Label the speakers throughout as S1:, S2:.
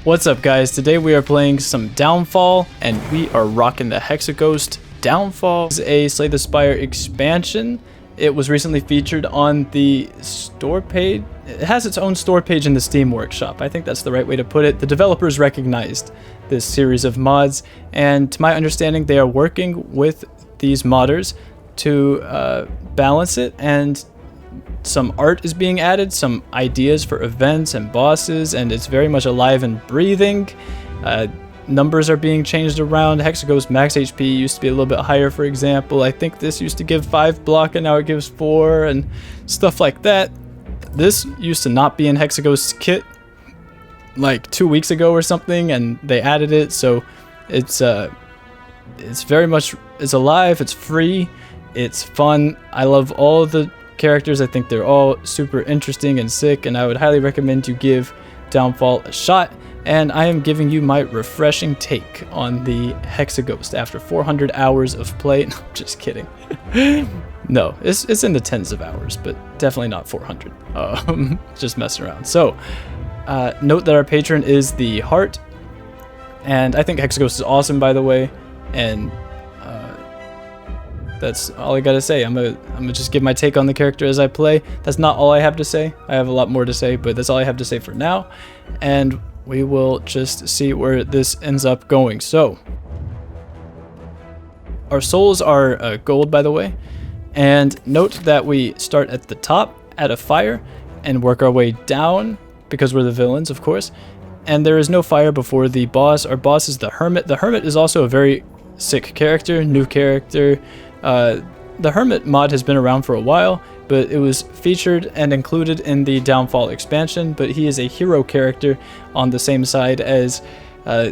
S1: What's up, guys? Today we are playing some Downfall, and we are rocking the Hexaghost. Downfall is a Slay the Spire expansion. It was recently featured on the store page. It has its own store page in the Steam Workshop. I think that's the right way to put it. The developers recognized this series of mods, and to my understanding, they are working with these modders to balance it, and some art is being added, some ideas for events and bosses, and it's very much alive and breathing. Numbers are being changed around. Hexaghost max HP used to be a little bit higher, for example. I think this used to give 5 block and now it gives 4 and stuff like that. This used to not be in Hexaghost's kit like 2 weeks ago or something, and they added it, so it's very much, it's alive, it's free, it's fun. I love all the characters. I think they're all super interesting and sick, and I would highly recommend you give Downfall a shot. And I am giving you my refreshing take on the Hexaghost after 400 hours of play. No, I'm just kidding. No, it's in the tens of hours, but definitely not 400. Just messing around. So, note that our patron is the Heart, and I think Hexaghost is awesome, by the way, and that's all I gotta say. I'm gonna just give my take on the character as I play. That's not all I have to say. I have a lot more to say, but that's all I have to say for now. And we will just see where this ends up going. So, our souls are gold, by the way. And note that we start at the top at a fire and work our way down because we're the villains, of course. And there is no fire before the boss. Our boss is the Hermit. The Hermit is also a very sick character, new character. The Hermit mod has been around for a while, but it was featured and included in the Downfall expansion, but he is a hero character on the same side as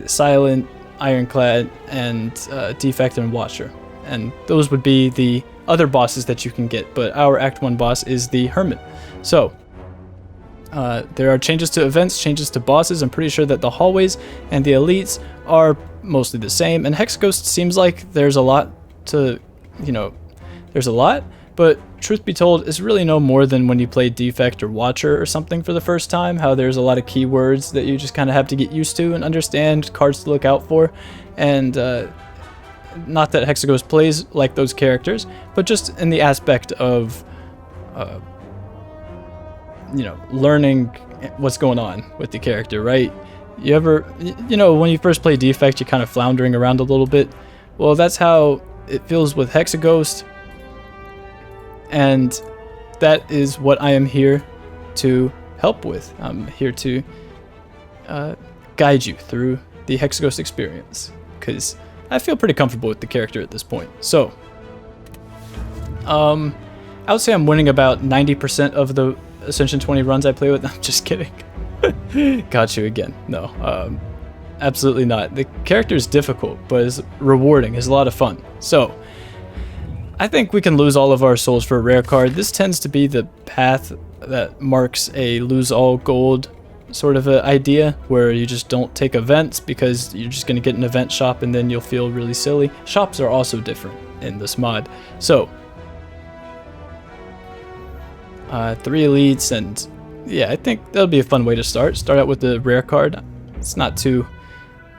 S1: Silent, Ironclad, and Defect and Watcher. And those would be the other bosses that you can get, but our Act 1 boss is the Hermit. So, there are changes to events, changes to bosses. I'm pretty sure that the hallways and the elites are mostly the same, and Hexaghost seems like there's a lot to, there's a lot, but truth be told, it's really no more than when you play Defect or Watcher or something for the first time, how there's a lot of keywords that you just kind of have to get used to and understand, cards to look out for, and not that Hexaghost plays like those characters, but just in the aspect of, learning what's going on with the character, right? You ever, when you first play Defect, you're kind of floundering around a little bit. Well, that's how it feels with Hexaghost. And that is what I am here to help with. I'm here to guide you through the Hexaghost experience, because I feel pretty comfortable with the character at this point. So, I would say I'm winning about 90% of the Ascension 20 runs I play with. I'm just kidding. Got you again. No, absolutely not. The character is difficult, but it's rewarding. It's a lot of fun. So, I think we can lose all of our souls for a rare card. This tends to be the path that marks a lose all gold sort of a idea, where you just don't take events because you're just going to get an event shop and then you'll feel really silly. Shops are also different in this mod. So, 3 elites, and yeah, I think that'll be a fun way to start. Start out with the rare card. It's not too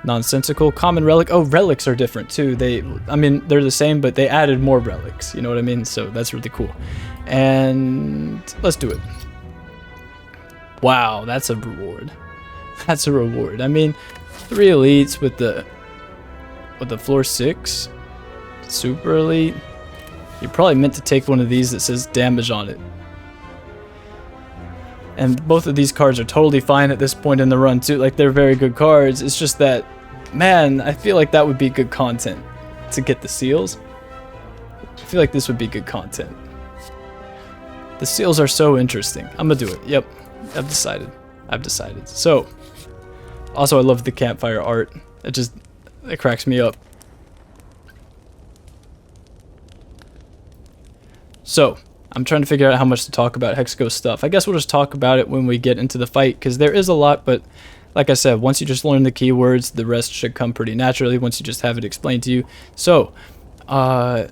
S1: nonsensical. Common relic. Oh, relics are different too. They're the same, but they added more relics. You know what I mean? So that's really cool. And let's do it. Wow, that's a reward. That's a reward. 3 elites with the floor 6 super elite. You probably meant to take one of these that says damage on it. And both of these cards are totally fine at this point in the run too. Like, they're very good cards. It's just that, man, I feel like that would be good content to get the seals. I feel like this would be good content. The seals are so interesting. I'm gonna do it. Yep, I've decided. So, also I love the campfire art. It cracks me up. So, I'm trying to figure out how much to talk about Hexaghost stuff. I guess we'll just talk about it when we get into the fight, because there is a lot, but like I said, once you just learn the keywords, the rest should come pretty naturally once you just have it explained to you. So, I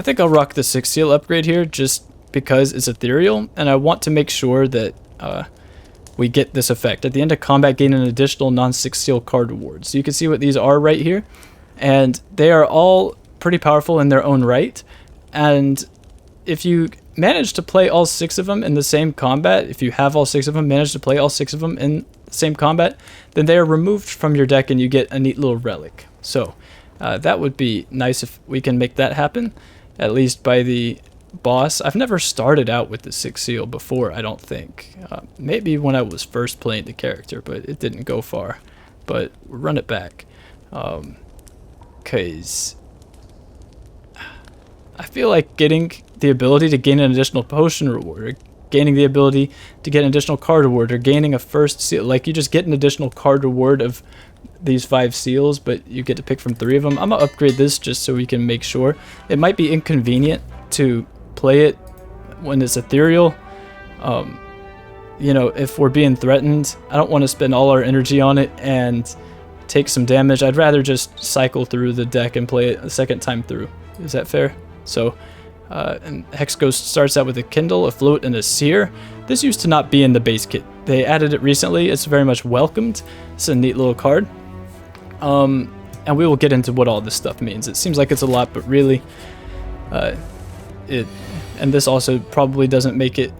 S1: think I'll rock the 6 seal upgrade here just because it's ethereal, and I want to make sure that we get this effect. At the end of combat, gain an additional non-6 seal card reward. So you can see what these are right here, and they are all pretty powerful in their own right. And if you manage to play all 6 of them in the same combat, if you have all 6 of them, manage to play all 6 of them in the same combat, then they are removed from your deck and you get a neat little relic. So that would be nice if we can make that happen, at least by the boss. I've never started out with the 6 seal before, I don't think. Maybe when I was first playing the character, but it didn't go far. But we'll run it back. Because I feel like getting the ability to gain an additional potion reward, or gaining the ability to get an additional card reward, or gaining a first seal, like you just get an additional card reward of these 5 seals, but you get to pick from 3 of them. I'm gonna upgrade this just so we can make sure. It might be inconvenient to play it when it's ethereal. You know, if we're being threatened, I don't want to spend all our energy on it and take some damage. I'd rather just cycle through the deck and play it a second time through. Is that fair? So, and Hexaghost starts out with a Kindle, a Float, and a Seer. This used to not be in the base kit. They added it recently. It's very much welcomed. It's a neat little card. And we will get into what all this stuff means. It seems like it's a lot, but really, and this also probably doesn't make it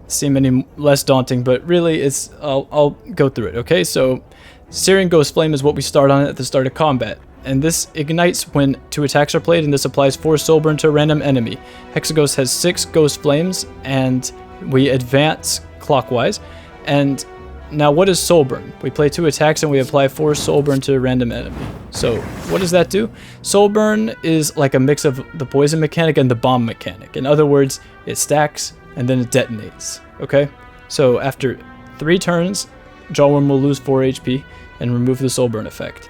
S1: seem any less daunting, but really it's, I'll go through it, okay? So, Searing Ghost Flame is what we start on at the start of combat. And this ignites when 2 attacks are played, and this applies 4 soul burn to a random enemy. Hexaghost has 6 ghost flames, and we advance clockwise. And now what is soul burn? We play 2 attacks and we apply 4 soul burn to a random enemy. So what does that do? Soul burn is like a mix of the poison mechanic and the bomb mechanic. In other words, it stacks and then it detonates, okay? So after 3 turns, Jawworm will lose 4 HP and remove the soul burn effect.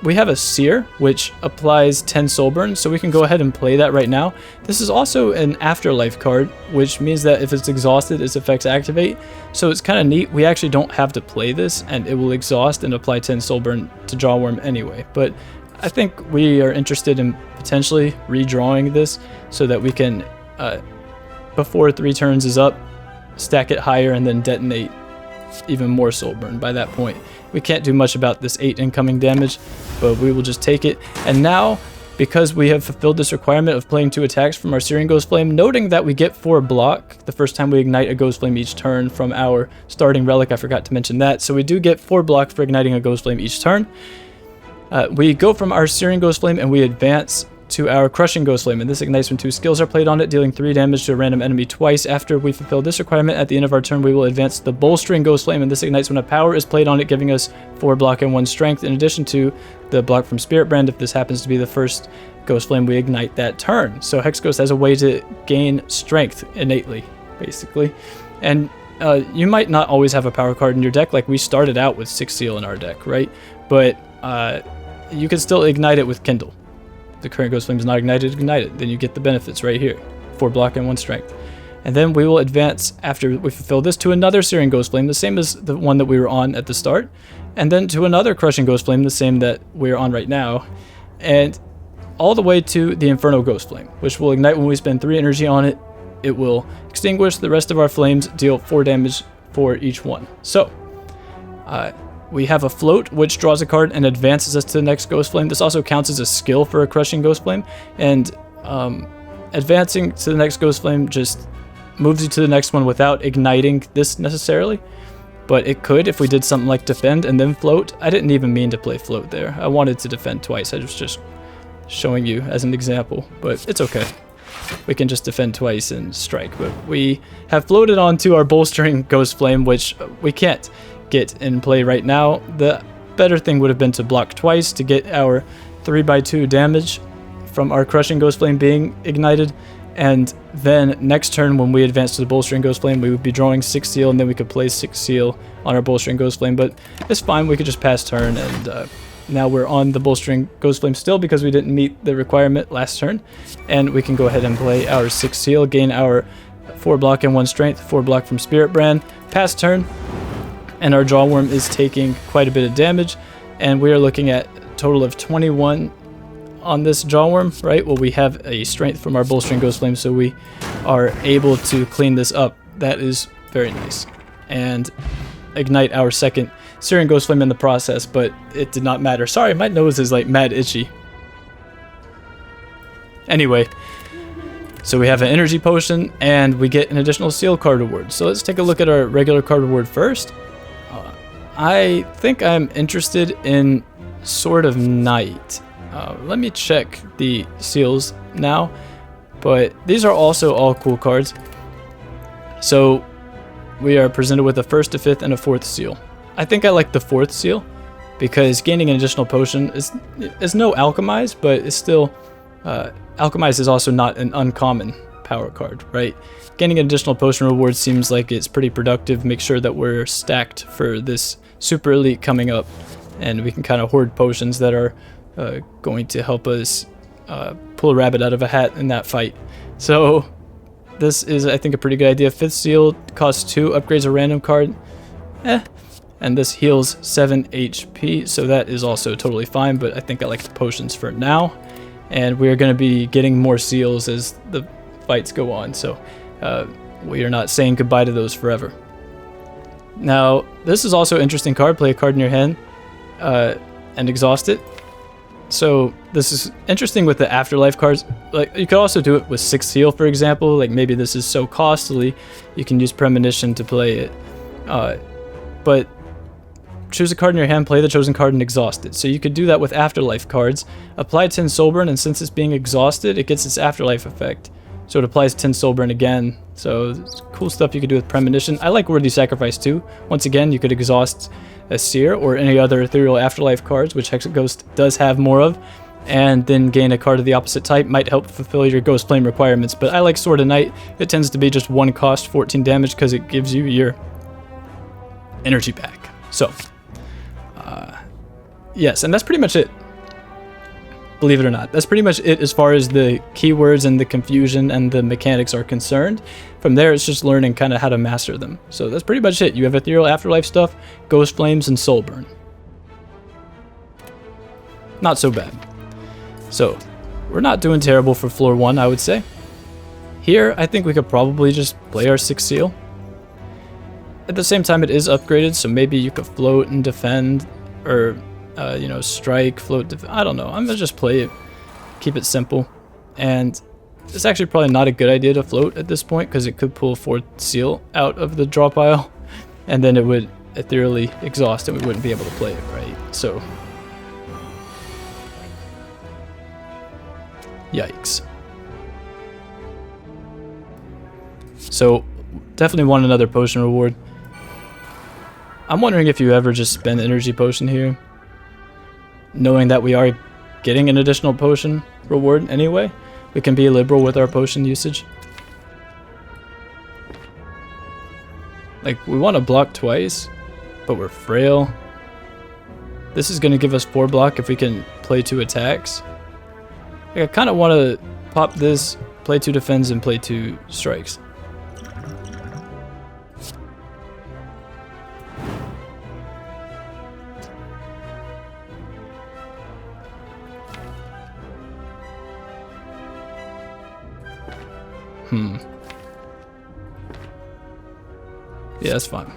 S1: We have a Seer, which applies 10 soul burn, so we can go ahead and play that right now. This is also an Afterlife card, which means that if it's exhausted, its effects activate. So it's kind of neat. We actually don't have to play this, and it will exhaust and apply 10 soul burn to Jawworm anyway. But I think we are interested in potentially redrawing this so that we can, before 3 turns is up, stack it higher and then detonate even more soul burn by that point. We can't do much about this 8 incoming damage, but we will just take it. And now, because we have fulfilled this requirement of playing 2 attacks from our Searing Ghost Flame, noting that we get 4 block the first time we ignite a Ghost Flame each turn from our starting relic. I forgot to mention that. So we do get 4 block for igniting a Ghost Flame each turn. We go from our Searing Ghost Flame and we advance to our Crushing Ghost Flame, and this ignites when 2 skills are played on it, dealing 3 damage to a random enemy twice. After we fulfill this requirement, at the end of our turn, we will advance to the Bolstering Ghost Flame, and this ignites when a power is played on it, giving us 4 block and 1 strength, in addition to the block from Spirit Brand if this happens to be the first Ghost Flame we ignite that turn. So Hexaghost has a way to gain strength innately, basically. And you might not always have a power card in your deck, like we started out with 6 seal in our deck, right? But you can still ignite it with Kindle. The current Ghost Flame is not ignited, ignite it. Then you get the benefits right here. 4 block and 1 strength. And then we will advance after we fulfill this to another Searing Ghost Flame, the same as the one that we were on at the start. And then to another Crushing Ghost Flame, the same that we're on right now. And all the way to the Inferno Ghost Flame, which will ignite when we spend 3 energy on it. It will extinguish the rest of our flames, deal 4 damage for each one. So, we have a Float, which draws a card and advances us to the next Ghost Flame. This also counts as a skill for a Crushing Ghost Flame. And advancing to the next Ghost Flame just moves you to the next one without igniting this necessarily. But it could if we did something like Defend and then Float. I didn't even mean to play Float there. I wanted to defend twice. I was just showing you as an example. But it's okay. We can just defend twice and strike. But we have floated onto our Bolstering Ghost Flame, which we can't get in play right now. The better thing would have been to block twice to get our 3x2 damage from our Crushing Ghost Flame being ignited, and then next turn when we advance to the Bolstering Ghost Flame, we would be drawing 6 seal, and then we could play 6 seal on our Bolstering Ghost Flame. But it's fine, we could just pass turn, and now we're on the Bolstering Ghost Flame still because we didn't meet the requirement last turn, and we can go ahead and play our 6 seal, gain our 4 block and 1 strength, 4 block from Spirit Brand, pass turn, and our Jawworm is taking quite a bit of damage, and we are looking at a total of 21 on this Jawworm, right? Well, we have a strength from our Bolstering Ghost Flame, so we are able to clean this up. That is very nice. and ignite our second Searing Ghost Flame in the process, but it did not matter. Sorry, my nose is like mad itchy. Anyway, so we have an energy potion and we get an additional seal card reward. So let's take a look at our regular card reward first. I think I'm interested in Sword of Night. Let me check the seals now, but these are also all cool cards. So we are presented with a 1st, a 5th, and a 4th seal. I think I like the 4th seal because gaining an additional potion is no Alchemize, but it's still Alchemize is also not an uncommon power card, right? Gaining an additional potion reward seems like it's pretty productive. Make sure that we're stacked for this super elite coming up, and we can kind of hoard potions that are going to help us pull a rabbit out of a hat in that fight. So this is, I think, a pretty good idea. 5th seal costs 2, upgrades a random card. And this heals 7 HP, so that is also totally fine, but I think I like the potions for now. And we're going to be getting more seals as the fights go on, so we are not saying goodbye to those forever. Now, this is also an interesting card. Play a card in your hand and exhaust it. So this is interesting with the afterlife cards. Like, you could also do it with 6th seal, for example. Like, maybe this is so costly, you can use Premonition to play it. But choose a card in your hand, play the chosen card, and exhaust it. So you could do that with afterlife cards. Apply 10 Soulburn, and since it's being exhausted, it gets its afterlife effect. So it applies 10 Soulburn again. So it's cool stuff you could do with Premonition. I like Worthy Sacrifice too. Once again, you could exhaust a Seer or any other ethereal afterlife cards, which Hexaghost does have more of, and then gain a card of the opposite type. Might help fulfill your Ghost Flame requirements, but I like Sword of Night. It tends to be just 1 cost, 14 damage, because it gives you your energy back. So yes, and that's pretty much it. Believe it or not, that's pretty much it as far as the keywords and the confusion and the mechanics are concerned. From there, it's just learning kind of how to master them. So that's pretty much it. You have ethereal afterlife stuff, Ghost Flames, and Soulburn. Not so bad. So we're not doing terrible for floor 1, I would say. Here, I think we could probably just play our 6th seal. At the same time, it is upgraded, so maybe you could float and defend, or you know, strike, float, I don't know. I'm gonna just play it, keep it simple. And it's actually probably not a good idea to float at this point, because it could pull 4th seal out of the draw pile, and then it would ethereally exhaust and we wouldn't be able to play it, right? So, yikes. So, definitely want another potion reward. I'm wondering if you ever just spend energy potion here, knowing that we are getting an additional potion reward anyway. We can be liberal with our potion usage. Like, we want to block twice, but we're frail. This is going to give us 4 block if we can play 2 attacks. Like, I kind of want to pop this, play 2 defends, and play 2 strikes. Yeah, that's fine.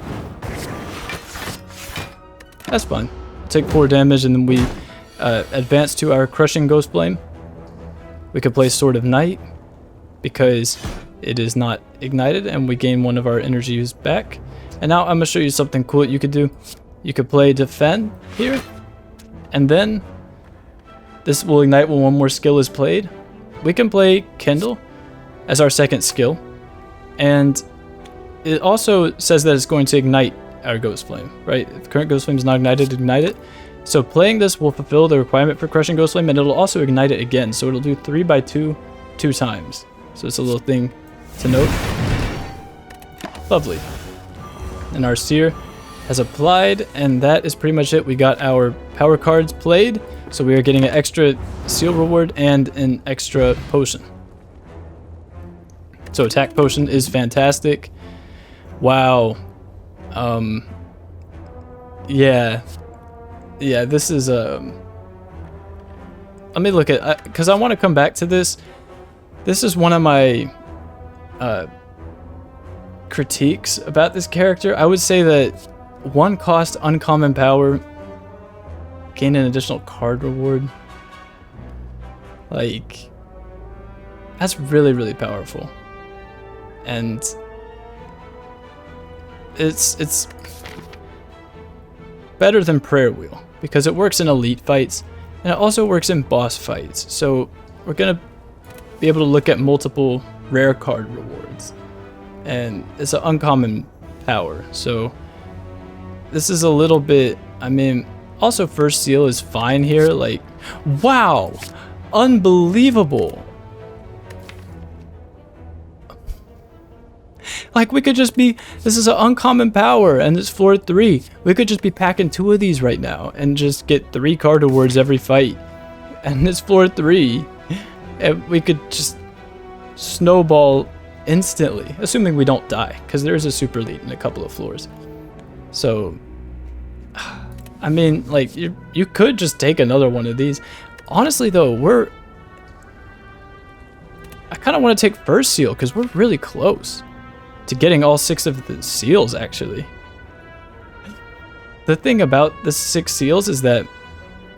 S1: That's fine. Take 4 damage and then we advance to our Crushing Ghost Flame. We could play Sword of Night because it is not ignited and we gain 1 of our energies back. And now I'm going to show you something cool that you could do. You could play Defend here, and then this will ignite when 1 more skill is played. We can play Kindle as our 2nd skill, and it also says that it's going to ignite our Ghost Flame, right? If current Ghost Flame is not ignited, ignite it. So playing this will fulfill the requirement for Crushing Ghost Flame, and it'll also ignite it again. So it'll do 3 by 2, 2 times. So it's a little thing to note. Lovely. And our Seer has applied, and that is pretty much it. We got our power cards played, so we are getting an extra seal reward and an extra potion. So attack potion is fantastic. Wow. Yeah, this is let me look at, because I want to come back to this. This is one of my critiques about this character, I would say that 1 cost uncommon power, gain an additional card reward. Like, that's really, really powerful. And it's better than Prayer Wheel because it works in elite fights and it also works in boss fights. So we're gonna be able to look at multiple rare card rewards, and it's an uncommon power. So this is a little bit, I mean, also first seal is fine here. Like, wow, unbelievable. Like, we could just be, this is an uncommon power and it's floor 3. We could just be packing 2 of these right now and just get 3 card rewards every fight. And it's floor 3. And we could just snowball instantly, assuming we don't die, because there's a super elite in a couple of floors. So, I mean, like, you could just take another one of these. Honestly, though, I kind of want to take first seal because we're really close to getting all 6 of the seals, actually. The thing about the 6 seals is that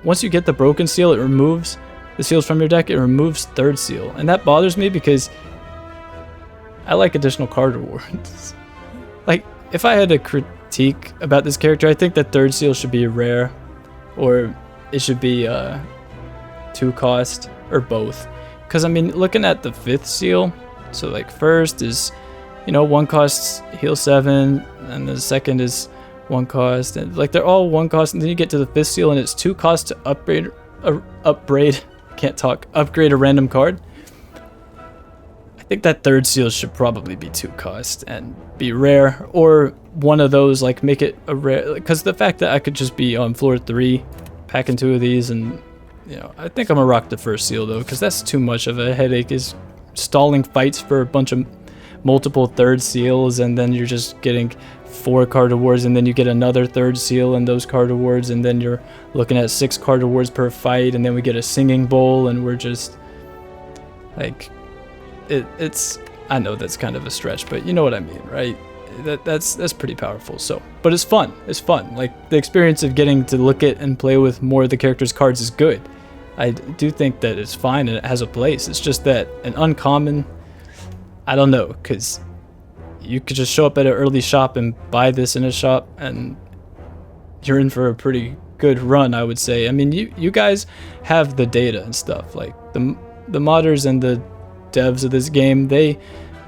S1: once you get the broken seal, it removes the seals from your deck. It removes third seal, and that bothers me because I like additional card rewards. Like, if I had a critique about this character, I think that third seal should be rare, or it should be 2 cost, or both. Because, I mean, looking at the 5th seal, so like first is, you know, 1 cost heal 7, and the second is 1 cost, and like they're all 1 cost, and then you get to the 5th seal and it's 2 cost to upgrade a random card. I think that third seal should probably be 2 cost and be rare, or one of those, like make it a rare, because the fact that I could just be on floor 3 packing 2 of these, and you know, I think I'm gonna rock the first seal though, because that's too much of a headache, is stalling fights for a bunch of multiple third seals, and then you're just getting 4 card rewards, and then you get another third seal and those card rewards, and then you're looking at 6 card rewards per fight, and then we get a singing bowl, and we're just like, it's, I know that's kind of a stretch, but you know what I mean, right? That's pretty powerful. So, but it's fun. It's fun. Like, the experience of getting to look at and play with more of the character's cards is good. I do think that it's fine and it has a place. It's just that an uncommon, I don't know, because you could just show up at an early shop and buy this in a shop, and you're in for a pretty good run, I would say. I mean, you guys have the data and stuff. Like, the modders and the devs of this game, they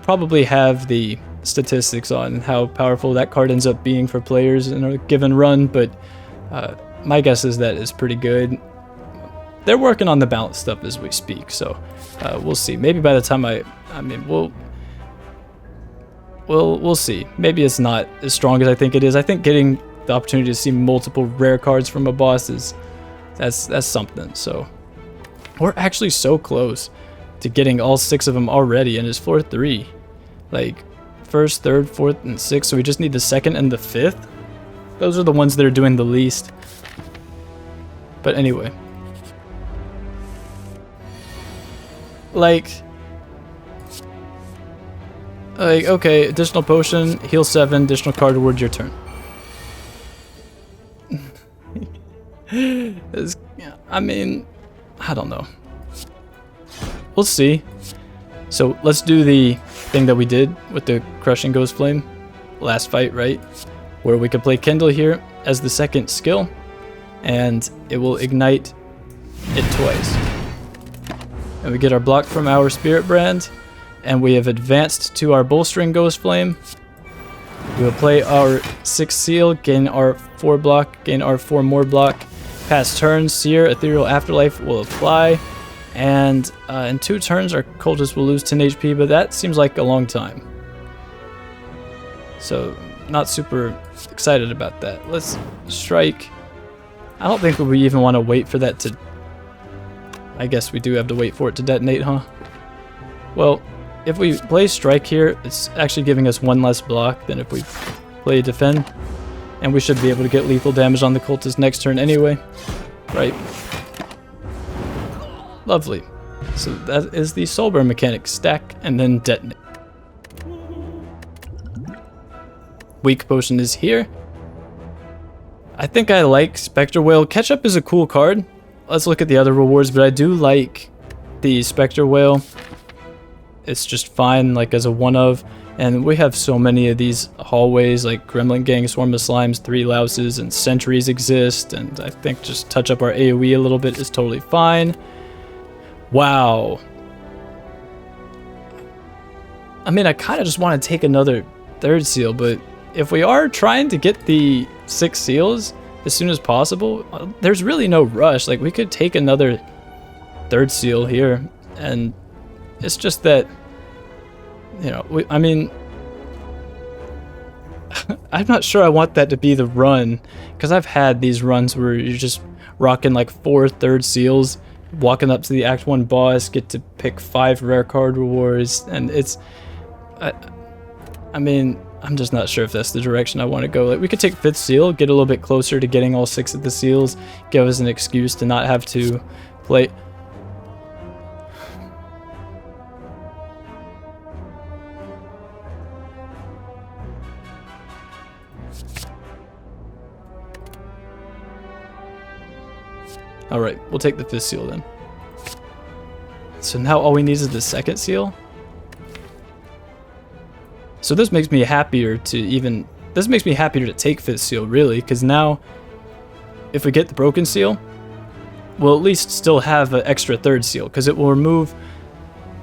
S1: probably have the statistics on how powerful that card ends up being for players in a given run, but my guess is that it's pretty good. They're working on the balance stuff as we speak, so we'll see. Maybe by the time I mean, we'll see. Maybe it's not as strong as I think it is. I think getting the opportunity to see multiple rare cards from a boss that's something. So we're actually so close to getting all 6 of them already, and it's floor 3. Like, first, third, fourth, and 6th, so we just need the 2nd and the 5th. Those are the ones that are doing the least. But anyway. Like, okay, additional potion, heal 7, additional card reward, your turn. I mean, I don't know. We'll see. So let's do the thing that we did with the Crushing Ghost Flame last fight, right? Where we could play Kindle here as the 2nd skill, and it will ignite it twice. And we get our block from our Spirit Brand, and we have advanced to our Bolstering Ghost Flame. We will play our 6th seal, gain our 4 block, gain our 4 more block. Pass turn, Seer, Ethereal Afterlife will apply. And in 2 turns, our cultist will lose 10 HP, but that seems like a long time. So, not super excited about that. Let's strike. I don't think we even want to wait for that to... I guess we do have to wait for it to detonate, huh? Well, if we play strike here, it's actually giving us 1 less block than if we play defend. And we should be able to get lethal damage on the cultist next turn anyway. Right? Lovely. So that is the Soulburn mechanic. Stack and then detonate. weak potion is here. I think I like Spectre Whale. Ketchup is a cool card. Let's look at the other rewards, but I do like the Spectre Whale. It's just fine, like as a one of. And we have so many of these hallways, like Gremlin Gang, Swarm of Slimes, 3 Louses, and Sentries exist. And I think just touch up our AoE a little bit is totally fine. Wow. I mean, I kind of just want to take another 3rd seal, but if we are trying to get the 6 seals as soon as possible, there's really no rush. Like, we could take another 3rd seal here, and it's just that, you know, I mean, I'm not sure I want that to be the run, because I've had these runs where you're just rocking like 4 3rd seals, walking up to the Act 1 boss, get to pick 5 rare card rewards, and it's, I mean, I'm just not sure if that's the direction I want to go. Like, we could take 5th seal, get a little bit closer to getting all 6 of the seals, give us an excuse to not have to play. Alright, we'll take the 5th seal then. So now all we need is the 2nd seal. So this makes me happier to even... This makes me happier to take 5th seal, really, because now, if we get the broken seal, we'll at least still have an extra 3rd seal, because it will remove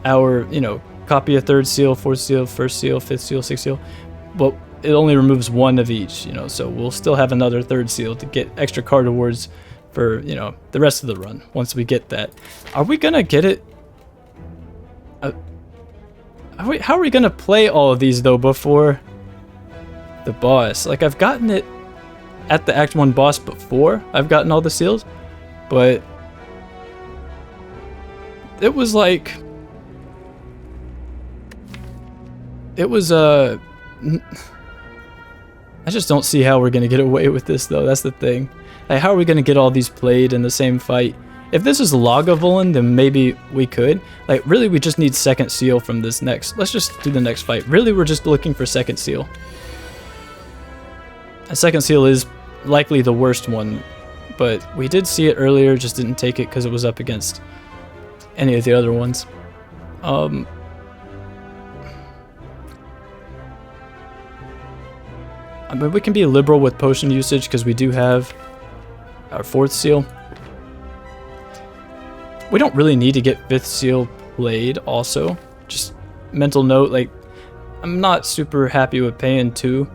S1: our, you know, copy a 3rd seal, 4th seal, 1st seal, 5th seal, 6th seal. But it only removes 1 of each, you know, so we'll still have another 3rd seal to get extra card rewards for, you know, the rest of the run, once we get that. Are we gonna get it? How are we gonna play all of these, though, before the boss? Like, I've gotten it at the Act 1 boss before. I've gotten all the seals, but it was like... It was, I just don't see how we're gonna get away with this, though. That's the thing. Like, how are we gonna get all these played in the same fight? If this is Lagavulin, then maybe we could. Like, really, we just need 2nd seal from this next. Let's just do the next fight. Really, we're just looking for 2nd seal. A 2nd seal is likely the worst one, but we did see it earlier, just didn't take it because it was up against any of the other ones. I mean, we can be liberal with potion usage because we do have our 4th seal. We don't really need to get 5th seal played also. Just mental note, like, I'm not super happy with paying 2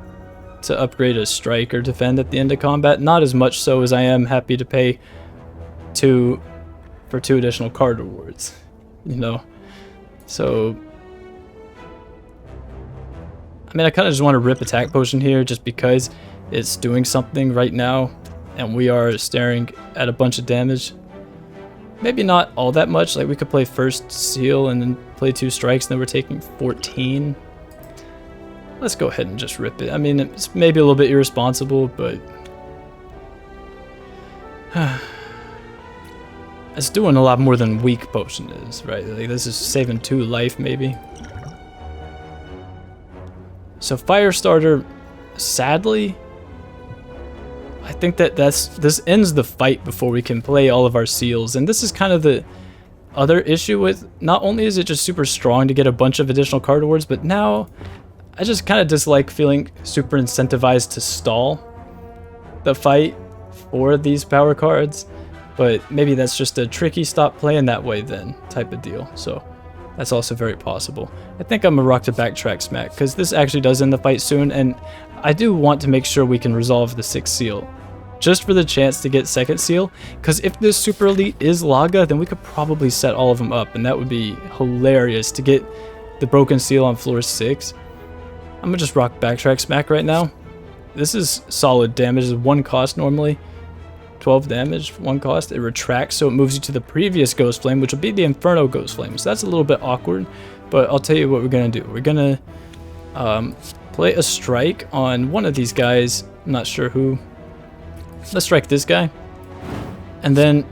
S1: to upgrade a strike or defend at the end of combat. Not as much so as I am happy to pay 2 for 2 additional card rewards, you know? So, I mean, I kind of just want to rip attack potion here just because it's doing something right now and we are staring at a bunch of damage. Maybe not all that much. Like, we could play 1st seal and then play 2 strikes and then we're taking 14. Let's go ahead and just rip it. I mean, it's maybe a little bit irresponsible, but it's doing a lot more than weak potion is, right? Like, this is saving 2 life maybe. So Firestarter, sadly, I think that this ends the fight before we can play all of our seals, and this is kind of the other issue with, not only is it just super strong to get a bunch of additional card rewards, but now I just kind of dislike feeling super incentivized to stall the fight for these power cards, but maybe that's just a tricky stop playing that way then type of deal, so that's also very possible. I think I'm gonna rock to backtrack smack, because this actually does end the fight soon, and I do want to make sure we can resolve the 6th seal, just for the chance to get 2nd seal, because if this super elite is Laga, then we could probably set all of them up, and that would be hilarious to get the broken seal on floor 6. I'm gonna just rock backtrack smack right now. This is solid damage, it's 1 cost normally. 12 damage, 1 cost. It retracts, so it moves you to the previous Ghost Flame, which will be the Inferno Ghost Flame. So that's a little bit awkward, but I'll tell you what we're gonna do. We're gonna play a strike on one of these guys. I'm not sure who. Let's strike this guy, and then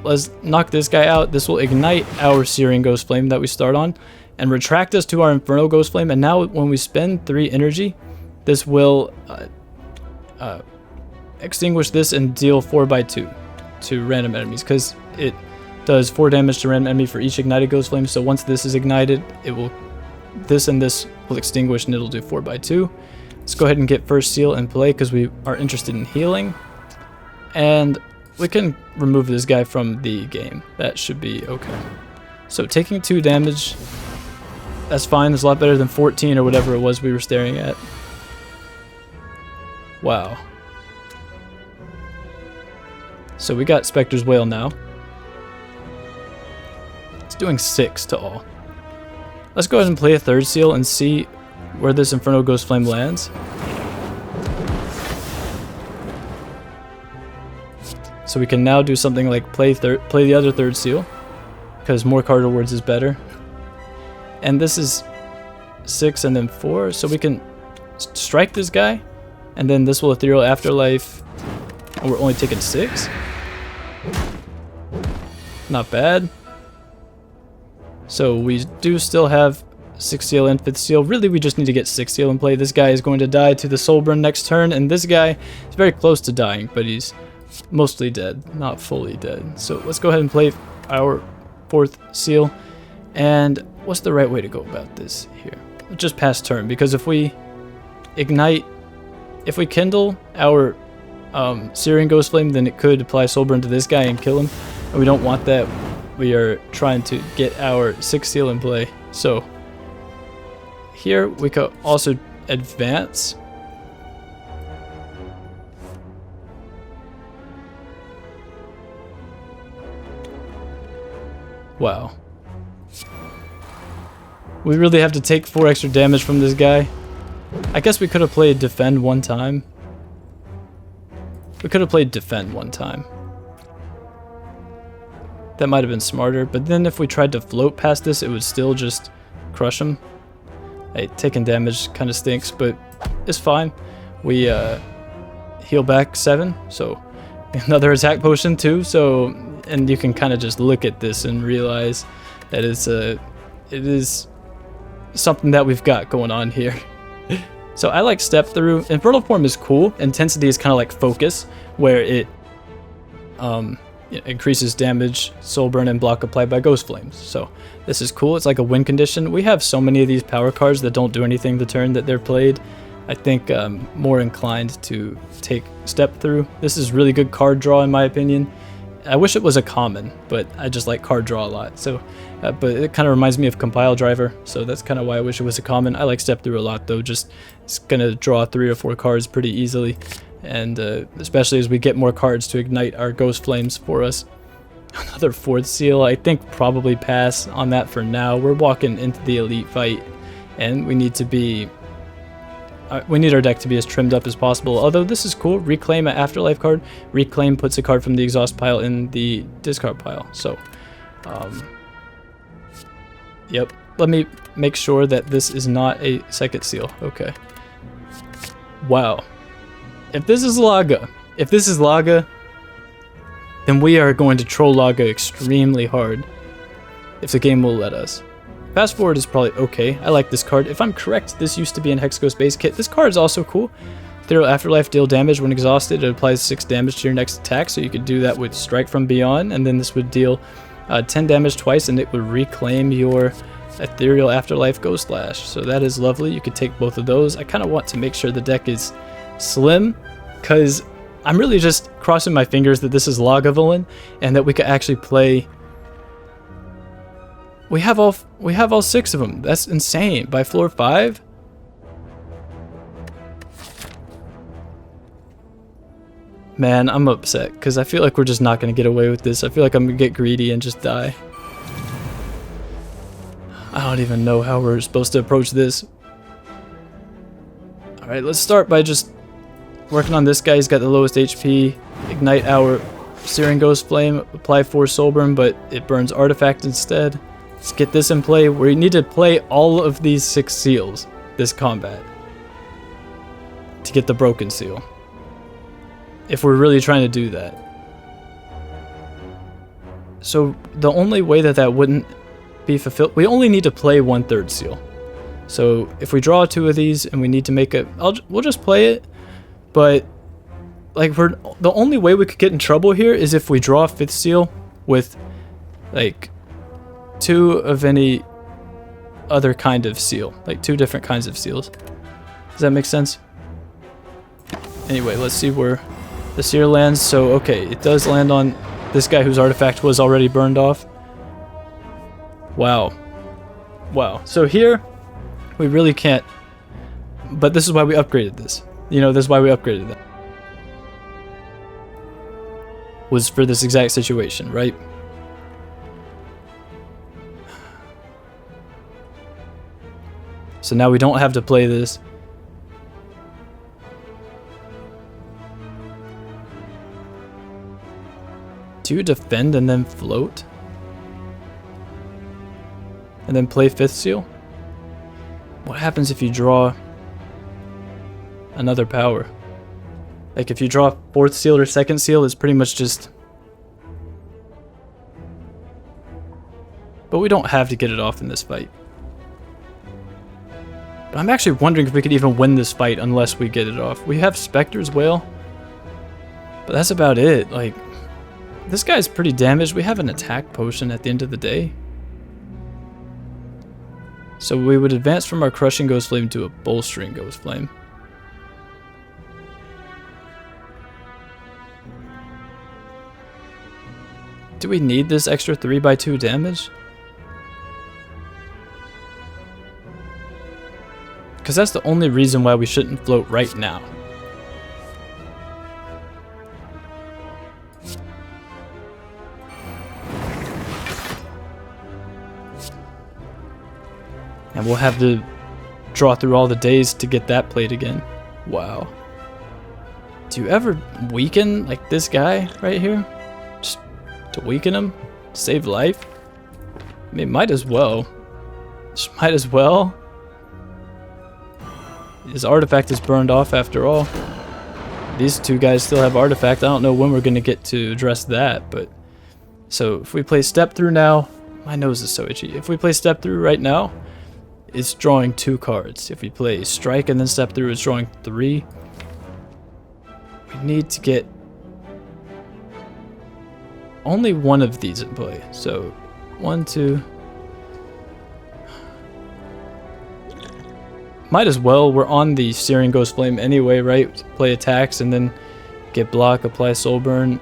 S1: let's knock this guy out. This will ignite our Searing Ghost Flame that we start on, and retract us to our Inferno Ghost Flame. And now when we spend 3 energy this will extinguish this and deal 4x2 to random enemies, because it does 4 damage to random enemy for each ignited ghost flame. So once this is ignited, it will, this and this will extinguish and it'll do 4x2. Let's go ahead and get first seal and play because we are interested in healing. And we can remove this guy from the game. That should be okay. So taking 2 damage, that's fine. That's a lot better than 14 or whatever it was we were staring at. Wow. So we got Spectre's Wail now. It's doing 6 to all. Let's go ahead and play a 3rd seal and see where this Inferno Ghost Flame lands. So we can now do something like play the other 3rd seal, because more card rewards is better. And this is 6 and then 4, so we can strike this guy, and then this will Ethereal Afterlife, and we're only taking 6. Not bad. So we do still have 6th seal and 5th seal. Really, we just need to get 6th seal in play. This guy is going to die to the Soulburn next turn, and this guy is very close to dying, but he's mostly dead, not fully dead. So let's go ahead and play our 4th seal. And what's the right way to go about this here? Just pass turn, because if we ignite, if we kindle our Searing Ghost Flame, then it could apply Soulburn to this guy and kill him, and we don't want that. We are trying to get our 6th seal in play. So here we could also advance. Wow. We really have to take 4 extra damage from this guy. I guess we could have played Defend one time. We could have played Defend one time. That might have been smarter, but then if we tried to float past this, it would still just crush him. Hey, taking damage kind of stinks, but it's fine. We heal back 7, so another attack potion too. So, and you can kind of just look at this and realize that it is something that we've got going on here. So I like Step Through. Infernal Form is cool. Intensity is kind of like Focus, where it increases damage, Soulburn, and block applied by Ghost Flames. So this is cool. It's like a win condition. We have so many of these power cards that don't do anything the turn that they're played. I think I'm more inclined to take Step Through. This is really good card draw in my opinion. I wish it was a common, but I just like card draw a lot. So, but it kind of reminds me of Compile Driver, so that's kind of why I wish it was a common. I like Step Through a lot though. Just it's gonna draw 3 or 4 cards pretty easily, and especially as we get more cards to ignite our Ghost Flames for us. Another 4th seal. I think probably pass on that for now. We're walking into the elite fight, and we need to be. We need our deck to be as trimmed up as possible. Although this is cool. Reclaim an Afterlife card. Reclaim puts a card from the exhaust pile in the discard pile. So, yep. Let me make sure that this is not a 2nd seal. Okay. Wow. If this is Laga, then we are going to troll Laga extremely hard. If the game will let us. Fast Forward is probably okay. I like this card. If I'm correct, this used to be in Hexaghost base kit. This card is also cool. Ethereal Afterlife, deal damage when exhausted. It applies 6 damage to your next attack, so you could do that with Strike from Beyond, and then this would deal 10 damage twice, and it would reclaim your Ethereal Afterlife Ghost Slash. So that is lovely. You could take both of those. I kind of want to make sure the deck is slim, because I'm really just crossing my fingers that this is Lagavulin, and that we could actually play. We have all 6 of them. That's insane. By floor 5? Man, I'm upset because I feel like we're just not going to get away with this. I feel like I'm going to get greedy and just die. I don't even know how we're supposed to approach this. Alright, let's start by just working on this guy. He's got the lowest HP. Ignite our Searing Ghost Flame. Apply 4 Soulburn, but it burns Artifact instead. Let's get this in play. We need to play all of these 6 seals this combat to get the broken seal. If we're really trying to do that. So the only way that wouldn't be fulfilled, we only need to play 1/3 seal. So if we draw 2 of these and we need to make we'll just play it. But like the only way we could get in trouble here is if we draw a 5th seal with like 2 of any other kind of seal, like 2 different kinds of seals. Does that make sense? Anyway, let's see where the seer lands. So okay, it does land on this guy whose artifact was already burned off. Wow. So here we really can't, but this is why we upgraded this. You know, this is why we upgraded that. Was for this exact situation, right? So now we don't have to play this. Do you defend and then float? And then play 5th seal? What happens if you draw another power? Like if you draw 4th seal or 2nd seal, it's pretty much just... But we don't have to get it off in this fight. But I'm actually wondering if we could even win this fight unless we get it off. We have Spectre's Wail, but that's about it. Like, this guy's pretty damaged. We have an attack potion at the end of the day. So we would advance from our Crushing Ghost Flame to a Bolstering Ghost Flame. Do we need this extra 3x2 damage? Because that's the only reason why we shouldn't float right now. And we'll have to draw through all the days to get that played again. Wow. Do you ever weaken like this guy right here? Just to weaken him? Save life? I mean, might as well. Just might as well. His artifact is burned off after all. These 2 guys still have artifact. I don't know when we're going to get to address that, but... So, if we play Step Through now... My nose is so itchy. If we play Step Through right now, it's drawing 2 cards. If we play Strike and then Step Through, it's drawing 3. We need to get... only one of these in play. So, 1, 2... Might as well, we're on the Searing Ghost Flame anyway, right? Play attacks and then get block, apply Soul Burn.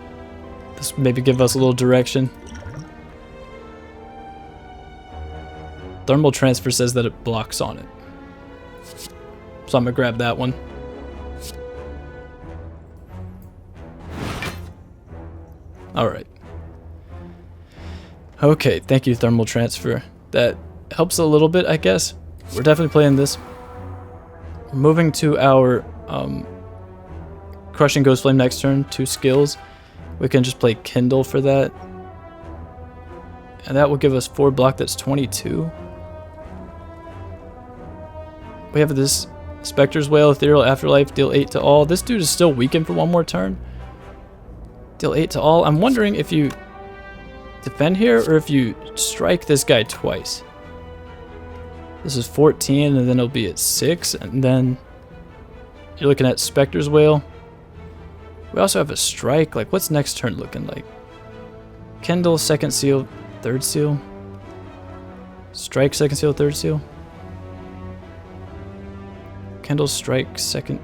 S1: This maybe give us a little direction. Thermal Transfer says that it blocks on it. So I'm gonna grab that one. Alright. Okay, thank you, Thermal Transfer. That helps a little bit, I guess. We're definitely playing this. We're moving to our Crushing Ghost Flame next turn, 2 skills. We can just play Kindle for that. And that will give us 4 block, that's 22. We have this Spectre's Wail, Ethereal Afterlife, deal 8 to all. This dude is still weakened for 1 more turn. Deal 8 to all. I'm wondering if you defend here or if you strike this guy twice. This is 14, and then it'll be at 6, and then you're looking at Spectre's Wail. We also have a strike. Like, what's next turn looking like? Kindle, 2nd seal, 3rd seal. Strike, 2nd seal, 3rd seal. Kindle, strike, 2nd.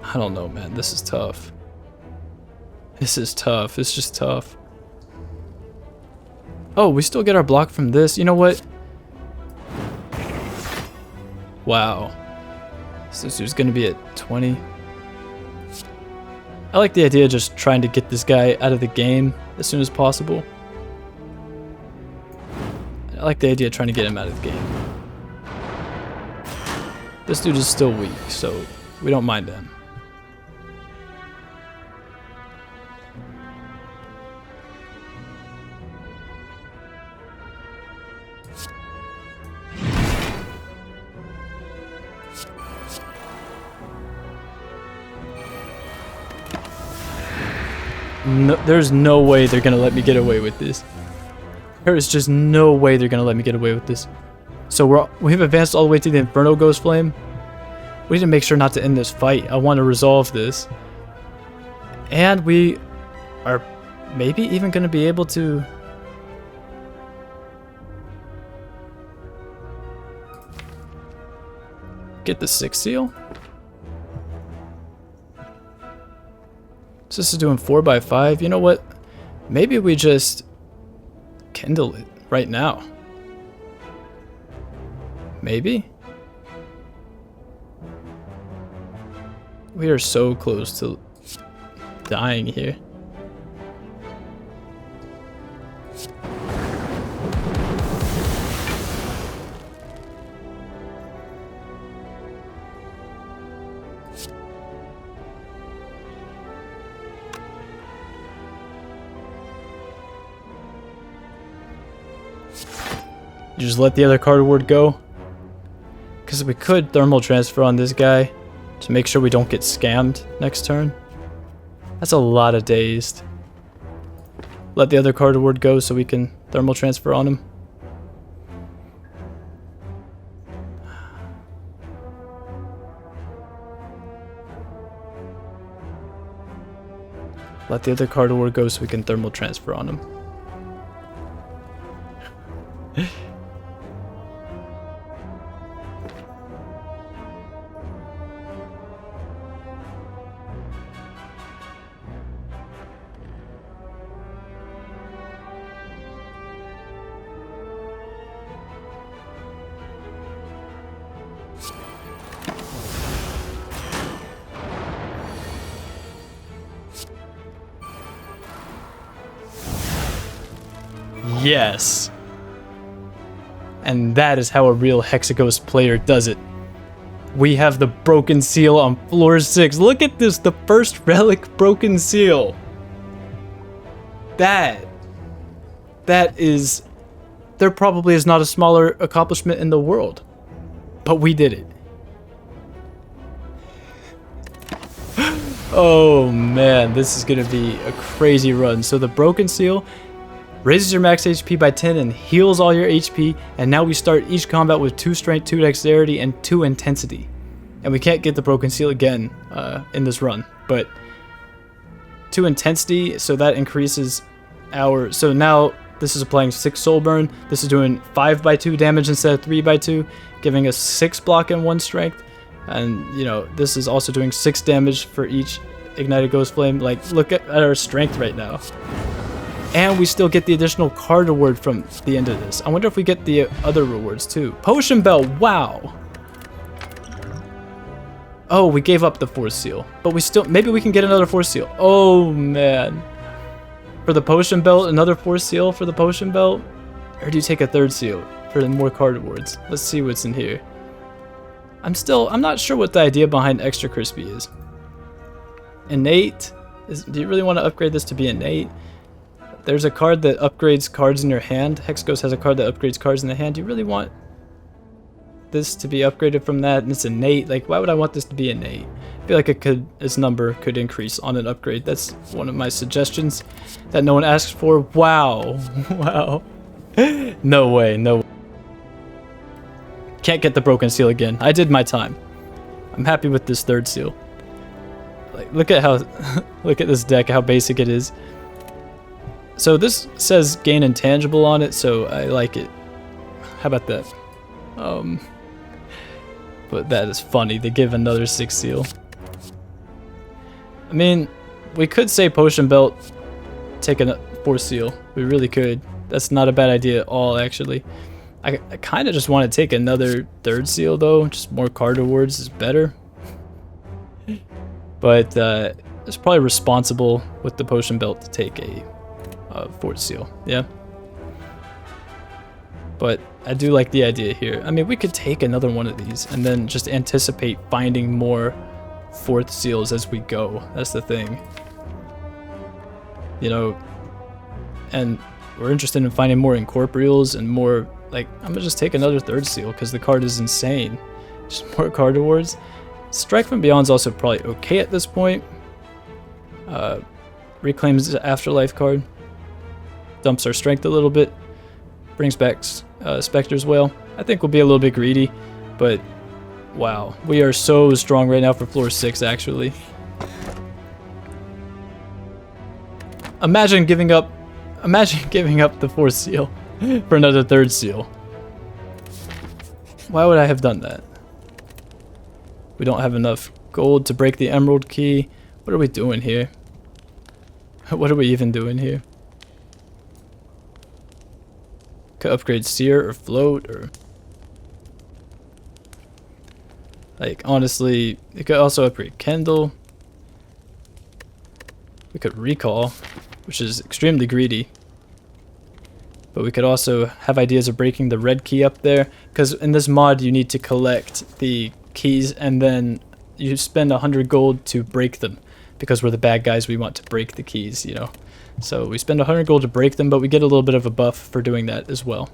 S1: I don't know, man. This is tough. This is tough. It's just tough. Oh, we still get our block from this. You know what? Wow. So this dude's gonna be at 20. I like the idea of just trying to get this guy out of the game as soon as possible. I like the idea of trying to get him out of the game. This dude is still weak, so we don't mind him. No, there's no way they're gonna let me get away with this. There is just no way they're gonna let me get away with this. So we've advanced all the way to the Inferno Ghost Flame. We need to make sure not to end this fight. I want to resolve this. And we are maybe even gonna be able to... get the 6th seal? So this is doing 4x5. You know what? Maybe we just kindle it right now. Maybe? We are so close to dying here. You just let the other card ward go. Because we could thermal transfer on this guy to make sure we don't get scammed next turn. That's a lot of dazed. Let the other card ward go so we can thermal transfer on him. Let the other card ward go so we can thermal transfer on him. Yes. And that is how a real Hexaghost player does it. We have the broken seal on floor 6. Look at this, the first relic broken seal. That is... there probably is not a smaller accomplishment in the world. But we did it. Oh man, this is gonna be a crazy run. So the broken seal raises your max HP by 10 and heals all your HP, and now we start each combat with 2 strength, 2 dexterity, and 2 intensity. And we can't get the broken seal again in this run, but 2 intensity, so that increases our... so now this is applying 6 soul burn. This is doing 5x2 damage instead of 3x2, giving us 6 block and 1 strength. And, you know, this is also doing 6 damage for each ignited ghost flame. Like, look at our strength right now. And we still get the additional card reward from the end of this. I wonder if we get the other rewards too. Potion belt, wow. Oh, we gave up the 4th seal. But we still, maybe we can get another 4th seal. Oh man. For the potion belt, another 4th seal for the potion belt? Or do you take a 3rd seal for the more card rewards? Let's see what's in here. I'm not sure what the idea behind extra crispy is. Innate? Do you really want to upgrade this to be innate? There's a card that upgrades cards in your hand. Hexaghost has a card that upgrades cards in the hand. Do you really want this to be upgraded from that? And it's innate. Like, why would I want this to be innate? I feel like its number could increase on an upgrade. That's one of my suggestions that no one asked for. Wow. Wow. No way. No way. Can't get the broken seal again. I did my time. I'm happy with this 3rd seal. Like, look at how... look at this deck, how basic it is. So this says gain intangible on it, so I like it. How about that? But that is funny. They give another 6 seal. I mean, we could say potion belt, take a 4th seal. We really could. That's not a bad idea at all, actually. I kind of just want to take another 3rd seal, though. Just more card rewards is better. But it's probably responsible with the potion belt to take a 4th seal, yeah. But I do like the idea here. I mean, we could take another one of these and then just anticipate finding more 4th seals as we go. That's the thing. You know, and we're interested in finding more incorporeals and more, like, I'm gonna just take another 3rd seal because the card is insane. Just more card rewards. Strike from Beyond's also probably okay at this point. Reclaims the Afterlife card. Dumps our strength a little bit. brings back Spectre's Whale. I think we'll be a little bit greedy, but wow, we are so strong right now for floor 6 actually. Imagine giving up the 4th seal for another 3rd seal. Why would I have done that? We don't have enough gold to break the emerald key. What are we doing here? What are we even doing here? Could upgrade seer or float or... Like, honestly, you could also upgrade Kendall. We could recall, which is extremely greedy. But we could also have ideas of breaking the red key up there, because in this mod you need to collect the keys and then you spend 100 gold to break them, because we're the bad guys, we want to break the keys, you know. So we spend 100 gold to break them, but we get a little bit of a buff for doing that as well.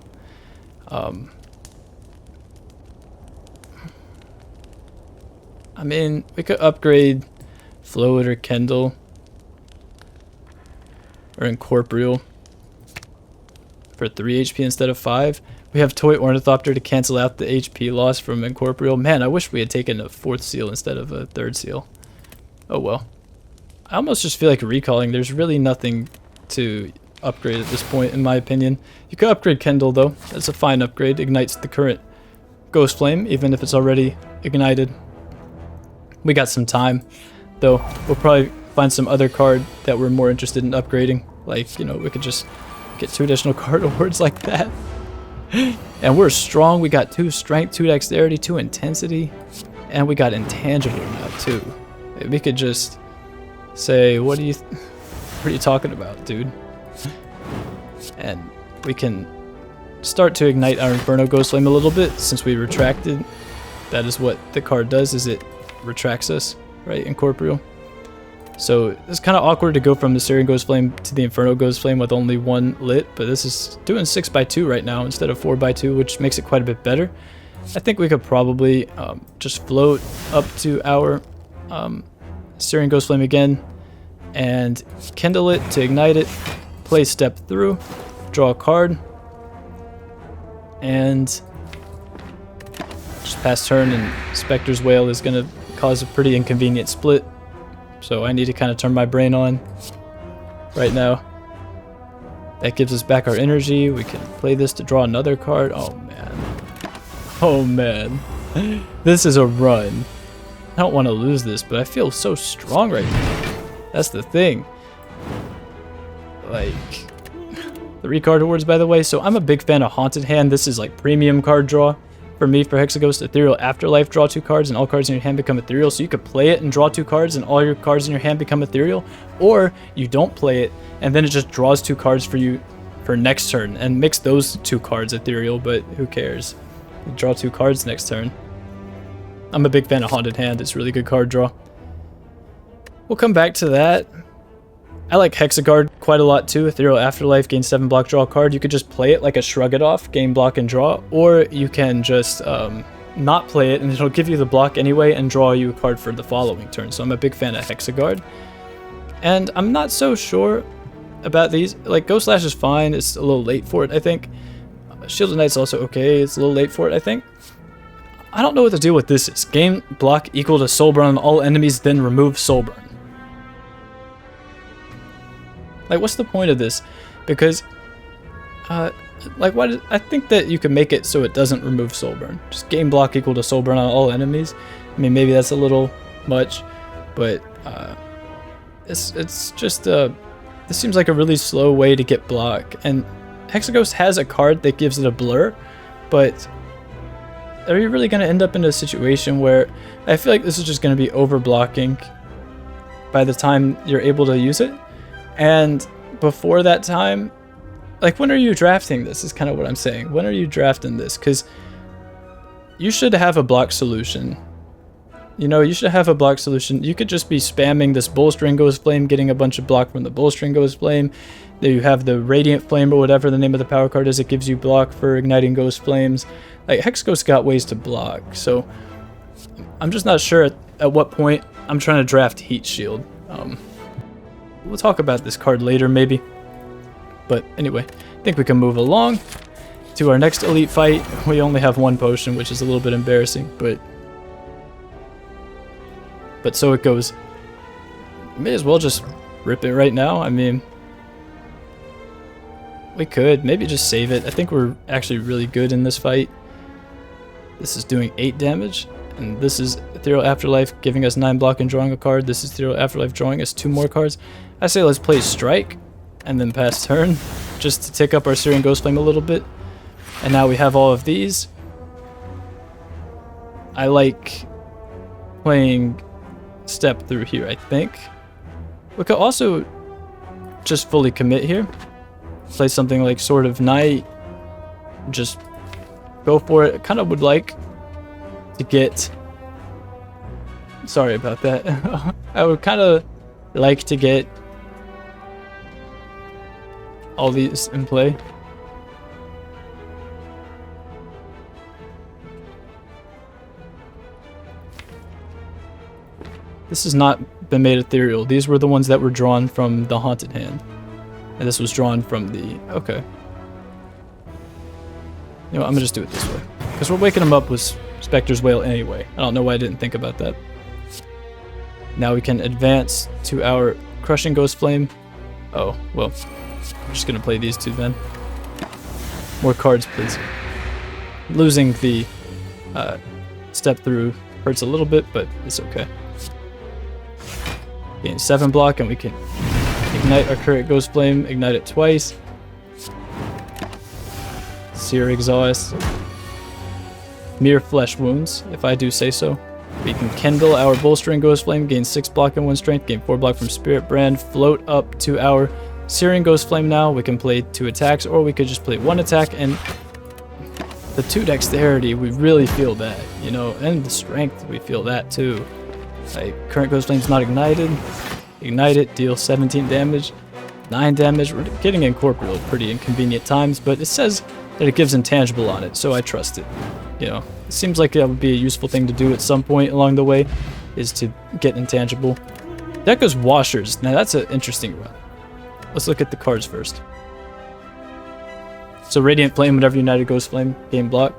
S1: I mean, we could upgrade Float or Kendall or Incorporeal for 3 HP instead of 5. We have Toy Ornithopter to cancel out the HP loss from Incorporeal. Man, I wish we had taken a 4th seal instead of a 3rd seal. Oh well. I almost just feel like recalling. There's really nothing to upgrade at this point, in my opinion. You could upgrade Kendall, though. That's a fine upgrade. Ignites the current Ghost Flame, even if it's already ignited. We got some time, though. We'll probably find some other card that we're more interested in upgrading. Like, you know, we could just get 2 additional card awards like that. And we're strong. We got 2 strength, 2 dexterity, 2 intensity, and we got intangible now too. We could just say, what are you talking about, dude? And we can start to ignite our Inferno Ghost Flame a little bit since we retracted. That is what the card does, is it retracts us, right? Incorporeal. So it's kind of awkward to go from the Syrian Ghost Flame to the Inferno Ghost Flame with only 1 lit, but this is doing 6x2 right now instead of 4x2, which makes it quite a bit better. I think we could probably just float up to our Syrian Ghost Flame again and kindle it to ignite it, play step through, draw a card, and just pass turn, and Spectre's Whale is going to cause a pretty inconvenient split. So I need to kind of turn my brain on right now. That gives us back our energy. We can play this to draw another card. Oh man. Oh man. This is a run. I don't want to lose this, but I feel so strong right now. That's the thing. Like, 3 card awards, by the way. So I'm a big fan of Haunted Hand. This is like premium card draw. For me, for Hexaghost, Ethereal Afterlife, draw 2 cards and all cards in your hand become ethereal. So you could play it and draw 2 cards and all your cards in your hand become ethereal. Or you don't play it and then it just draws 2 cards for you for next turn and makes those 2 cards ethereal, but who cares? You draw 2 cards next turn. I'm a big fan of Haunted Hand. It's a really good card draw. We'll come back to that. I like Hexaghost quite a lot too. Ethereal Afterlife, gain 7 block, draw a card. You could just play it like a Shrug It Off, gain block and draw, or you can just not play it and it'll give you the block anyway and draw you a card for the following turn. So I'm a big fan of Hexaghost. And I'm not so sure about these. Like, Ghost Slash is fine. It's a little late for it, I think. Shielded Knight's also okay. It's a little late for it, I think. I don't know what the deal with this is. Gain block equal to Soul Burn on all enemies, then remove Soul Burn. Like, what's the point of this? Because, like, I think that you can make it so it doesn't remove Soul Burn. Just gain block equal to Soul Burn on all enemies. I mean, maybe that's a little much, but it's just this seems like a really slow way to get block. And Hexaghost has a card that gives it a blur, but are you really going to end up in a situation where I feel like this is just going to be over blocking by the time you're able to use it? And before that time, like, when are you drafting this is kind of what I'm saying. When are you drafting this? Because you should have a block solution. You know, you should have a block solution. You could just be spamming this Bullstring Ghost Flame, getting a bunch of block from the Bullstring Ghost Flame. Then you have the Radiant Flame or whatever the name of the power card is. It gives you block for igniting Ghost Flames. Like, Hexaghost got ways to block. So I'm just not sure at what point I'm trying to draft Heat Shield. We'll talk about this card later, maybe. But anyway, I think we can move along. to our next elite fight. We only have one potion, which is a little bit embarrassing, but so it goes. May as well just rip it right now. I mean, we could maybe just save it. I think we're actually really good in this fight. This is doing 8 damage, and this is Ethereal Afterlife giving us 9 block and drawing a card. This is Ethereal Afterlife drawing us 2 more cards. I say let's play Strike and then pass turn, just to tick up our Searing Ghostflame a little bit. And now we have all of these. I like playing Step through here, I think. We could also just fully commit here. Play something like Sword of Night. Just go for it. I kind of would like to get... Sorry about that. I would kind of like to get all these in play. This has not been made ethereal. These were the ones that were drawn from the Haunted Hand. And this was drawn from the... Okay. You know what, I'm gonna just do it this way. Because we're waking them up with Spectre's Wail anyway. I don't know why I didn't think about that. Now we can advance to our Crushing Ghostflame. Oh, well. I'm just gonna play these two then. More cards, please. Losing the step through hurts a little bit, but it's okay. Gain 7 block, and we can ignite our current Ghostflame, ignite it twice. Sear Exhaust. Mere Flesh Wounds, if I do say so. We can kindle our Bolstering Ghostflame, gain 6 block and 1 strength, gain 4 block from Spirit Brand, float up to our Searing Ghostflame now. We can play 2 attacks, or we could just play 1 attack, and the 2 dexterity, we really feel that, you know, and the strength, we feel that too. Like, current Ghostflame's not ignited. Ignite it, deal 17 damage, 9 damage. We're getting incorporeal at pretty inconvenient times, but it says that it gives intangible on it, so I trust it. You know, it seems like that would be a useful thing to do at some point along the way, is to get intangible. Deco's Washers. Now that's an interesting run. Let's look at the cards first. So Radiant Flame, whenever United Ghostflame, gain block.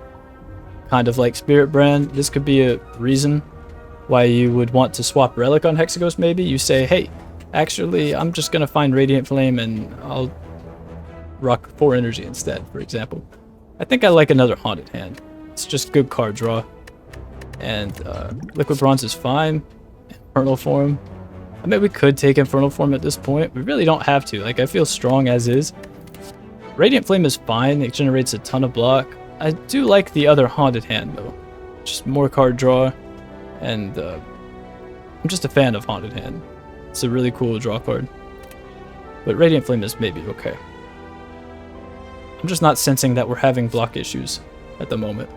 S1: Kind of like Spirit Brand. This could be a reason why you would want to swap Relic on Hexaghost maybe. You say, hey, actually, I'm just going to find Radiant Flame and I'll rock 4 energy instead, for example. I think I like another Haunted Hand. It's just good card draw. And Liquid Bronze is fine. Infernal Form. I mean, we could take Infernal Form at this point. We really don't have to. Like, I feel strong as is. Radiant Flame is fine. It generates a ton of block. I do like the other Haunted Hand, though. Just more card draw. And I'm just a fan of Haunted Hand. It's a really cool draw card. But Radiant Flame is maybe okay. I'm just not sensing that we're having block issues at the moment.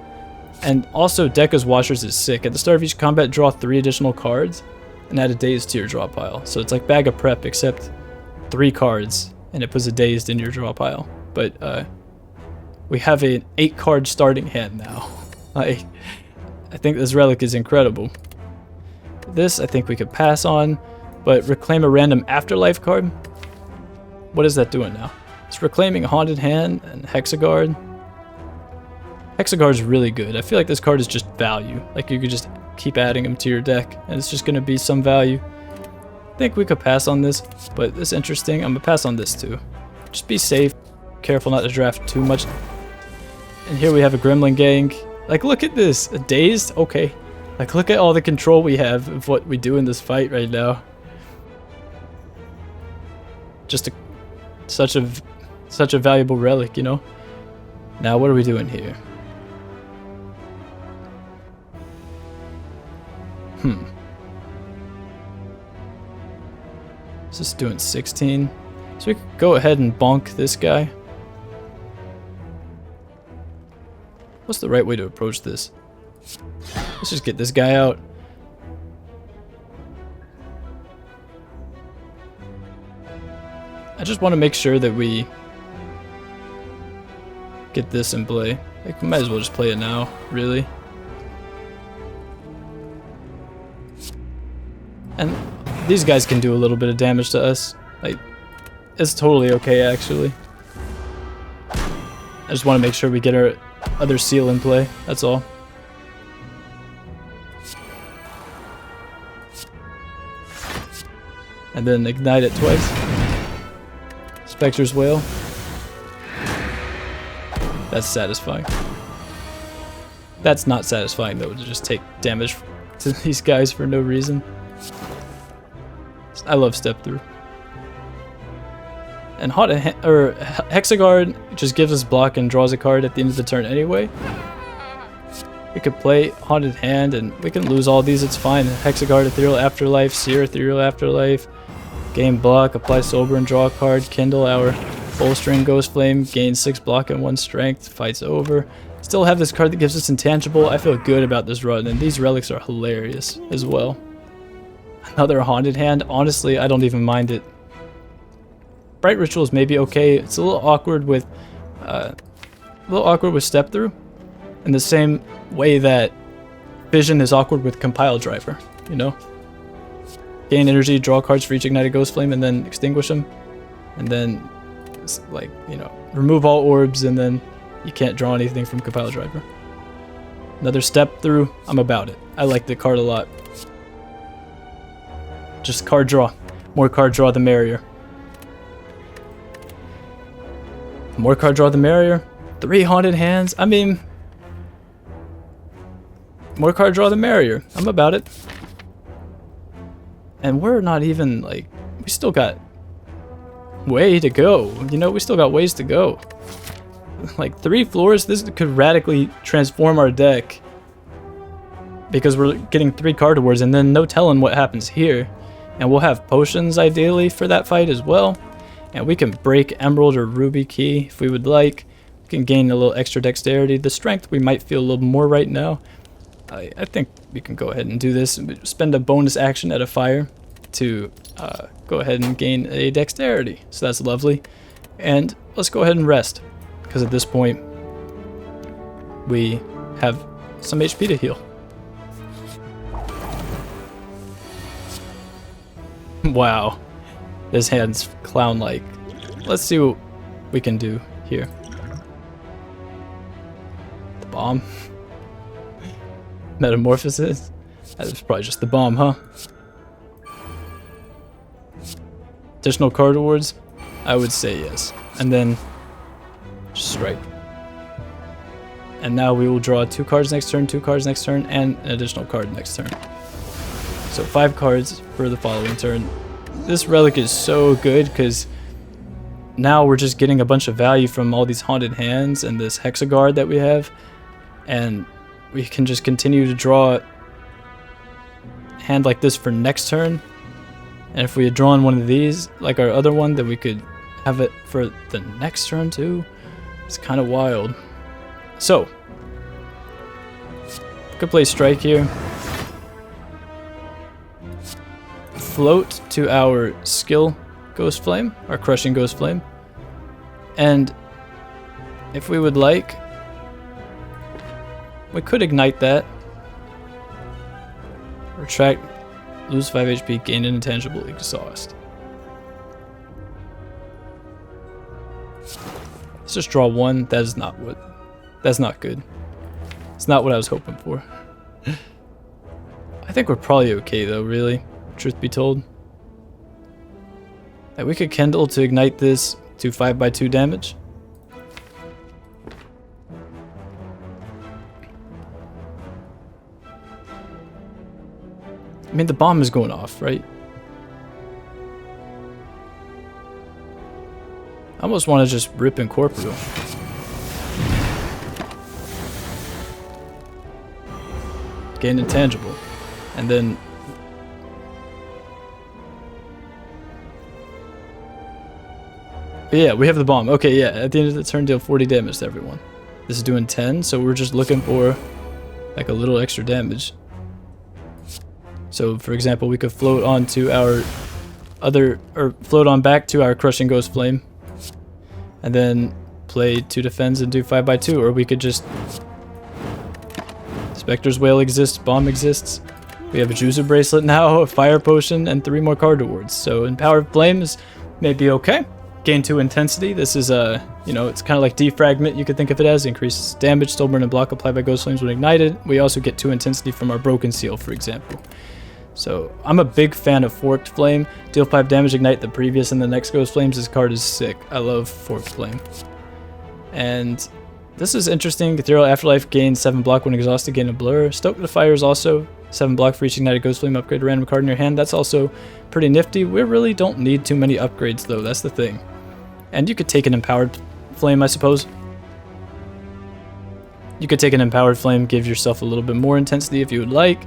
S1: And also, Deco's Washers is sick. At the start of each combat, draw 3 additional cards and add a Dazed to your draw pile. So it's like Bag of Prep, except 3 cards, and it puts a Dazed in your draw pile. But we have an 8-card starting hand now. I think this relic is incredible. This, I think we could pass on, but reclaim a random Afterlife card. What is that doing now? It's reclaiming Haunted Hand and Hexaghost. Hexaghost is really good. I feel like this card is just value. Like, you could just keep adding them to your deck, and it's just going to be some value. I think we could pass on this, but it's interesting. I'm going to pass on this too. Just be safe. Careful not to draft too much. And here we have a Gremlin Gang. Like, look at this. A Dazed? Okay. Like, look at all the control we have of what we do in this fight right now. Just such a valuable relic, you know? Now, what are we doing here? This is doing 16. So we could go ahead and bonk this guy. What's the right way to approach this? Let's just get this guy out. I just want to make sure that we get this in play. Like, we might as well just play it now, really. And these guys can do a little bit of damage to us. Like, it's totally okay, actually. I just want to make sure we get our other seal in play, that's all. And then ignite it twice. Spectre's Wail. That's satisfying. That's not satisfying though, to just take damage to these guys for no reason. I love step through. And Hexaghost just gives us block and draws a card at the end of the turn anyway. We could play Haunted Hand and we can lose all these, it's fine. Hexaghost, Ethereal Afterlife, Seer, Ethereal Afterlife, gain block, apply Sober and draw a card, Kindle our Bolstering Ghost Flame, gain 6 block and 1 strength, fights over. Still have this card that gives us Intangible. I feel good about this run, and these relics are hilarious as well. Another Haunted Hand, honestly, I don't even mind it. Bright Rituals may be okay. It's a little awkward with Step Through, in the same way that Vision is awkward with Compile Driver, you know? Gain energy, draw cards for each ignited Ghost Flame, and then extinguish them. And then, like, you know, remove all orbs, and then you can't draw anything from Compile Driver. Another Step Through, I'm about it. I like the card a lot. Just card draw. More card draw, the merrier. The more card draw, the merrier. 3 Haunted Hands, I mean... more card draw, the merrier. I'm about it. And we're not even, like... we still got... way to go. You know, we still got ways to go. Like 3 floors, this could radically transform our deck. Because we're getting 3 card awards and then no telling what happens here. And we'll have potions ideally for that fight as well. And we can break Emerald or Ruby Key if we would like. We can gain a little extra dexterity. The strength we might feel a little more right now. I think we can go ahead and do this. Spend a bonus action at a fire to go ahead and gain a dexterity. So that's lovely. And let's go ahead and rest. Because at this point, we have some HP to heal. Wow. This hand's clown-like. Let's see what we can do here. The bomb. Metamorphosis. That's probably just the bomb, huh? Additional card awards? I would say yes. And then strike. And now we will draw 2 cards next turn, 2 cards next turn, and an additional card next turn. So 5 cards for the following turn. This relic is so good because now we're just getting a bunch of value from all these Haunted Hands and this Hexaghost that we have. And we can just continue to draw a hand like this for next turn. And if we had drawn one of these, like our other one, then we could have it for the next turn too. It's kind of wild. So, could play Strike here. Float to our skill Ghost Flame, our Crushing Ghost Flame. And if we would like, we could ignite that. Retract, lose 5 HP, gain an intangible, exhaust. Let's just draw 1. That is not what. That's not good. It's not what I was hoping for. I think we're probably okay though, really. Truth be told. And we could Kindle to ignite this to 5x2 damage. I mean, the bomb is going off, right? I almost want to just rip Incorporeal. Gain Intangible. And then... yeah, we have the bomb. Okay, yeah, at the end of the turn, deal 40 damage to everyone. This is doing 10, so we're just looking for like a little extra damage. So, for example, we could float on to our float on back to our Crushing Ghost Flame. And then play 2 defends and do 5x2, or we could just... Spectre's Wail exists, Bomb exists. We have a Juicer Bracelet now, a Fire Potion, and 3 more card awards. So Empowered Flames may be okay. Gain 2 Intensity. This is You know, it's kind of like defragment, you could think of it as. Increases damage, still burn, and block applied by ghost flames when ignited. We also get 2 intensity from our broken seal, for example. So I'm a big fan of Forked Flame. Deal 5 damage, ignite the previous and the next ghost flames. This card is sick. I love Forked Flame. And this is interesting. Ethereal Afterlife gains 7 block when exhausted, gain a blur. Stoke the Fire is also 7 block for each ignited ghost flame. Upgrade a random card in your hand. That's also pretty nifty. We really don't need too many upgrades though. That's the thing. And you could take an Empowered Flame, I suppose. You could take an Empowered Flame, give yourself a little bit more intensity if you would like.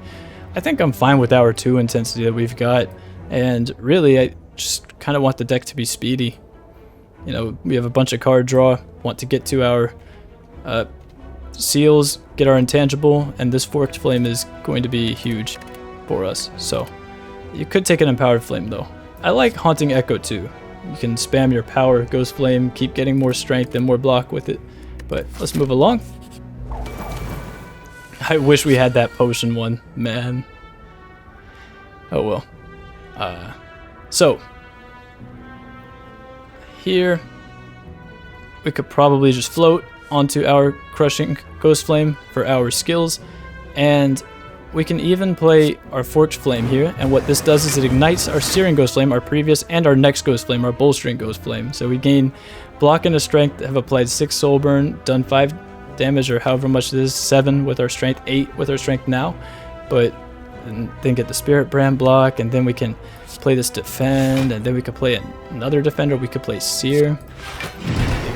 S1: I think I'm fine with our 2 intensity that we've got. And really, I just kind of want the deck to be speedy. You know, we have a bunch of card draw. Want to get to our seals, get our intangible, and this Forked Flame is going to be huge for us. So you could take an Empowered Flame though. I like Haunting Echo too. You can spam your power, Ghost Flame, keep getting more strength and more block with it. But let's move along. I wish we had that potion one, man. Oh well. So here we could probably just float onto our Crushing Ghost Flame for our skills, and we can even play our Forked Flame here, and what this does is it ignites our Searing Ghost Flame, our previous and our next Ghost Flame, our Bolstering Ghost Flame. So we gain block and a strength, have applied 6 soul burn, done 5 damage or however much it is, 7 with our strength, 8 with our strength now, but then get the Spirit Brand block, and then we can play this Defend, and then we could play another Defender, we could play Sear,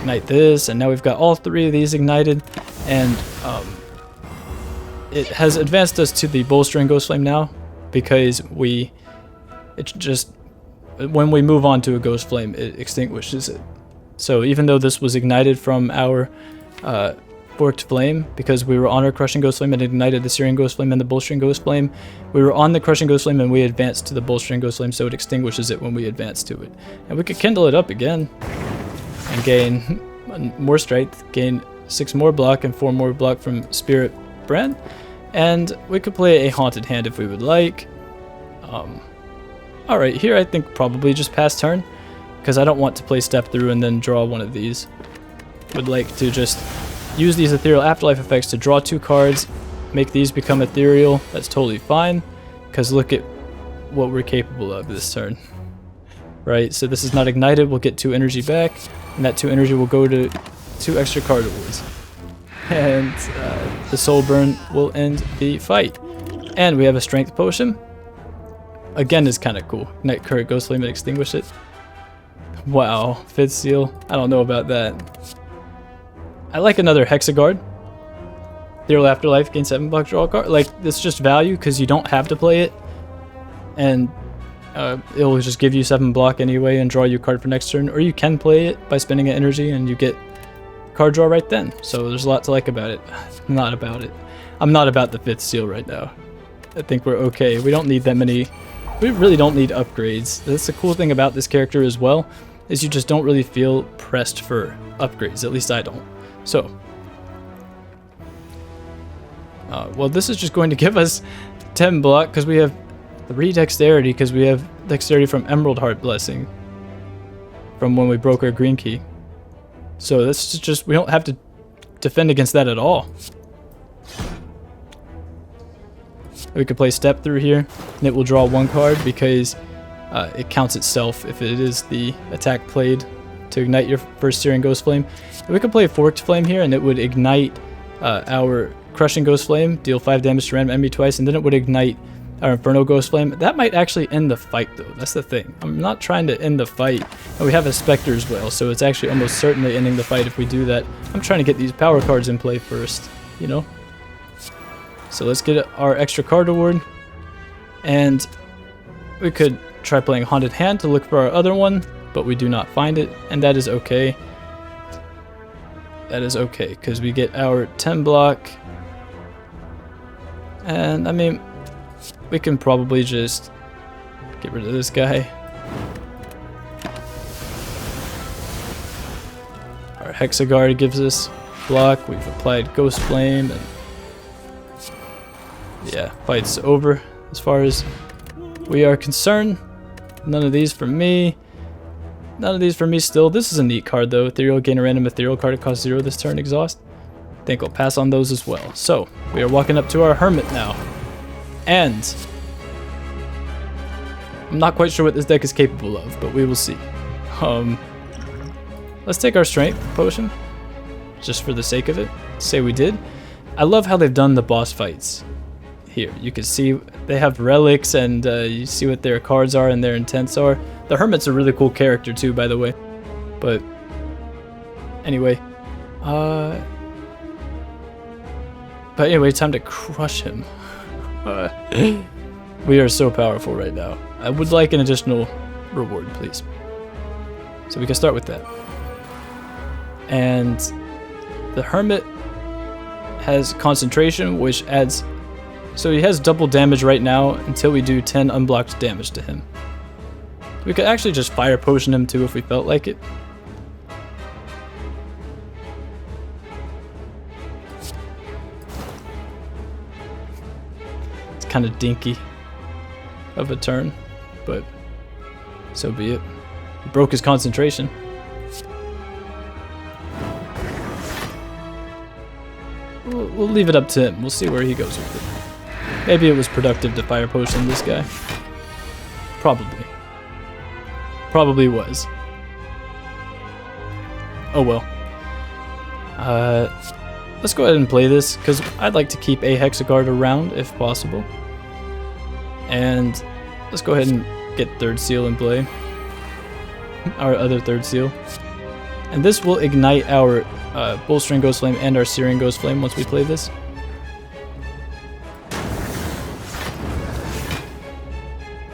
S1: ignite this, and now we've got all 3 of these ignited, and it has advanced us to the Bolstering Ghost Flame now, because when we move on to a Ghost Flame, it extinguishes it. So even though this was ignited from our Forked Flame, because we were on our Crushing Ghost Flame and ignited the Searing Ghost Flame and the Bolstering Ghost Flame, we were on the Crushing Ghost Flame and we advanced to the Bolstering Ghost Flame, so it extinguishes it when we advance to it. And we could kindle it up again and gain more strength, gain 6 more block and 4 more block from Spirit Brand, and we could play a Haunted Hand if we would like. Alright, here I think probably just pass turn, because I don't want to play Step Through and then draw one of these. Would like to just use these Ethereal Afterlife effects to draw 2 cards, make these become ethereal. That's totally fine, because look at what we're capable of this turn. Right, so this is not ignited, we'll get 2 energy back, and that 2 energy will go to 2 extra card awards. And the Soul Burn will end the fight. And we have a Strength Potion. Again, is kind of cool. Ignite current Ghost Flame and extinguish it. Wow, 5th seal. I don't know about that. I like another Hexaghost. Ethereal Afterlife, gain 7 block, draw a card. Like, it's just value because you don't have to play it. And it'll just give you 7 block anyway and draw you a card for next turn. Or you can play it by spending an energy and you get card draw right then. So there's a lot to like about it. I'm not about it. I'm not about the 5th seal right now. I think we're okay. We don't need that many. We really don't need upgrades. That's the cool thing about this character as well, is you just don't really feel pressed for upgrades. At least I don't. So, well, this is just going to give us 10 block because we have 3 dexterity, because we have dexterity from Emerald Heart Blessing from when we broke our green key. So this is just, we don't have to defend against that at all. We could play Step Through here, and it will draw 1 card because it counts itself if it is the attack played to ignite your first Searing Ghost Flame. And we could play Forked Flame here, and it would ignite our Crushing Ghost Flame, deal 5 damage to random enemy twice, and then it would ignite our Inferno Ghost Flame. That might actually end the fight though, that's the thing. I'm not trying to end the fight. And we have a Spectre as well, so it's actually almost certainly ending the fight if we do that. I'm trying to get these power cards in play first, you know? So let's get our extra card award. And we could try playing Haunted Hand to look for our other one, but we do not find it, and that is okay. That is okay, because we get our 10 block. And I mean, we can probably just get rid of this guy. Our Hexaghost gives us block. We've applied Ghost Flame, and yeah, fight's over as far as we are concerned. None of these for me. None of these for me still. This is a neat card though. Ethereal, gain a random ethereal card. It costs 0 this turn. Exhaust. I think I'll pass on those as well. So we are walking up to our Hermit now. And I'm not quite sure what this deck is capable of, but we will see. Let's take our Strength Potion, just for the sake of it. Say we did. I love how they've done the boss fights here. You can see they have relics, and you see what their cards are and their intents are. The Hermit's a really cool character too, by the way. But anyway, time to crush him. We are so powerful right now. I would like an additional reward, please. So we can start with that. And the Hermit has concentration, which adds... So he has double damage right now until we do 10 unblocked damage to him. We could actually just fire potion him too if we felt like it. It's kind of dinky of a turn, but so be it. He broke his concentration. We'll leave it up to him. We'll see where he goes with it. Maybe it was productive to fire potion this guy. Probably. Probably was. Oh well. Let's go ahead and play this, because I'd like to keep a Hexaghost around if possible. And let's go ahead and get third seal in play. Our other third seal. And this will ignite our Bolstering Ghost Flame and our Searing Ghost Flame once we play this.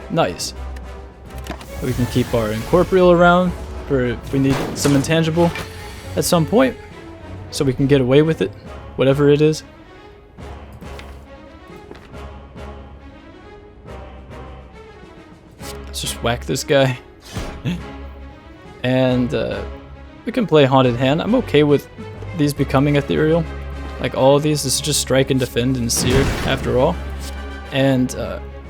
S1: Nice. We can keep our Incorporeal around for if we need some intangible at some point, so we can get away with it, whatever it is. Let's just whack this guy. And we can play Haunted Hand. I'm okay with these becoming ethereal. Like all of these, this is just strike and defend and sear after all. And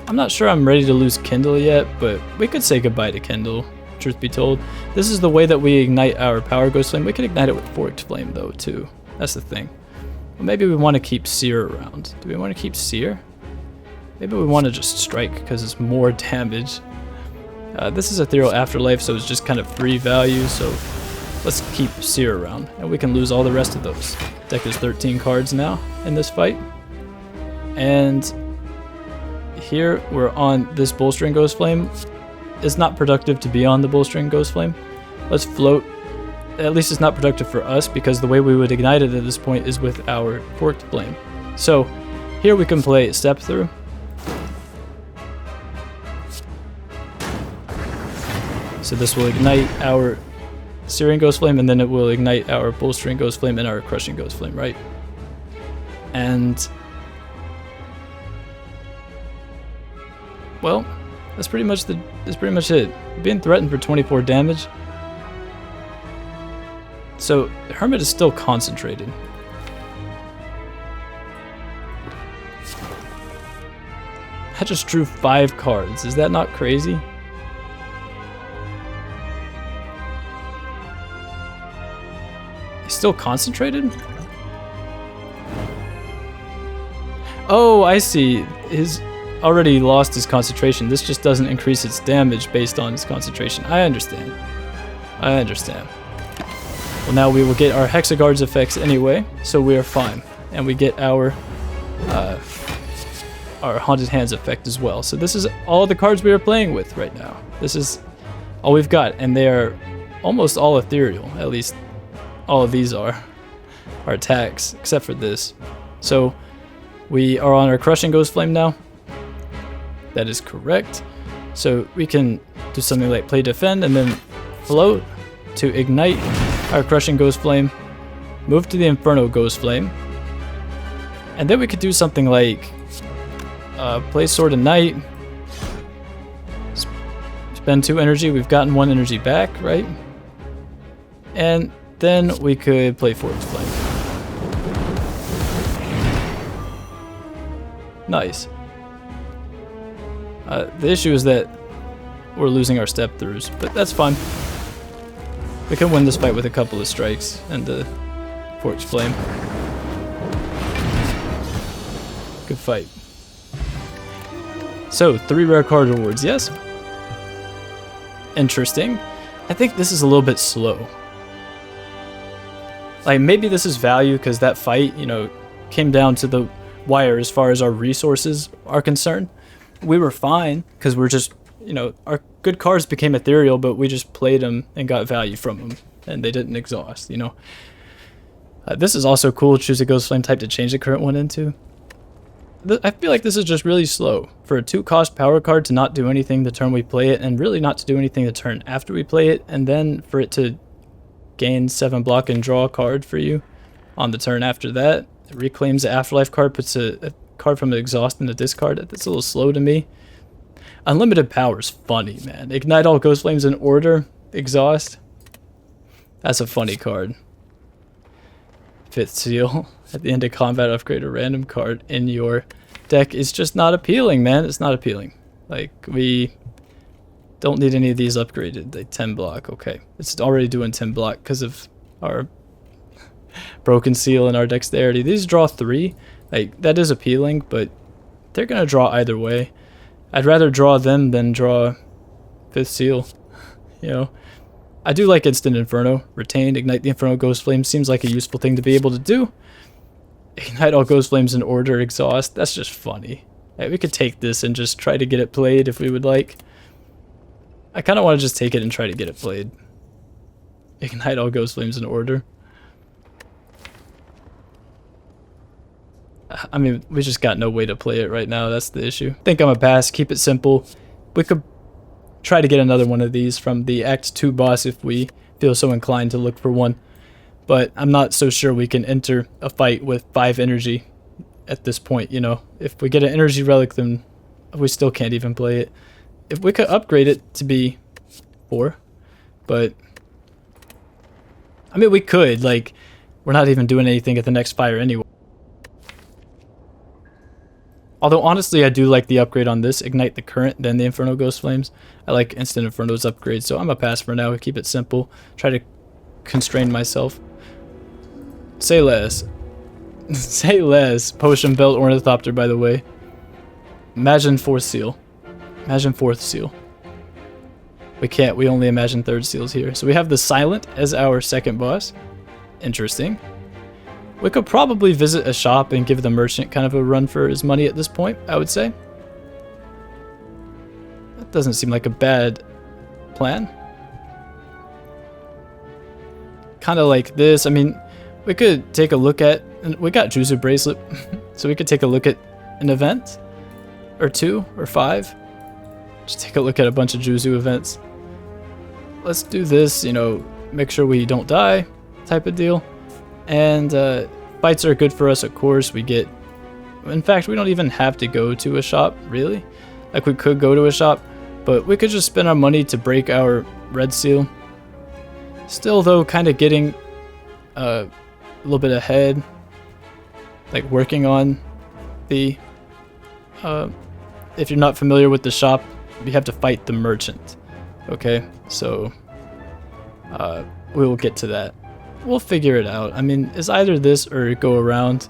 S1: I'm not sure I'm ready to lose Kindle yet, but we could say goodbye to Kindle, truth be told. This is the way that we ignite our Power Ghost Flame. We can ignite it with Forked Flame though too. That's the thing. Well, maybe we want to keep Sear around. Do we want to keep Sear? Maybe we want to just strike because it's more damage. This is Ethereal Afterlife, so it's just kind of free value, so let's keep Sear around, and we can lose all the rest of those. Deck is 13 cards now in this fight. And here we're on this Bolstering Ghost Flame. It's not productive to be on the Bolstering Ghost Flame. Let's float. At least it's not productive for us, because the way we would ignite it at this point is with our Forked Flame. So here we can play Step Through. So this will ignite our Searing Ghost Flame, and then it will ignite our Bolstering Ghost Flame and our Crushing Ghost Flame, right? And well, that's pretty much it. Being threatened for 24 damage. So Hermit is still concentrated. I just drew 5 cards. Is that not crazy? He's still concentrated? Oh, I see. He's already lost his concentration. This just doesn't increase its damage based on his concentration. I understand. I understand. Well, now we will get our Hexaghost effects anyway, so we are fine. And we get our Haunted Hands effect as well. So this is all the cards we are playing with right now. This is all we've got, and they are almost all ethereal. At least all of these are our attacks, except for this. So we are on our Crushing Ghost Flame now. That is correct. So we can do something like play Defend and then float to ignite our Crushing Ghost Flame, move to the Inferno Ghost Flame, and then we could do something like play Sword of Night, spend 2 energy. We've gotten 1 energy back, right? And then we could play Forked Flame. Nice. The issue is that we're losing our step throughs, but that's fine. We can win this fight with a couple of strikes and the Forked Flame. Good fight. So, 3 rare card rewards, yes? Interesting. I think this is a little bit slow. Like, maybe this is value because that fight, you know, came down to the wire as far as our resources are concerned. We were fine because we're just, you know, our good cards became ethereal, but we just played them and got value from them, and they didn't exhaust, you know. This is also cool. Choose a Ghost Flame type to change the current one into. I feel like this is just really slow. For a 2-cost power card to not do anything the turn we play it, and really not to do anything the turn after we play it, and then for it to gain 7 block and draw a card for you on the turn after that. It reclaims the Afterlife card, puts a card from the exhaust in the discard. That's a little slow to me. Unlimited power is funny, man. Ignite all Ghost Flames in order. Exhaust. That's a funny card. 5th seal. At the end of combat, upgrade a random card in your deck is just not appealing, man. It's not appealing. Like, we don't need any of these upgraded. Like 10 block, okay. It's already doing 10 block because of our broken seal and our dexterity. These draw 3. Like, that is appealing, but they're gonna draw either way. I'd rather draw them than draw 5th seal. You know, I do like Instant Inferno. Retain, ignite the Inferno Ghost Flame seems like a useful thing to be able to do. Ignite all Ghost Flames in order, exhaust. That's just funny. Yeah, we could take this and just try to get it played if we would like. I kind of want to just take it and try to get it played. Ignite all Ghost Flames in order. I mean, we just got no way to play it right now. That's the issue. I think I'm a pass. Keep it simple. We could try to get another one of these from the Act 2 boss if we feel so inclined to look for one. But I'm not so sure we can enter a fight with 5 energy at this point, you know. If we get an energy relic, then we still can't even play it. If we could upgrade it to be 4, but I mean, we could. Like, we're not even doing anything at the next Spire anyway. Although, honestly, I do like the upgrade on this. Ignite the current, then the Inferno Ghost Flames. I like Instant Inferno's upgrade, so I'm a pass for now. Keep it simple. Try to constrain myself. Say less. Say less. Potion Belt Ornithopter, by the way. Imagine 4th seal. Imagine 4th seal. We can't. We only imagine 3rd seals here. So we have the Silent as our second boss. Interesting. We could probably visit a shop and give the merchant kind of a run for his money at this point, I would say. That doesn't seem like a bad plan. Kind of like this. I mean, we could take a look at... We got Juzu Bracelet, so we could take a look at an event. Or 2, or 5. Just take a look at a bunch of Juzu events. Let's do this, you know, make sure we don't die type of deal. And fights are good for us, of course. We get... In fact, we don't even have to go to a shop, really. Like, we could go to a shop, but we could just spend our money to break our red seal. Still, though, kind of getting a little bit ahead. Like, working on the... if you're not familiar with the shop, you have to fight the merchant. Okay, so we will get to that. We'll figure it out. I mean, it's either this or go around,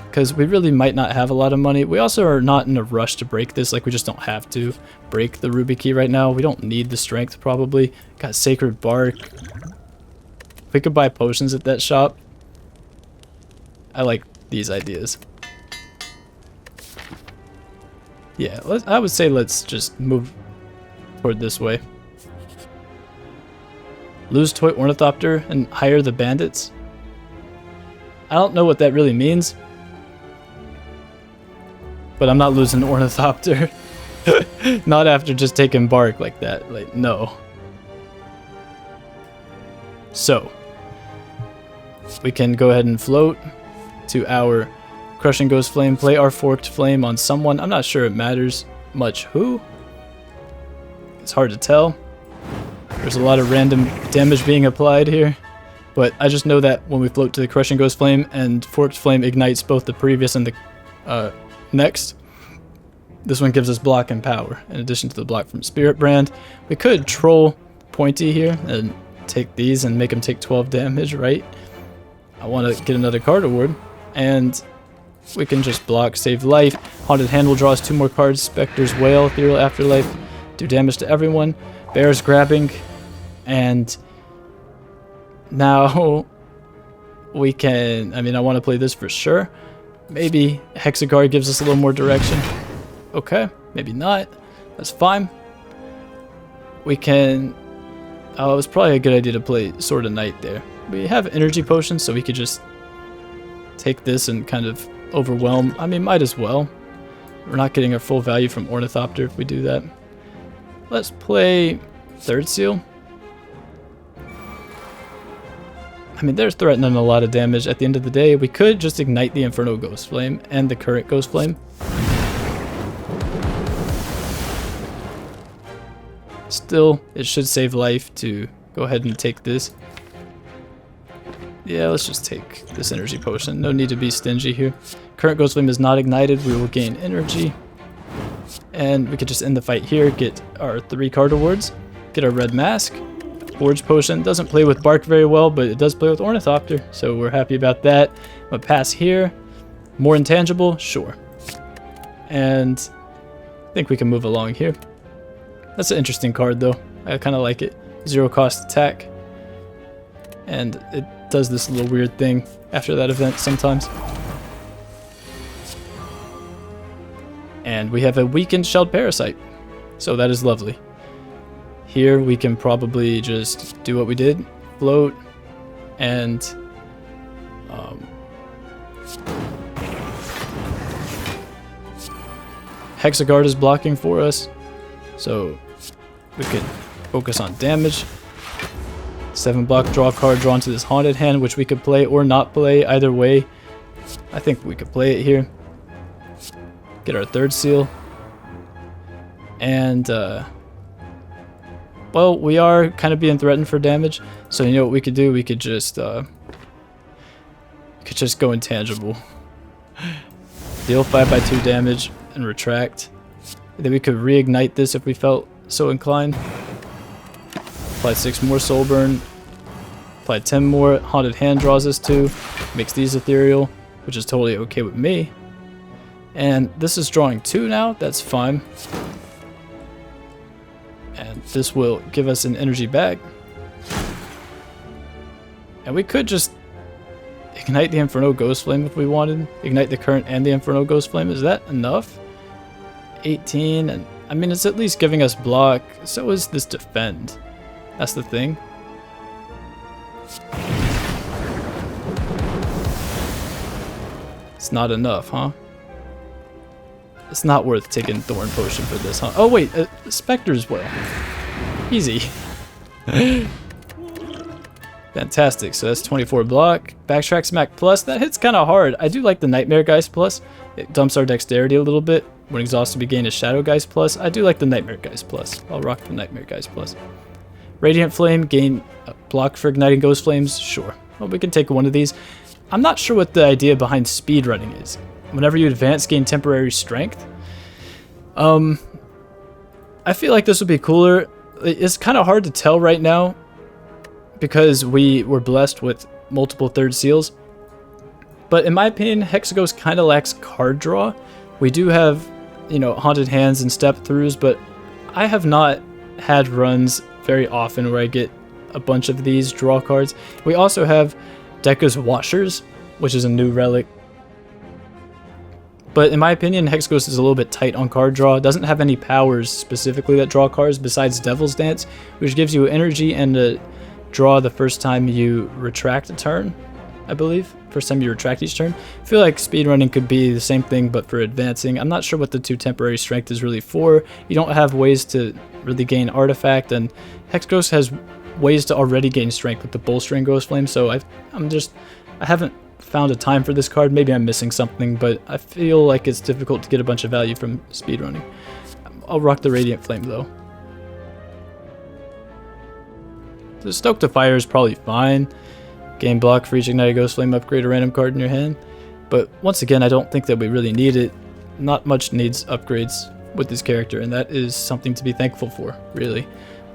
S1: because we really might not have a lot of money. We also are not in a rush to break this. Like, we just don't have to break the Ruby Key right now. We don't need the strength, probably. Got Sacred Bark. We could buy potions at that shop. I like these ideas. Yeah, I would say let's just move toward this way. Lose Toy Ornithopter and hire the bandits. I don't know what that really means. But I'm not losing Ornithopter. Not after just taking bark like that. Like, no. So, we can go ahead and float to our Crushing Ghost Flame. Play our Forked Flame on someone. I'm not sure it matters much who. It's hard to tell. There's a lot of random damage being applied here, but I just know that when we float to the Crushing Ghost Flame and Forked Flame ignites both the previous and the next, this one gives us block and power, in addition to the block from Spirit Brand. We could troll Pointy here and take these and make him take 12 damage, right? I want to get another card award, and we can just block, save life. Haunted Hand will draw us 2 more cards. Spectre's Wail, Ethereal Afterlife, do damage to everyone. Bear's Grabbing, and now we can, I mean, I want to play this for sure. Maybe Hexaghost gives us a little more direction. Okay, maybe not. That's fine. We can, oh, it was probably a good idea to play Sword of Night there. We have energy potions, so we could just take this and kind of overwhelm. I mean, might as well. We're not getting our full value from Ornithopter if we do that. Let's play Third Seal. I mean, they're threatening a lot of damage. At the end of the day, we could just ignite the Inferno Ghost Flame and the current Ghost Flame. Still, it should save life to go ahead and take this. Yeah, let's just take this energy potion. No need to be stingy here. Current Ghost Flame is not ignited. We will gain energy. And we could just end the fight here, get our 3 card awards, get our red mask. Forge Potion doesn't play with Bark very well, but it does play with Ornithopter, so we're happy about that. I'm gonna pass here. More Intangible? Sure. And I think we can move along here. That's an interesting card though. I kind of like it. 0 cost attack. And it does this little weird thing after that event sometimes. And we have a weakened Shelled Parasite. So that is lovely. Here we can probably just do what we did. Float. And Hexaghost is blocking for us. So we could focus on damage. 7 block, draw a card, drawn to this Haunted Hand, which we could play or not play. Either way, I think we could play it here. Get our 3rd seal. And, well, we are kind of being threatened for damage. So you know what we could do? We could just go Intangible. Deal 5/2 damage and retract. Then we could reignite this if we felt so inclined. Apply 6 more Soul Burn. Apply 10 more. Haunted Hand draws us 2. Makes these ethereal, which is totally okay with me. And this is drawing 2 now. That's fine. And this will give us an energy back. And we could just ignite the Inferno Ghost Flame if we wanted. Ignite the current and the Inferno Ghost Flame. Is that enough? 18, and I mean, it's at least giving us block. So is this defend. That's the thing. It's not enough, huh? It's not worth taking Thorn Potion for this, huh? Oh wait, Spectre's Wail. Easy. Fantastic, so that's 24 block. Backtrack Smack Plus, that hits kind of hard. I do like the Nightmare Geist Plus. It dumps our dexterity a little bit. When exhausted, we gain a Shadow Geist Plus. I do like the Nightmare Geist Plus. I'll rock the Nightmare Geist Plus. Radiant Flame, gain a block for igniting Ghost Flames. Sure. Well, we can take one of these. I'm not sure what the idea behind speedrunning is. Whenever you advance, gain temporary strength. I feel like this would be cooler. It's kind of hard to tell right now because we were blessed with multiple 3rd seals. But in my opinion, Hexaghost kind of lacks card draw. We do have, you know, Haunted Hands and step throughs, but I have not had runs very often where I get a bunch of these draw cards. We also have Dekka's Washers, which is a new relic. But in my opinion, Hexaghost is a little bit tight on card draw. It doesn't have any powers specifically that draw cards besides Devil's Dance, which gives you energy and a draw the first time you retract a turn, I believe. First time you retract each turn. I feel like speedrunning could be the same thing, but for advancing. I'm not sure what the 2 temporary strength is really for. You don't have ways to really gain artifact, and Hexaghost has ways to already gain strength with the bolstering Ghost Flame, so I haven't found a time for this card. Maybe I'm missing something, but I feel like it's difficult to get a bunch of value from speedrunning. I'll rock the Radiant Flame though. The Stoke to Fire is probably fine. Gain block for each ignited Ghost Flame, upgrade a random card in your hand. But once again, I don't think that we really need it. Not much needs upgrades with this character, and that is something to be thankful for, really.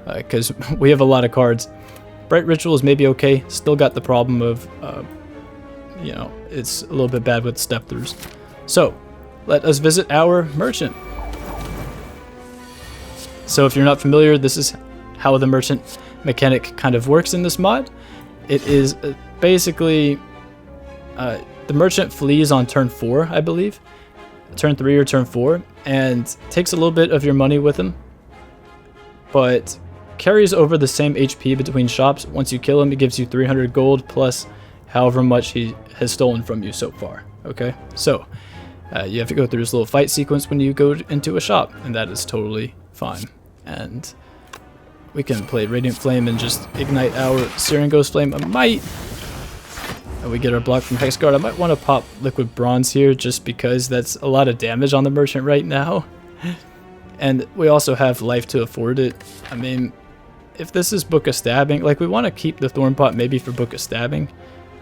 S1: Because we have a lot of cards. Bright Ritual is maybe okay. Still got the problem of, you know, it's a little bit bad with step-throughs. So, let us visit our merchant. So if you're not familiar, this is how the merchant mechanic kind of works in this mod. It is basically, the merchant flees on turn 4, I believe. Turn 3 or turn 4, and takes a little bit of your money with him, but carries over the same HP between shops. Once you kill him, it gives you 300 gold plus however much he has stolen from you so far. Okay, so you have to go through this little fight sequence when you go into a shop, and that is totally fine. And we can play Radiant Flame and just ignite our Searing Ghost Flame. And we get our block from Hexaghost. I might want to pop Liquid Bronze here just because that's a lot of damage on the merchant right now. And we also have life to afford it. I mean, if this is Book of Stabbing, like, we want to keep the Thorn Pot maybe for Book of Stabbing,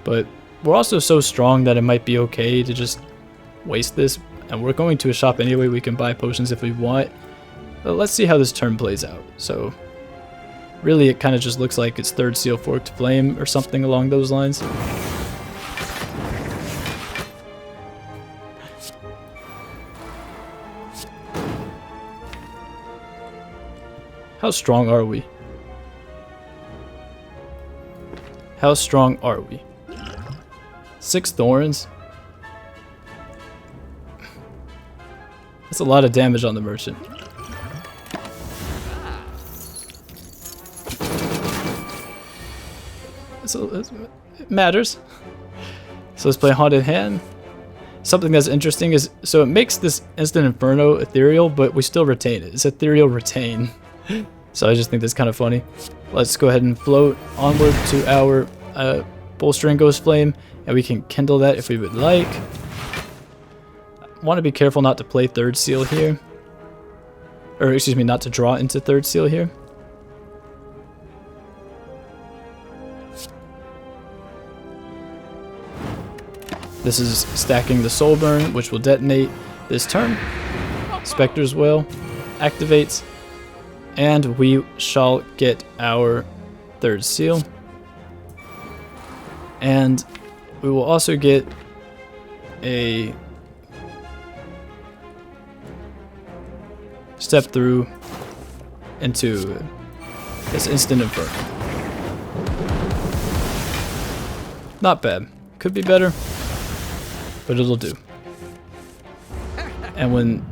S1: but we're also so strong that it might be okay to just waste this. And we're going to a shop anyway. We can buy potions if we want. But let's see how this turn plays out. So really, it kind of just looks like it's third seal Forked Flame or something along those lines. How strong are we? How strong are we? 6 thorns. That's a lot of damage on the merchant. So it matters. So let's play Haunted Hand. Something that's interesting is, so it makes this Instant Inferno ethereal, but we still retain it. It's ethereal retain. So I just think that's kind of funny. Let's go ahead and float onward to our Bolstering Ghost Flame, and we can kindle that if we would like. Want to be careful not to play third seal here. Or excuse me, not to draw into third seal here. This is stacking the Soul Burn, which will detonate this turn. Spectre's Will activates, and we shall get our third seal. And we will also get a step through into this Instant Inferno. Not bad. Could be better, but it'll do. And when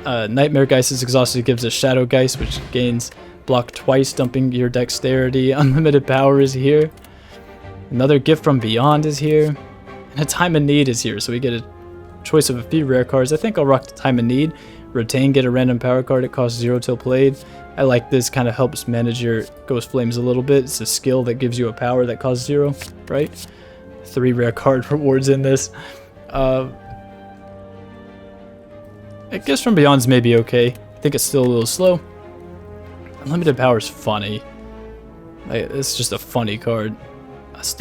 S1: Nightmare Geist is exhausted, it gives a Shadow Geist, which gains block twice, dumping your dexterity. Unlimited Power is here. Another Gift from Beyond is here. And a Time of Need is here, so we get a choice of a few rare cards. I think I'll rock the Time of Need. Retain, get a random power card. It costs 0 till played. I like this, kind of helps manage your Ghost Flames a little bit. It's a skill that gives you a power that costs 0, right? 3 rare card rewards in this. I guess from Beyond's maybe okay. I think it's still a little slow. Unlimited Power is funny. It's just a funny card.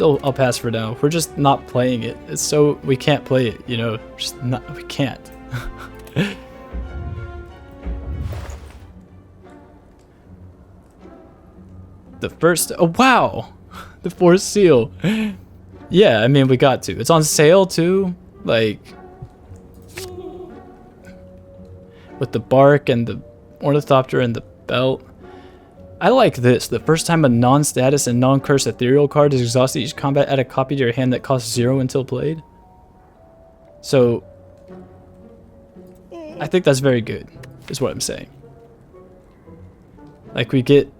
S1: I'll pass for now. We're just not playing it. It's so we can't play it, you know. Just not, we can't. The first, oh wow, the 4th seal. Yeah, I mean, we got to. It's on sale too, like with the bark and the ornithopter and the belt. I like this. The first time a non-status and non-cursed ethereal card is exhausted each combat, add a copy to your hand that costs 0 until played. So I think that's very good, is what I'm saying. Like, we get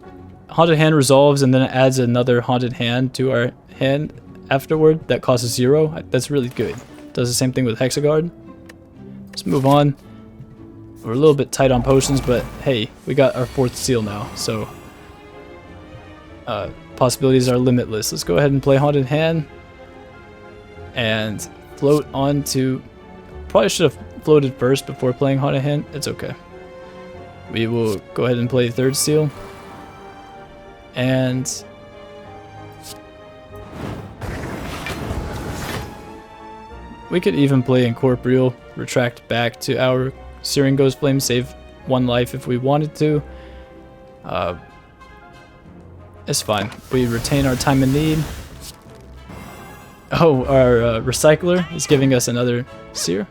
S1: Haunted Hand resolves and then it adds another Haunted Hand to our hand afterward that costs 0. That's really good. Does the same thing with Hexaghost. Let's move on. We're a little bit tight on potions, but hey, we got our 4th seal now, so possibilities are limitless. Let's go ahead and play Haunted Hand and float on to, probably should have floated first before playing Haunted Hand. It's okay. We will go ahead and play 3rd seal. And we could even play Incorporeal, retract back to our Searing Ghost Flame, save 1 life if we wanted to. It's fine. We retain our time in need. Oh, our recycler is giving us another seer.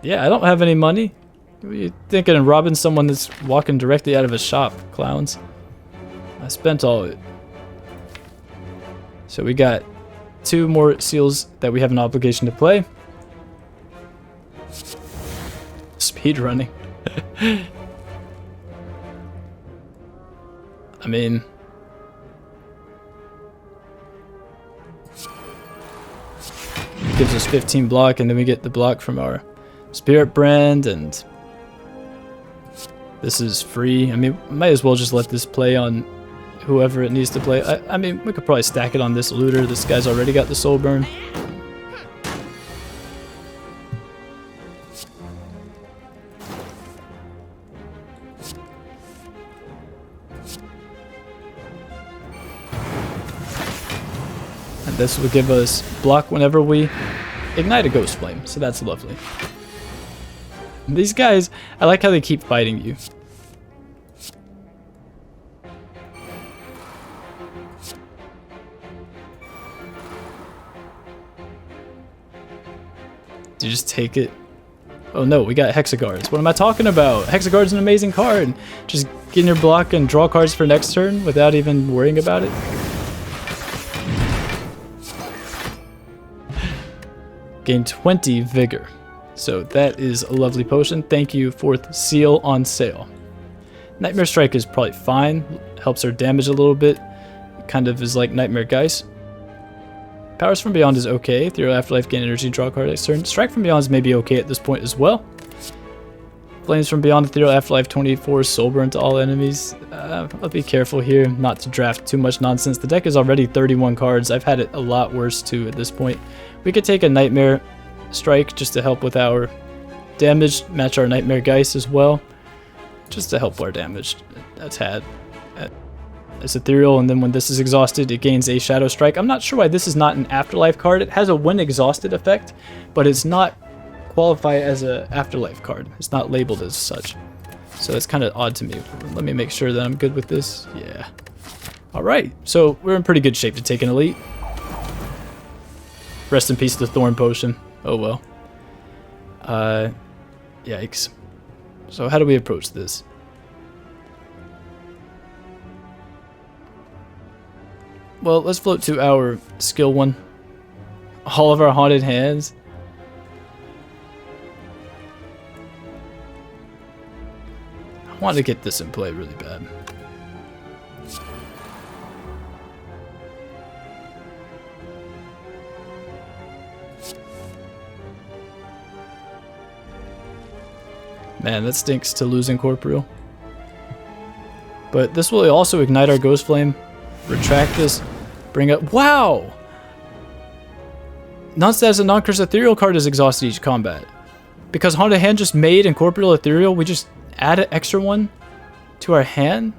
S1: Yeah, I don't have any money. What are you thinking of robbing someone that's walking directly out of a shop, clowns? I spent all of it. So we got 2 more seals that we have an obligation to play. Speed running. I mean, gives us 15 block, and then we get the block from our spirit brand, and this is free. I mean, might as well just let this play on whoever it needs to play. I mean, we could probably stack it on this looter. This guy's already got the soul burn. And this will give us block whenever we ignite a ghost flame, so that's lovely. These guys, I like how they keep fighting you. Do you just take it? Oh no, we got Hexaghost. What am I talking about? Hexaghost is an amazing card. Just get in your block and draw cards for next turn without even worrying about it. Gain 20 vigor. So that is a lovely potion. Thank you, 4th seal on sale. Nightmare Strike is probably fine. Helps our damage a little bit. Kind of is like Nightmare Geist. Powers from Beyond is okay. Ethereal Afterlife, gain energy, draw a card next turn. Strike from Beyond is maybe okay at this point as well. Flames from Beyond, Ethereal Afterlife, 24, soul burn to all enemies. I'll be careful here not to draft too much nonsense. The deck is already 31 cards. I've had it a lot worse too at this point. We could take a Nightmare Strike just to help with our damage, match our Nightmare Geist as well, just to help our damage. That's had. It's ethereal, and then when this is exhausted, it gains a Shadow Strike. I'm not sure why this is not an Afterlife card. It has a when exhausted effect, but it's not qualified as an Afterlife card. It's not labeled as such. So that's kind of odd to me. Let me make sure that I'm good with this. Yeah. Alright, so we're in pretty good shape to take an Elite. Rest in peace, the Thorn Potion. Oh well. Yikes. So how do we approach this? Well, let's float to our skill one. All of our haunted hands. I want to get this in play really bad. Man, that stinks to lose Incorporeal. But this will also ignite our Ghost Flame. Retract this. Bring up. Wow! Non-status and non-cursed ethereal card is exhausted each combat. Because Haunted Hand just made Incorporeal ethereal, we just add an extra one to our hand.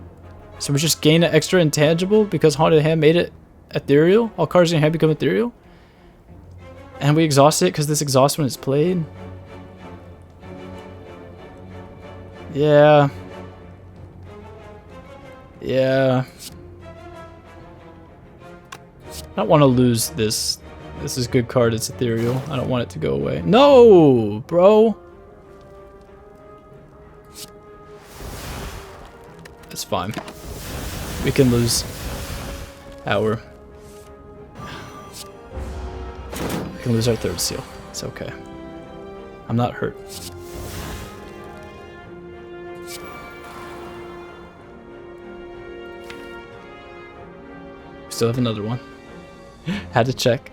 S1: So we just gain an extra intangible because Haunted Hand made it ethereal. All cards in your hand become ethereal. And we exhaust it because this exhausts when it's played. Yeah. Yeah. I don't want to lose this. This is a good card. It's ethereal. I don't want it to go away. No, bro. It's fine. We can lose our... We can lose our 3rd seal. It's okay. I'm not hurt. Still have another one. Had to check.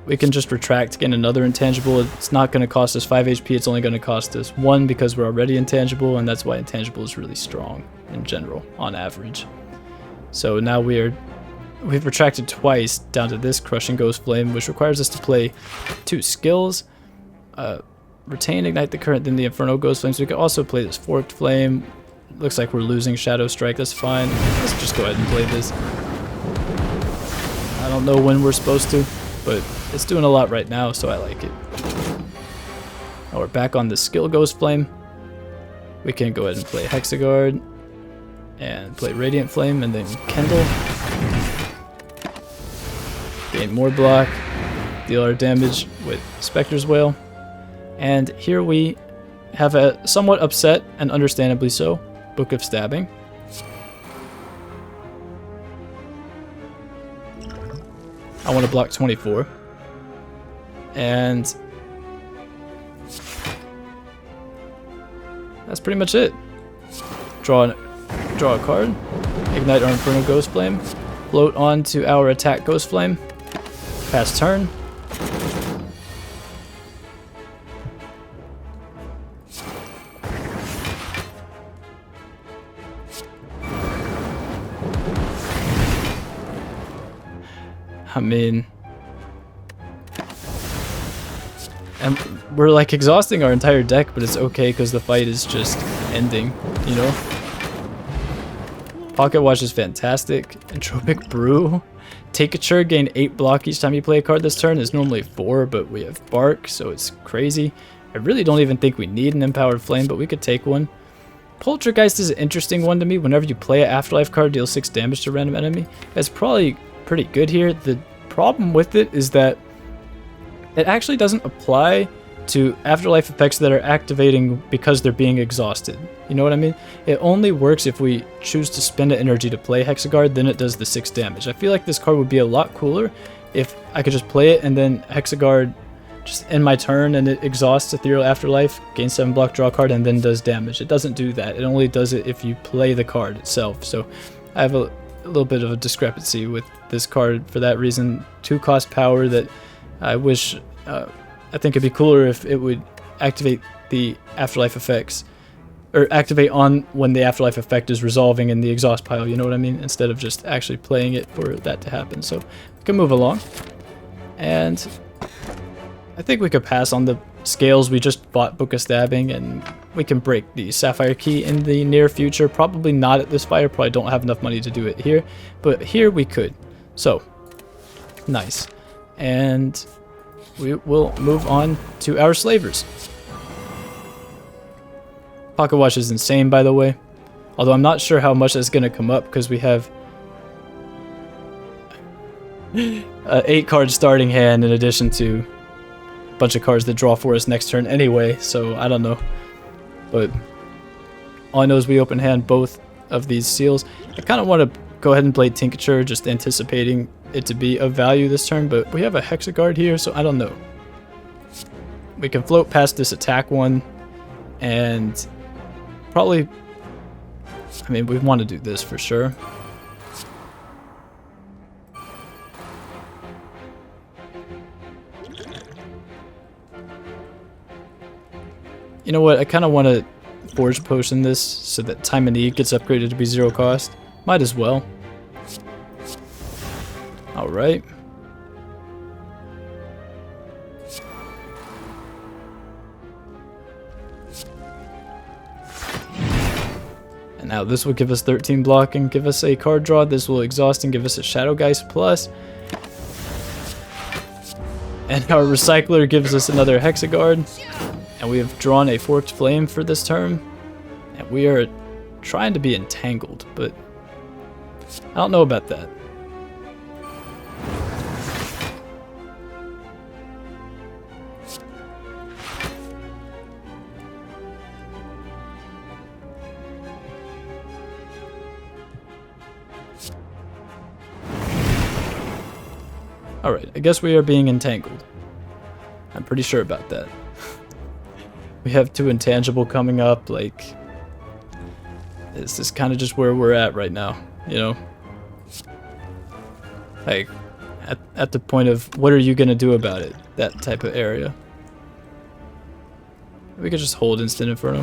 S1: We can just retract, gain another intangible. It's not going to cost us 5 HP. It's only going to cost us 1 because we're already intangible, and that's why intangible is really strong in general, on average. So now we've retracted twice down to this Crushing Ghost Flame, which requires us to play 2 skills. Retain, Ignite the Current, then the Inferno Ghost Flame. So we can also play this Forked Flame. Looks like we're losing Shadow Strike. That's fine. Let's just go ahead and play this. I don't know when we're supposed to, but it's doing a lot right now, so I like it. Now we're back on the skill Ghost Flame. We can go ahead and play Hexaghost. And play Radiant Flame and then Kindle. Gain more block. Deal our damage with Spectre's Wail. And here we have a somewhat upset, and understandably so, Book of Stabbing. I want to block 24. And that's pretty much it. Draw a card, ignite our Infernal Ghost Flame, float onto our attack Ghost Flame, pass turn. I mean, and we're like exhausting our entire deck, but it's okay because the fight is just ending, you know? Pocket Watch is fantastic. Entropic Brew. Tincture, gain 8 block each time you play a card this turn. Is normally 4, but we have Bark, so it's crazy. I really don't even think we need an Empowered Flame, but we could take one. Poltergeist is an interesting one to me. Whenever you play an Afterlife card, deal 6 damage to a random enemy. That's probably pretty good here. The problem with it is that it actually doesn't apply to Afterlife effects that are activating because they're being exhausted. You know what I mean? It only works if we choose to spend an energy to play Hexaghost, then it does the 6 damage. I feel like this card would be a lot cooler if I could just play it and then Hexaghost just end my turn and it exhausts Ethereal Afterlife, gain 7 block, draw a card, and then does damage. It doesn't do that. It only does it if you play the card itself. So I have a little bit of a discrepancy with this card for that reason. 2 cost power that I wish, I think it'd be cooler if it would activate the Afterlife effects, or activate on when the Afterlife effect is resolving in the exhaust pile, you know what I mean? Instead of just actually playing it for that to happen. So we can move along. And I think we could pass on the scales. We just bought Book of Stabbing, and we can break the Sapphire Key in the near future. Probably not at this Spire, probably don't have enough money to do it here, but here we could. So, nice. And we will move on to our Slavers. Pocket Watch is insane, by the way. Although I'm not sure how much that's going to come up, because we have 8 cards starting hand in addition to a bunch of cards that draw for us next turn anyway, so I don't know. But all I know is we open hand both of these seals. I kind of want to go ahead and play Tincture, just anticipating it to be of value this turn, but we have a Hexaghost here, so I don't know. We can float past this attack one, and probably, I mean, we want to do this for sure. You know what, I kind of want to Forge Potion this so that Time of Need gets upgraded to be 0 cost. Might as well. Alright. And now this will give us 13 block and give us a card draw. This will exhaust and give us a Shadowgeist plus. And our Recycler gives us another Hexaghost. And we have drawn a Forked Flame for this turn. And we are trying to be entangled, but I don't know about that. Alright, I guess we are being entangled. I'm pretty sure about that. We have 2 intangible coming up, like, this is kind of just where we're at right now, you know? Like, at the point of, what are you gonna do about it? That type of area. We could just hold Instant Inferno.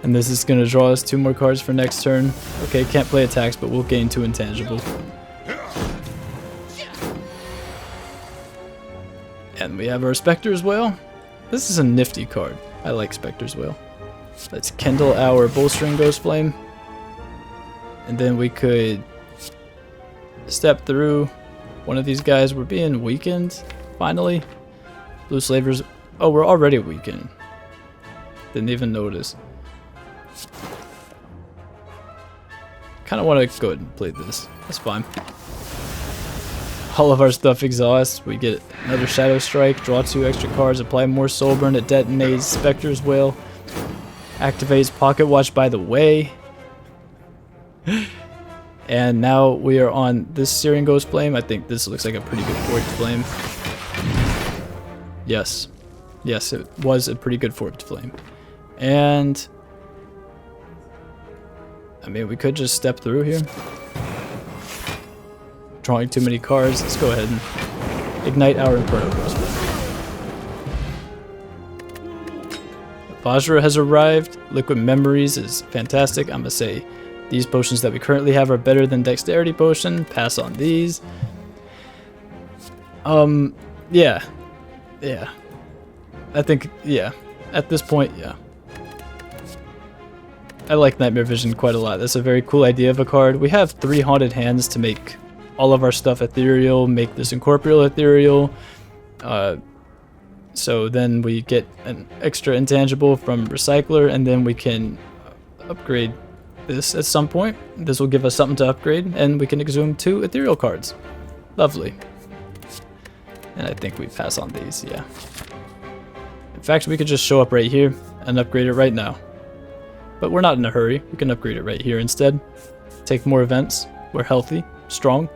S1: And this is going to draw us 2 more cards for next turn. Okay, can't play attacks, but we'll gain 2 intangible. And we have our Spectre as well. This is a nifty card. I like Spectre's Whale. Let's kindle our Bowstring Ghost Flame. And then we could step through one of these guys. We're being weakened, finally. Blue Slavers. Oh, we're already weakened. Didn't even notice. Kind of want to go ahead and play this. That's fine. All of our stuff exhausts. We get another Shadow Strike, draw 2 extra cards, apply more Soul Burn, it detonates Spectre's Whale, activates Pocket Watch by the way. And now we are on this Searing Ghost Flame. I think this looks like a pretty good Forked Flame. Yes. Yes, it was a pretty good Forked Flame. And I mean, we could just step through here. Drawing too many cards. Let's go ahead and ignite our Inferno Ghost Flame. Vajra has arrived. Liquid Memories is fantastic. I'm gonna say these potions that we currently have are better than Dexterity Potion. Pass on these. Yeah. I think, yeah. At this point, yeah. I like Nightmare Vision quite a lot. That's a very cool idea of a card. We have 3 Haunted Hands to make all of our stuff ethereal, make this incorporeal ethereal. So then we get an extra intangible from Recycler, and then we can upgrade this at some point. This will give us something to upgrade, and we can exhume 2 ethereal cards. Lovely. And I think we pass on these, yeah. In fact, we could just show up right here and upgrade it right now. But we're not in a hurry. We can upgrade it right here instead. Take more events. We're healthy, strong.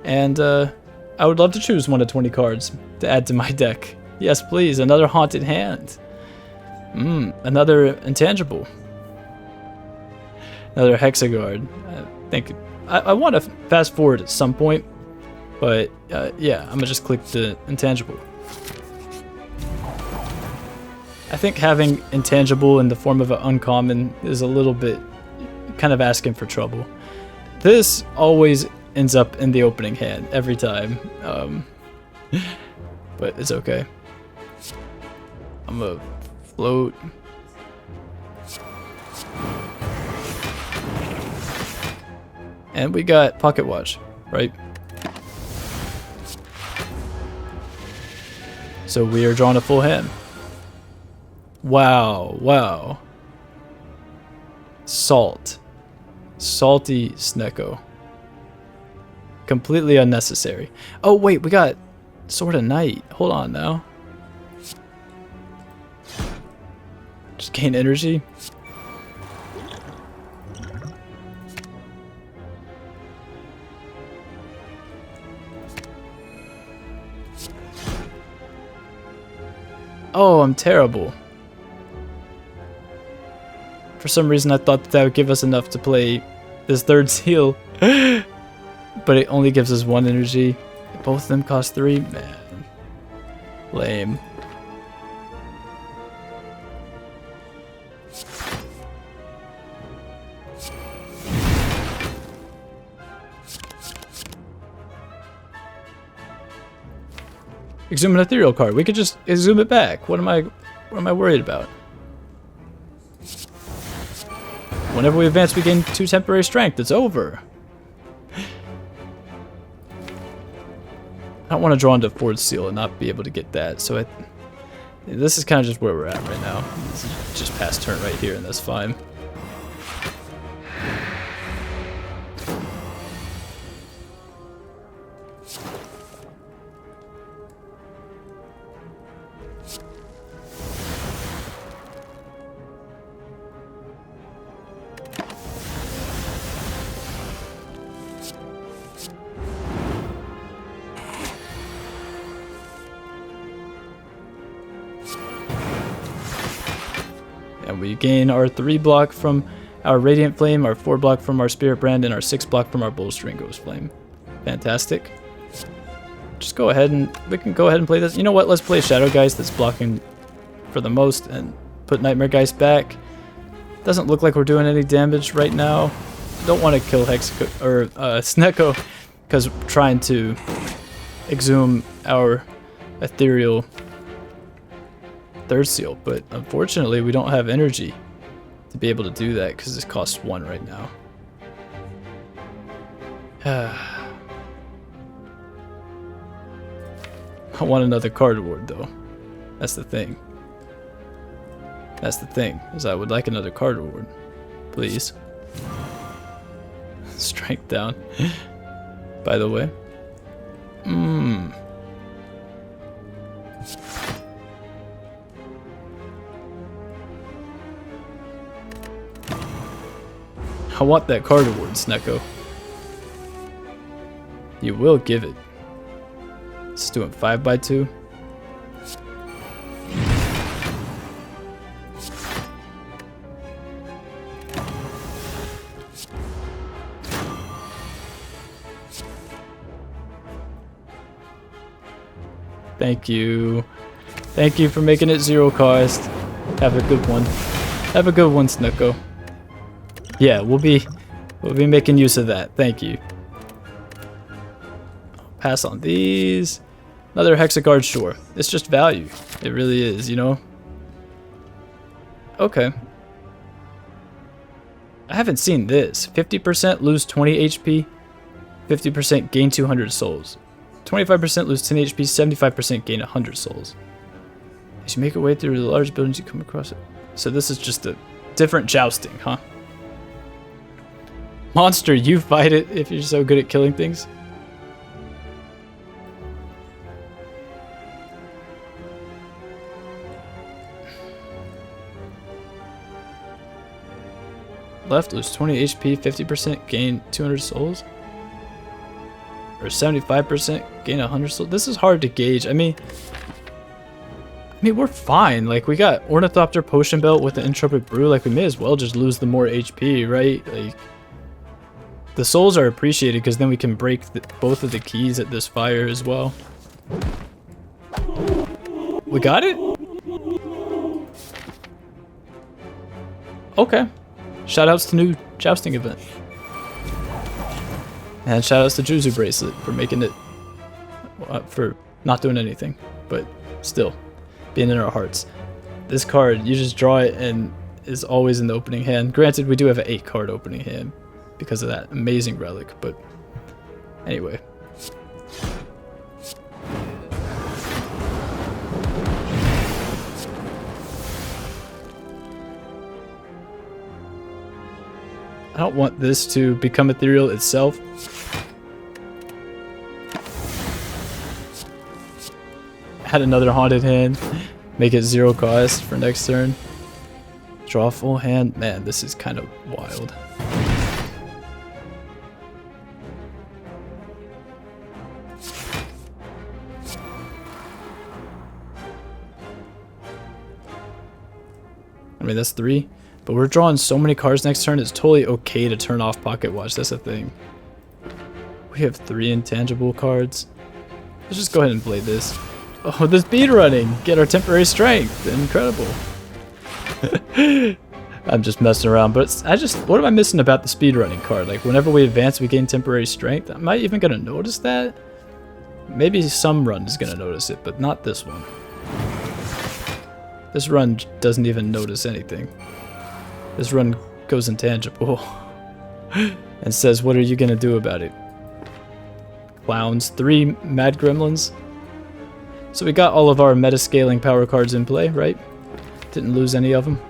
S1: And I would love to choose 1 of 20 cards to add to my deck. Yes, please. Another Haunted Hand. Another intangible. Another Hexaghost. I think I want to fast forward at some point. But yeah, I'm going to just click the intangible. I think having intangible in the form of an uncommon is a little bit kind of asking for trouble. This always ends up in the opening hand every time, but it's okay. I'm gonna float. And we got Pocket Watch, right? So we are drawing a full hand. Wow. Salt. Salty Snecko. Completely unnecessary. Oh, wait, we got Sword of Night. Hold on now. Just gain energy. Oh, I'm terrible. For some reason I thought that would give us enough to play this 3rd seal. But it only gives us 1 energy. Both of them cost 3? Man. Lame. Exhume an ethereal card. We could just exhume it back. What am I worried about? Whenever we advance, we gain 2 temporary strength. It's over. I don't want to draw into 4th seal and not be able to get that. So this is kind of just where we're at right now. This is just past turn right here, and that's fine. And we gain our 3 block from our Radiant Flame, our 4 block from our Spirit Brand, and our 6 block from our Bowstring Ghost Flame. Fantastic. Just go ahead and we can go ahead and play this. You know what? Let's play Shadow Geist that's blocking for the most and put Nightmare Geist back. Doesn't look like we're doing any damage right now. Don't want to kill Hexaghost or Snecko because we're trying to exhume our ethereal third seal, but unfortunately we don't have energy to be able to do that because this costs 1 right now. I want another card award though. That's the thing. That's the thing, is I would like another card award. Please. Strength down. By the way. I want that card award, Snecko. You will give it. It's doing 5x2. Thank you. Thank you for making it 0 cost. Have a good one. Have a good one, Snecko. Yeah, we'll be making use of that. Thank you. Pass on these. Another Hexaghost, sure. It's just value. It really is, you know? Okay. I haven't seen this. 50% lose 20 HP. 50% gain 200 souls. 25% lose 10 HP. 75% gain 100 souls. As you make your way through the large buildings, you come across it. So this is just a different jousting, huh? Monster, you fight it if you're so good at killing things. Left, lose 20 HP, 50% gain 200 souls. Or 75% gain 100 souls. This is hard to gauge. I mean, we're fine. Like, we got Ornithopter Potion Belt with the Entropic Brew. Like, we may as well just lose the more HP, right? Like, the souls are appreciated because then we can break both of the keys at this fire as well. We got it? Okay. Shoutouts to new jousting event. And shoutouts to Juzu Bracelet for making it, for not doing anything, but still being in our hearts. This card, you just draw it and is always in the opening hand. Granted, we do have an 8 card opening hand because of that amazing relic, but anyway. I don't want this to become ethereal itself. Add another haunted hand. Make it 0 cost for next turn. Draw a full hand. Man, this is kind of wild. I mean, that's 3. But we're drawing so many cards next turn, it's totally okay to turn off Pocket Watch. That's the thing. We have 3 intangible cards. Let's just go ahead and play this. Oh, the speed running! Get our temporary strength! Incredible. I'm just messing around, but what am I missing about the speed running card? Like, whenever we advance, we gain temporary strength. Am I even gonna notice that? Maybe some run is gonna notice it, but not this one. This run doesn't even notice anything. This run goes intangible and says, what are you gonna do about it? Clowns. 3 Mad Gremlins. So we got all of our meta-scaling power cards in play, right? Didn't lose any of them.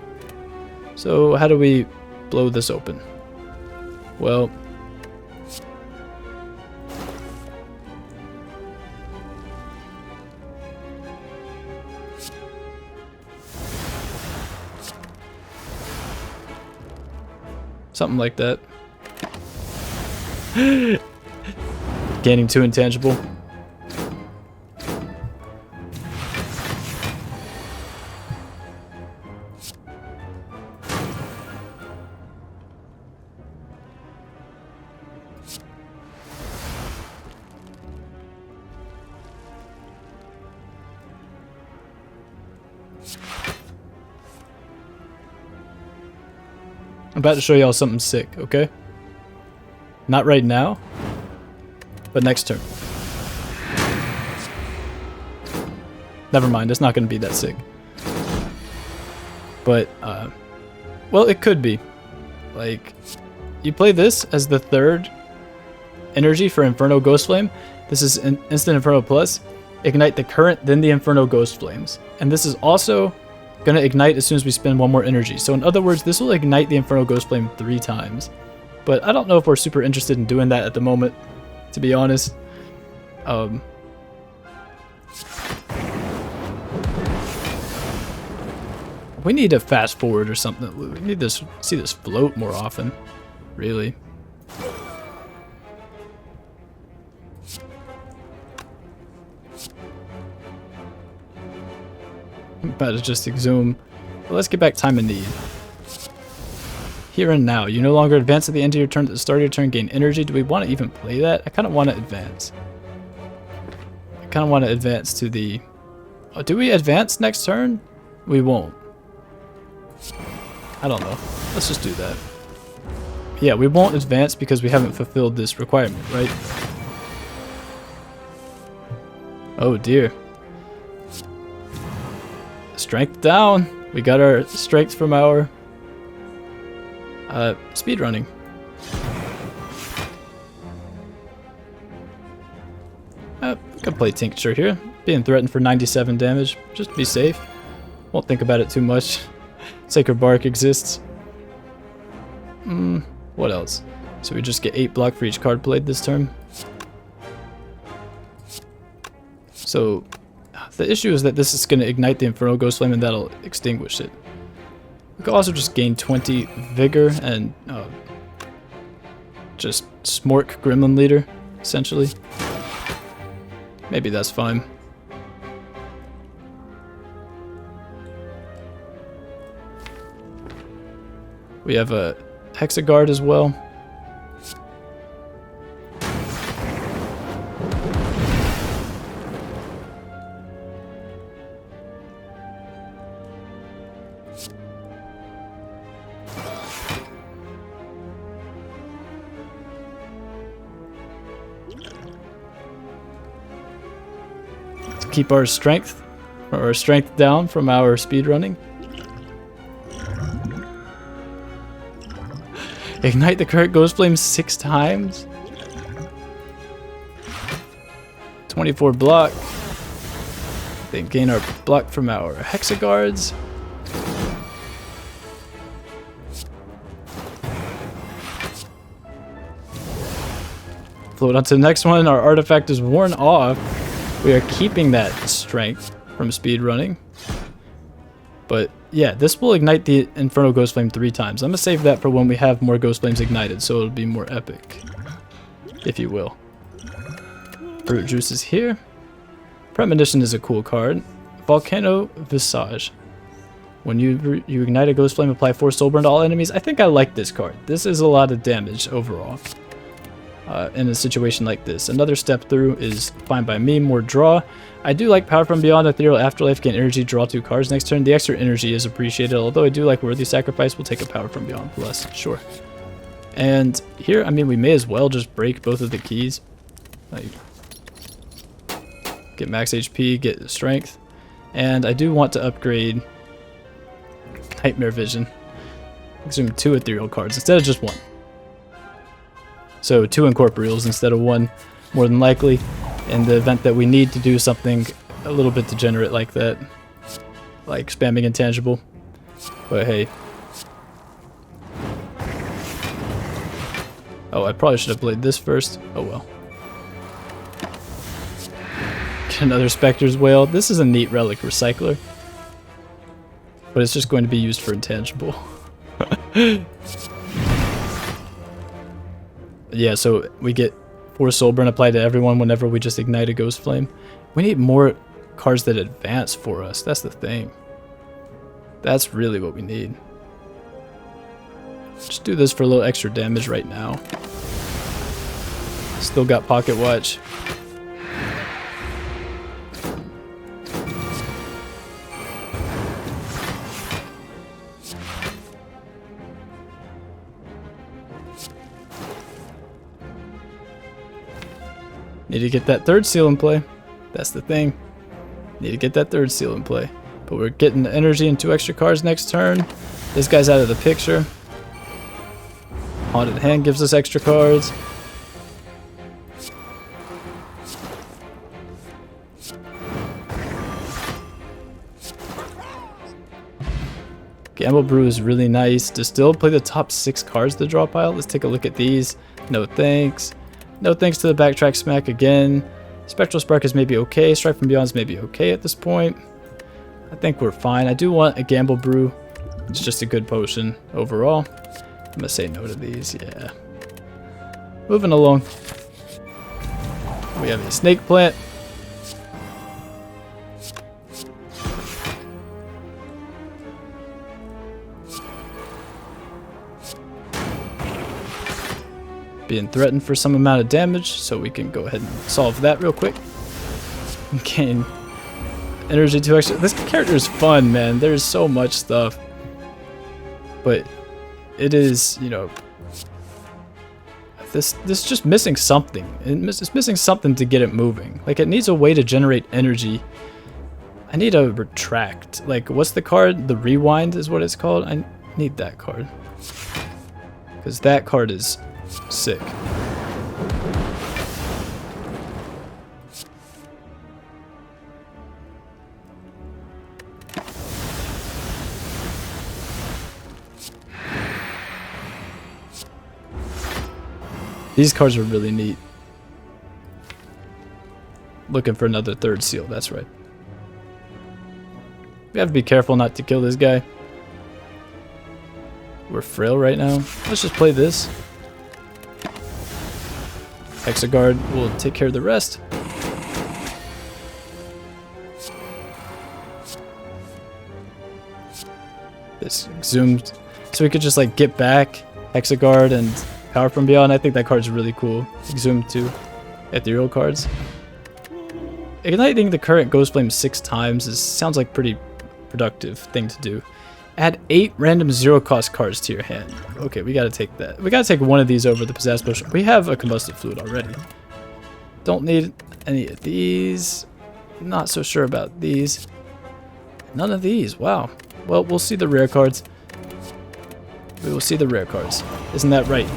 S1: So how do we blow this open? Well, something like that. Gaining 2 intangible. I'm about to show y'all something sick, okay? Not right now, but next turn. Never mind, it's not going to be that sick. But, well, it could be. Like, you play this as the third energy for Inferno Ghost Flame. This is Instant Inferno Plus. Ignite the current, then the Inferno Ghost Flames. And this is also going to ignite as soon as we spend one more energy. So in other words, this will ignite the Inferno Ghost Flame 3 times. But I don't know if we're super interested in doing that at the moment, to be honest. We need to fast forward or something. We need to see this float more often, really. I'm about to just exhume. But let's get back time and need. Here and now, you no longer advance at the end of your turn. At the start of your turn, gain energy. Do we want to even play that? I kind of want to advance. I kind of want to advance to the... Oh, do we advance next turn? We won't. I don't know. Let's just do that. Yeah, we won't advance because we haven't fulfilled this requirement, right? Oh dear. Strength down. We got our strength from our speedrunning. We can play Tincture here. Being threatened for 97 damage. Just to be safe. Won't think about it too much. Sacred Bark exists. What else? So we just get 8 block for each card played this turn. So the issue is that this is going to ignite the Inferno Ghost Flame and that'll extinguish it. We can also just gain 20 Vigor and just Smork Gremlin Leader, essentially. Maybe that's fine. We have a Hexaghost as well. To keep our strength down from our speedrunning. Ignite the current Ghost Flame 6 times. 24 block. Then gain our block from our Hexaghosts. Float on to the next one. Our artifact is worn off. We are keeping that strength from speedrunning. But yeah, this will ignite the Inferno Ghost Flame 3 times. I'm going to save that for when we have more Ghost Flames ignited, so it'll be more epic, if you will. Brute Juice is here. Premonition is a cool card. Volcano Visage. When you ignite a Ghost Flame, apply 4 Soulburn to all enemies. I think I like this card. This is a lot of damage overall. In a situation like this. Another step through is fine by me, more draw. I do like Power from Beyond, Ethereal Afterlife, gain energy, draw 2 cards next turn. The extra energy is appreciated, although I do like Worthy Sacrifice. We'll take a Power from Beyond plus, sure. And here, I mean, we may as well just break both of the keys. Like, get max HP, get strength. And I do want to upgrade Nightmare Vision. Consume 2 ethereal cards instead of just 1. So 2 incorporeals instead of 1, more than likely, in the event that we need to do something a little bit degenerate like that. Like spamming intangible. But hey. Oh, I probably should have played this first. Oh well. Get another Spectre's Wail. This is a neat relic recycler. But it's just going to be used for intangible. Yeah, so we get 4 Soulburn applied to everyone whenever we just ignite a Ghost Flame. We need more cards that advance for us. That's the thing. That's really what we need. Just do this for a little extra damage right now. Still got Pocket Watch. Need to get that 3rd seal in play. That's the thing. Need to get that 3rd seal in play. But we're getting the energy and 2 extra cards next turn. This guy's out of the picture. Haunted Hand gives us extra cards. Gamble Brew is really nice. Distill, play the top 6 cards to draw pile. Let's take a look at these. No thanks. No thanks to the Backtrack Smack again. Spectral Spark is maybe okay. Strike from Beyond is maybe okay at this point. I think we're fine. I do want a Gamble Brew. It's just a good potion overall. I'm gonna say no to these, yeah. Moving along. We have a Snake Plant. Being threatened for some amount of damage, so we can go ahead and solve that real quick. Gain energy 2 extra. This character is fun, man. There's so much stuff. But it is, you know, this is just missing something. It's missing something to get it moving. Like, it needs a way to generate energy. I need a Retract. Like, what's the card? The Rewind is what it's called. I need that card. Because that card is sick. These cards are really neat. Looking for another 3rd seal, that's right. We have to be careful not to kill this guy. We're frail right now. Let's just play this. Hexaghost will take care of the rest. This zoomed, so we could just like get back Hexaghost and Power from Beyond. I think that card's really cool. Zoom to ethereal cards. Igniting the current Ghost Flame 6 times sounds like pretty productive thing to do. Add 8 random 0 cost cards to your hand. Okay, we gotta take that. We gotta take one of these over the Pizzazz Potion. We have a Combustive Fluid already. Don't need any of these. Not so sure about these. None of these. Wow. Well, we'll see the rare cards. We will see the rare cards. Isn't that right?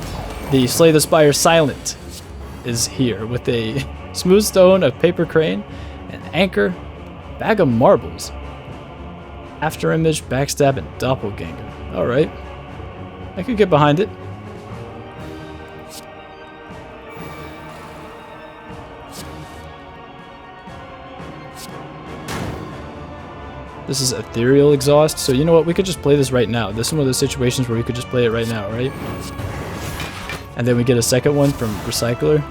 S1: The Slay the Spire Silent is here with a Smooth Stone, a Paper Crane, an Anchor, Bag of Marbles, After Image, Backstab, and Doppelganger. Alright. I could get behind it. This is Ethereal Exhaust, so you know what? We could just play this right now. This is one of those situations where we could just play it right now, right? And then we get a second one from Recycler.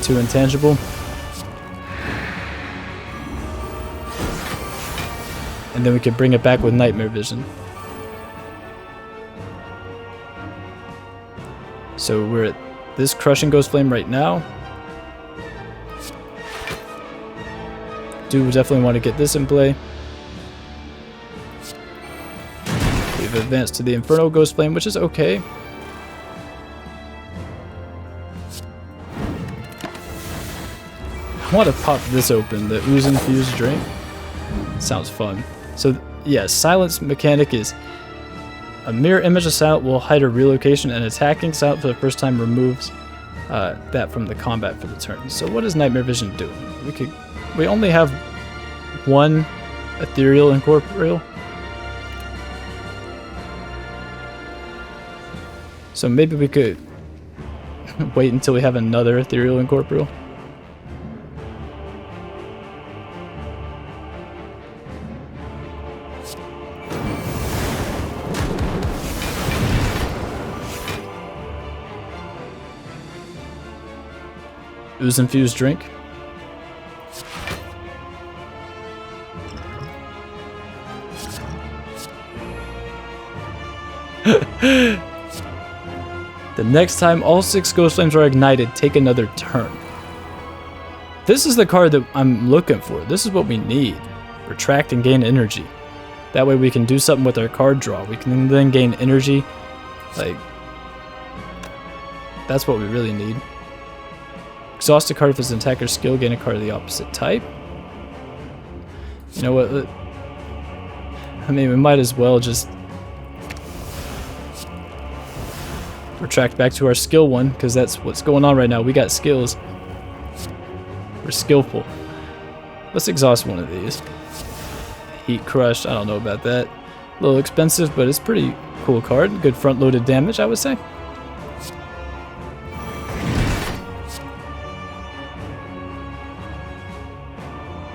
S1: 2 Intangible. And then we can bring it back with Nightmare Vision. So we're at this Crushing Ghost Flame right now. Do definitely want to get this in play. We've advanced to the Inferno Ghost Flame, which is okay. I want to pop this open, the Ooze Infused Drink. Sounds fun. So, yeah, Silence mechanic is a mirror image of Silent will hide a relocation, and attacking Silent for the first time removes that from the combat for the turn. So what is Nightmare Vision doing? We only have one Ethereal Incorporeal. So maybe we could wait until we have another Ethereal Incorporeal. Ooze Infused Drink. The next time all 6 Ghost Flames are ignited, take another turn. This is the card that I'm looking for. This is what we need. Retract and gain energy. That way we can do something with our card draw. We can then gain energy. Like, that's what we really need. Exhaust a card if it's an attacker's skill, gain a card of the opposite type. You know what? I mean, we might as well just retract back to our skill one, because that's what's going on right now. We got skills. We're skillful. Let's exhaust one of these. Heat Crush, I don't know about that. A little expensive, but it's pretty cool card. Good front-loaded damage, I would say.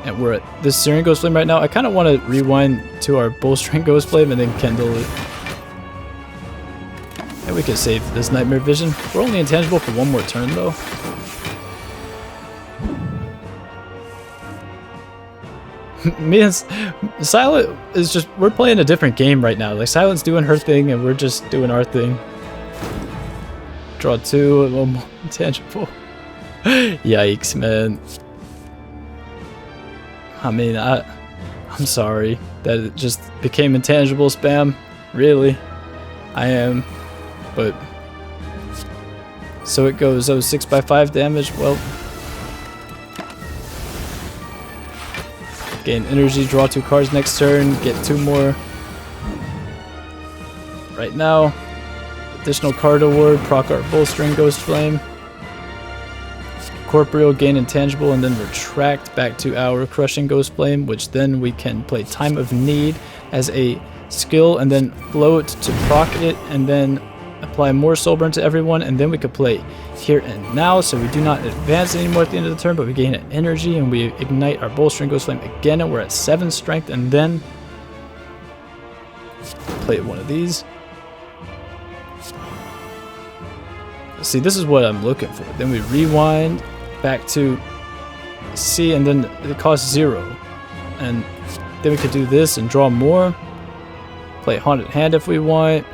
S1: And we're at this Searing Ghost Flame right now. I kind of want to rewind to our Bolstering Ghost Flame and then kindle it. And we could save this Nightmare Vision. We're only intangible for one more turn, though. Me and Silent is just, we're playing a different game right now. Like, Silent's doing her thing and we're just doing our thing. Draw 2, a little more intangible. Yikes, man. I mean, I'm sorry that it just became intangible spam. Really, I am. But so it goes. Oh, 6x5 damage. Well, gain energy. Draw 2 cards next turn. Get 2 more. Right now, additional card award. Proc our Bolstering Ghost Flame. Corporeal, gain intangible, and then retract back to our Crushing Ghost Flame, which then we can play Time of Need as a skill, and then float to proc it, and then apply more Soulburn to everyone, and then we could play Here and Now, so we do not advance anymore at the end of the turn, but we gain an energy, and we ignite our Bolstering Ghost Flame again, and we're at 7 strength, and then play one of these. See, this is what I'm looking for. Then we rewind back to C, and then it costs 0. And then we could do this and draw more. Play Haunted Hand if we want.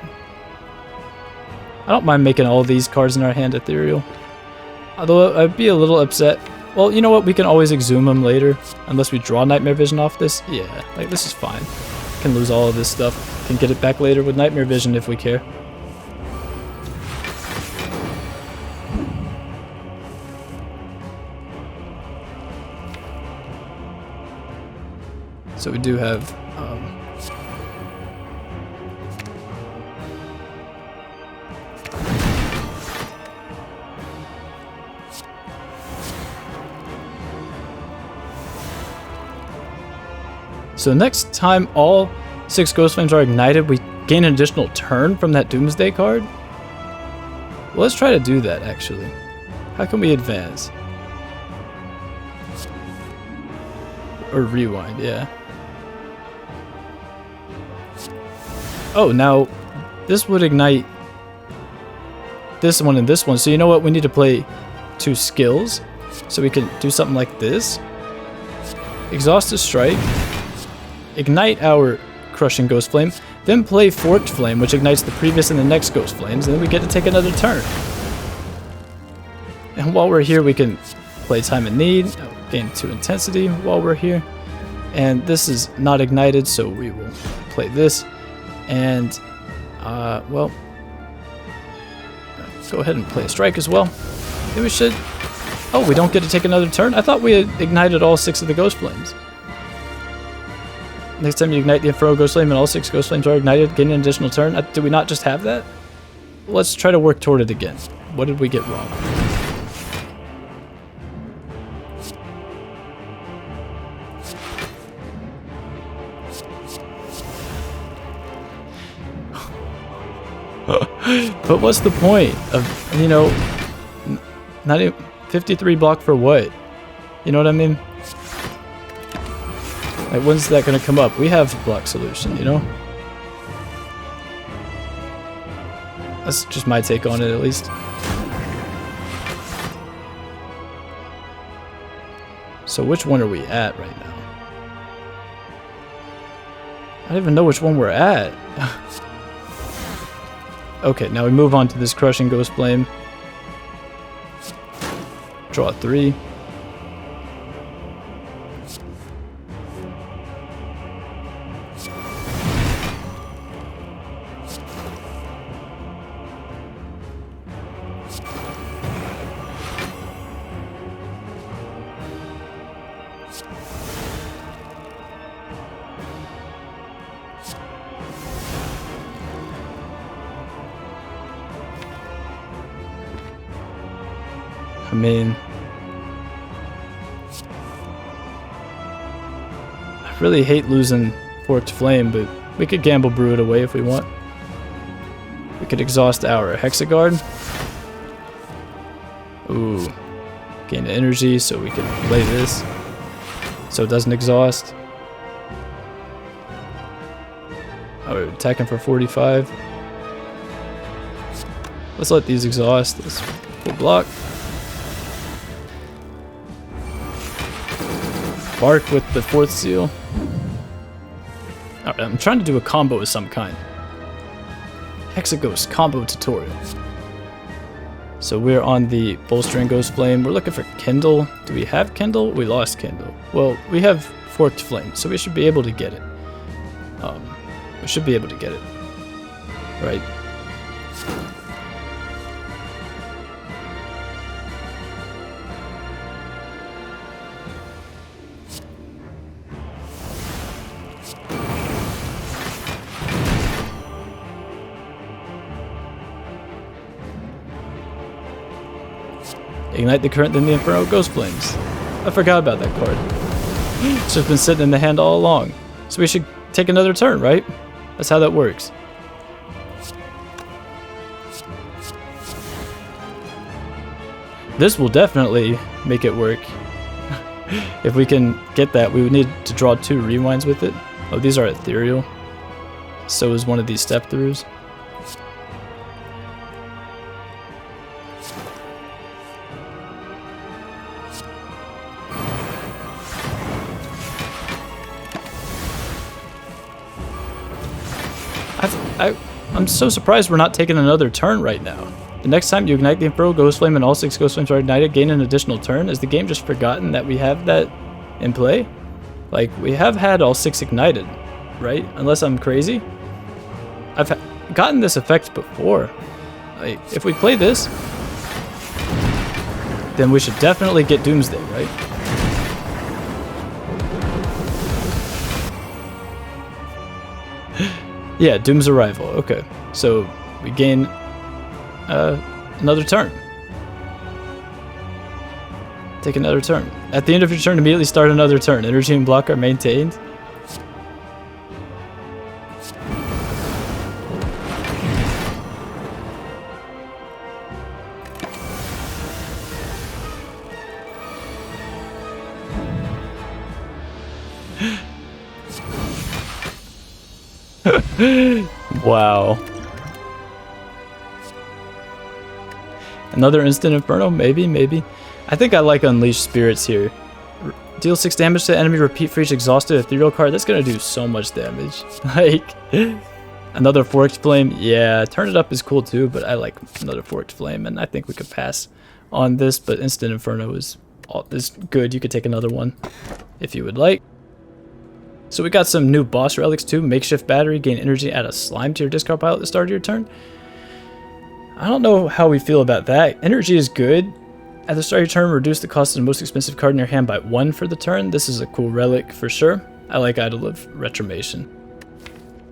S1: I don't mind making all these cards in our hand ethereal. Although I'd be a little upset. Well, you know what? We can always exhume them later. Unless we draw Nightmare Vision off this. Yeah, like this is fine. Can lose all of this stuff. Can get it back later with Nightmare Vision if we care. So we do have so next time all 6 Ghost Flames are ignited, we gain an additional turn from that Doomsday card. Well, let's try to do that actually. How can we advance? Or rewind, yeah. Oh, now this would ignite this one and this one. So you know what? We need to play 2 skills. So we can do something like this. Exhaust a strike. Ignite our Crushing Ghost Flame. Then play Forked Flame, which ignites the previous and the next Ghost Flames. And then we get to take another turn. And while we're here, we can play Time of Need. Gain 2 intensity while we're here. And this is not ignited, so we will play this. And, well, go ahead and play a strike as well. Then we should... Oh, we don't get to take another turn? I thought we had ignited all 6 of the Ghost Flames. Next time you ignite the Inferno Ghost Flame and all 6 Ghost Flames are ignited, gain an additional turn. Did we not just have that? Let's try to work toward it again. What did we get wrong? But what's the point of, you know, not even 53 block for what? You know what I mean? Like, when's that gonna come up? We have a block solution, you know? That's just my take on it, at least. So which one are we at right now? I don't even know which one we're at. Okay, now we move on to this Crushing Ghost Flame. Draw 3. I mean, I really hate losing Forked Flame, but we could gamble brew it away if we want. We could exhaust our Hexaghost. Ooh. Gain energy so we can play this so it doesn't exhaust. Oh, we're attacking for 45. Let's let these exhaust. Let's full block. Bark with the 4th seal. Alright, I'm trying to do a combo of some kind. Hexaghost combo tutorial. So we're on the Bolstering Ghost Flame. We're looking for Kindle. Do we have Kindle? We lost Kindle. Well, we have Forked Flame, so we should be able to get it. We should be able to get it. Right? Ignite the current, then the Infernal Ghost Flames. I forgot about that card. It's just been sitting in the hand all along. So we should take another turn, right? That's how that works. This will definitely make it work. If we can get that, we would need to draw 2 rewinds with it. Oh, these are ethereal. So is one of these step throughs. I'm so surprised we're not taking another turn right now. The next time you ignite the Infernal Ghost Flame and all 6 Ghost Flames are ignited, gain an additional turn. Has the game just forgotten that we have that in play? Like, we have had all 6 ignited, right? Unless I'm crazy. I've gotten this effect before. Like, if we play this, then we should definitely get Doomsday, right? Yeah, Doom's Arrival. Okay, so we gain another turn. Take another turn. At the end of your turn, immediately start another turn. Energy and block are maintained. Wow. Another instant inferno? Maybe. I think I like Unleash Spirits here. Deal 6 damage to the enemy, repeat for each exhausted ethereal card. That's gonna do so much damage. Like, another Forked Flame. Yeah, turn it up is cool too, but I like another Forked Flame, and I think we could pass on this, but instant inferno is good. You could take another one if you would like. So we got some new boss relics too. Makeshift battery, gain energy, add a slime to your discard pile at the start of your turn. I don't know how we feel about that. Energy is good. At the start of your turn, reduce the cost of the most expensive card in your hand by 1 for the turn. This is a cool relic for sure. I like Idol of Retromation.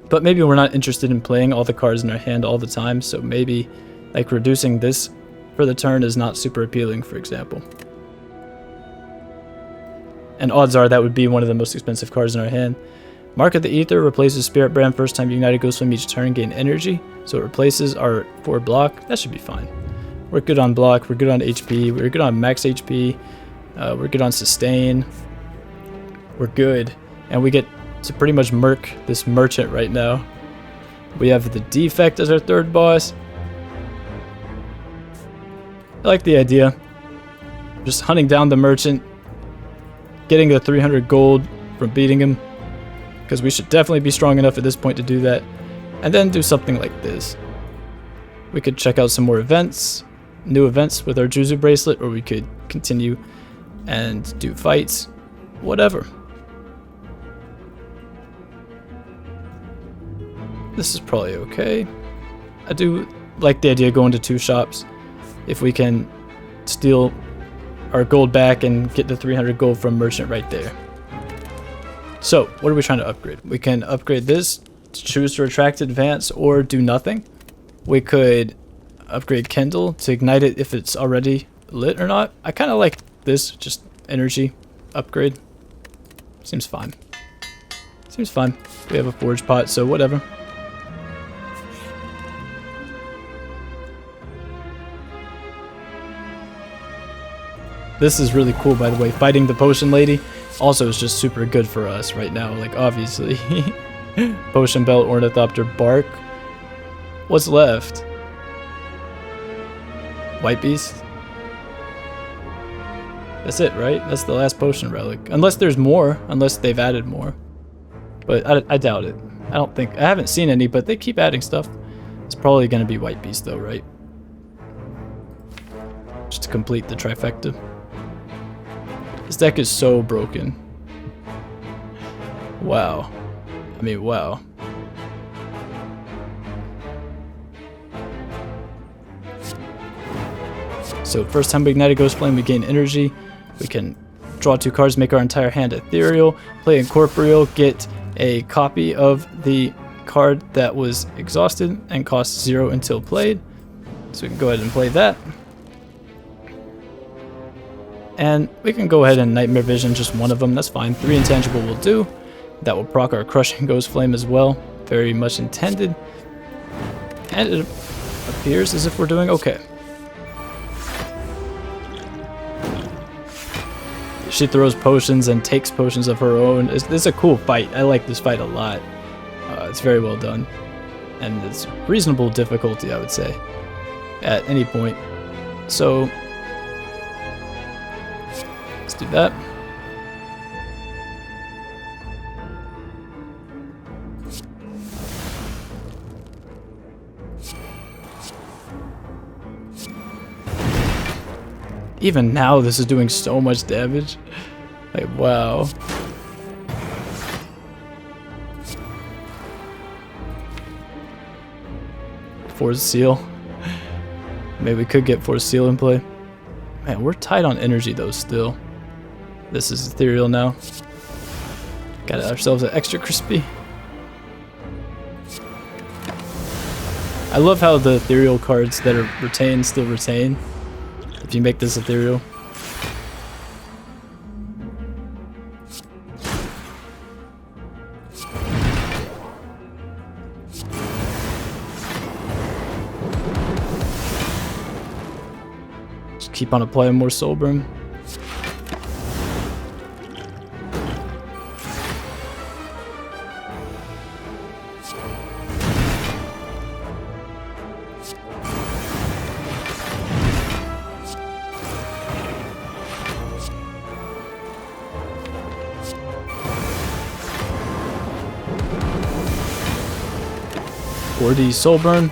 S1: But maybe we're not interested in playing all the cards in our hand all the time, so maybe like reducing this for the turn is not super appealing, for example. And odds are that would be one of the most expensive cards in our hand. Mark of the Ether replaces Spirit Brand first time you ignite a Ghost Flame each turn, gain energy. So it replaces our 4 block. That should be fine. We're good on block, we're good on HP, we're good on max HP, we're good on sustain. We're good. And we get to pretty much murk this merchant right now. We have the Defect as our 3rd boss. I like the idea. Just hunting down the merchant, getting the 300 gold from beating him, because we should definitely be strong enough at this point to do that, and then do something like this. We could check out some more events, new events with our Juzu bracelet, or we could continue and do fights, whatever. This is probably okay. I do like the idea of going to 2 shops if we can steal our gold back and get the 300 gold from merchant right there. So what are we trying to upgrade? We can upgrade this, choose to retract, advance, or do nothing. We could upgrade Kindle to ignite it if it's already lit or not. I kind of like this, just energy upgrade. Seems fine. Seems fine. We have a forge pot, so whatever. This is really cool, by the way. Fighting the potion lady also is just super good for us right now, like obviously. Potion belt, ornithopter bark. What's left? White beast? That's it, right? That's the last potion relic. Unless there's more, unless they've added more. But I doubt it. I haven't seen any, but they keep adding stuff. It's probably gonna be white beast though, right? Just to complete the trifecta. This deck is so broken. Wow. I mean, wow. So first time we ignite a Ghost Flame, we gain energy. We can draw 2 cards, make our entire hand ethereal, play incorporeal, get a copy of the card that was exhausted and costs 0 until played. So we can go ahead and play that. And we can go ahead and Nightmare Vision just one of them, that's fine. 3 intangible will do. That will proc our Crushing Ghost Flame as well. Very much intended. And it appears as if we're doing okay. She throws potions and takes potions of her own. It's a cool fight. I like this fight a lot. It's very well done. And it's reasonable difficulty, I would say, at any point. So let's do that. Even now, this is doing so much damage. Like, wow. Force Seal. Maybe we could get Force Seal in play. Man, we're tight on energy though still. This is ethereal now. Got ourselves an extra crispy. I love how the ethereal cards that are retained still retain. If you make this ethereal. Just keep on applying more soul burn. The soul burn,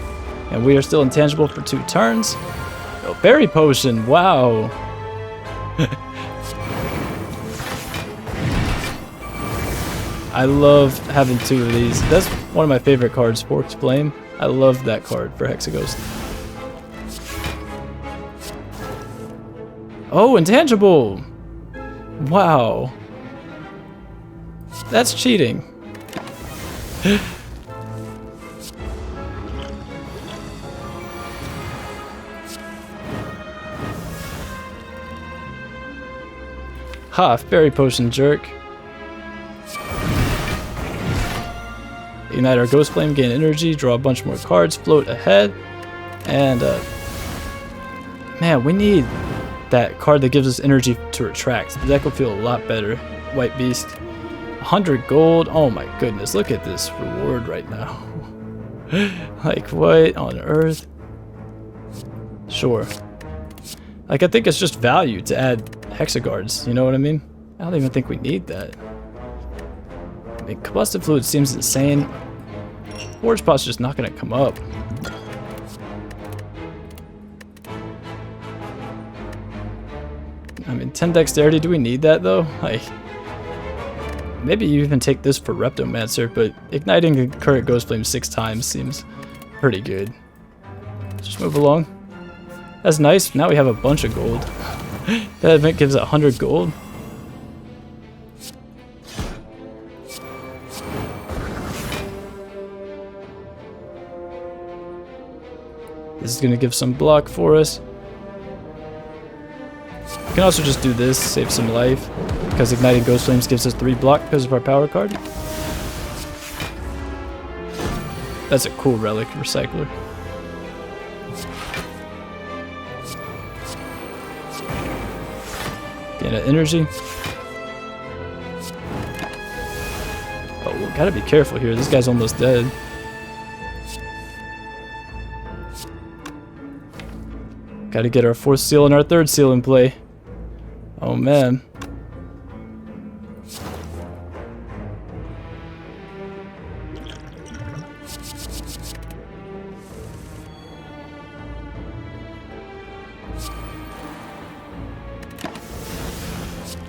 S1: and we are still intangible for 2 turns. Oh, berry potion, wow. I love having 2 of these. That's one of my favorite cards, Forked Flame. I love that card for Hexaghost. Oh, intangible. Wow, that's cheating. Ha, Fairy Potion jerk. Ignite our Ghost Flame, gain energy, draw a bunch more cards, float ahead. And, man, we need that card that gives us energy to retract. The deck will feel a lot better. White Beast. 100 gold. Oh my goodness, look at this reward right now. Like, what on earth? Sure. Like, I think it's just value to add Hexaguards, you know what I mean? I don't even think we need that. I mean, combustive fluid seems insane. Forge pot's just not gonna come up. I mean, 10 dexterity, do we need that though? Like, maybe you even take this for Reptomancer, but igniting the current Ghost Flame 6 times seems pretty good. Just move along. That's nice, now we have a bunch of gold. That event gives 100 gold. This is going to give some block for us. can also just do this, save some life, because igniting Ghost Flames gives us 3 block because of our power card. That's a cool relic recycler. Gain an energy. Oh, we gotta be careful here. This guy's almost dead. Gotta get our 4th seal and our 3rd seal in play. Oh man.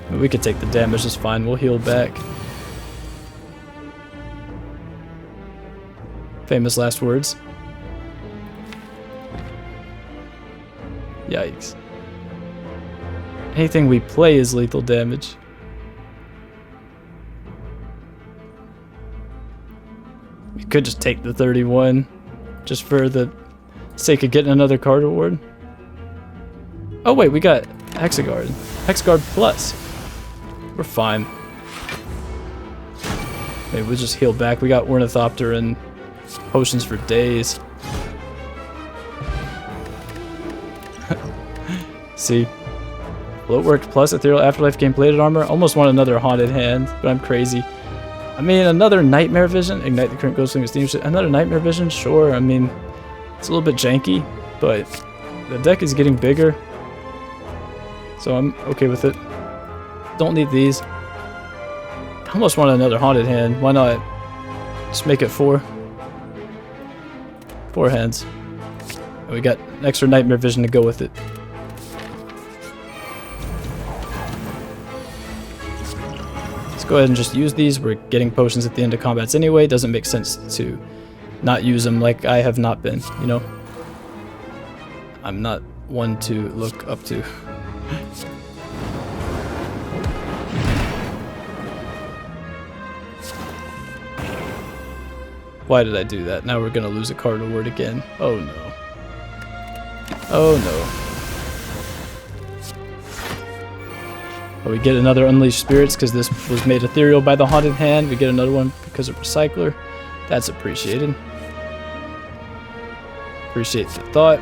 S1: We could take the damage just fine. We'll heal back. Famous last words. Yikes. Anything we play is lethal damage. We could just take the 31 just for the sake of getting another card reward. Oh wait, we got Hexaghost. Hexaghost plus. We're fine. Maybe we'll just heal back. We got Ornithopter and potions for days. See? Float worked plus Ethereal Afterlife gain plated armor. Almost want another haunted hand, but I'm crazy. I mean, another Nightmare Vision. Ignite the current Ghost Flame extinguisher. Another Nightmare Vision? Sure. I mean, it's a little bit janky, but the deck is getting bigger. So I'm okay with it. Don't need these. I almost want another haunted hand. Why not? Just make it 4. 4 hands. And we got an extra Nightmare Vision to go with it. Let's go ahead and just use these. We're getting potions at the end of combats anyway. Doesn't make sense to not use them like I have not been, you know? I'm not one to look up to. Why did I do that? Now we're gonna lose a card reward again. Oh no. Oh no. But we get another Unleashed Spirits because this was made ethereal by the Haunted Hand. We get another one because of Recycler. That's appreciated. Appreciate the thought.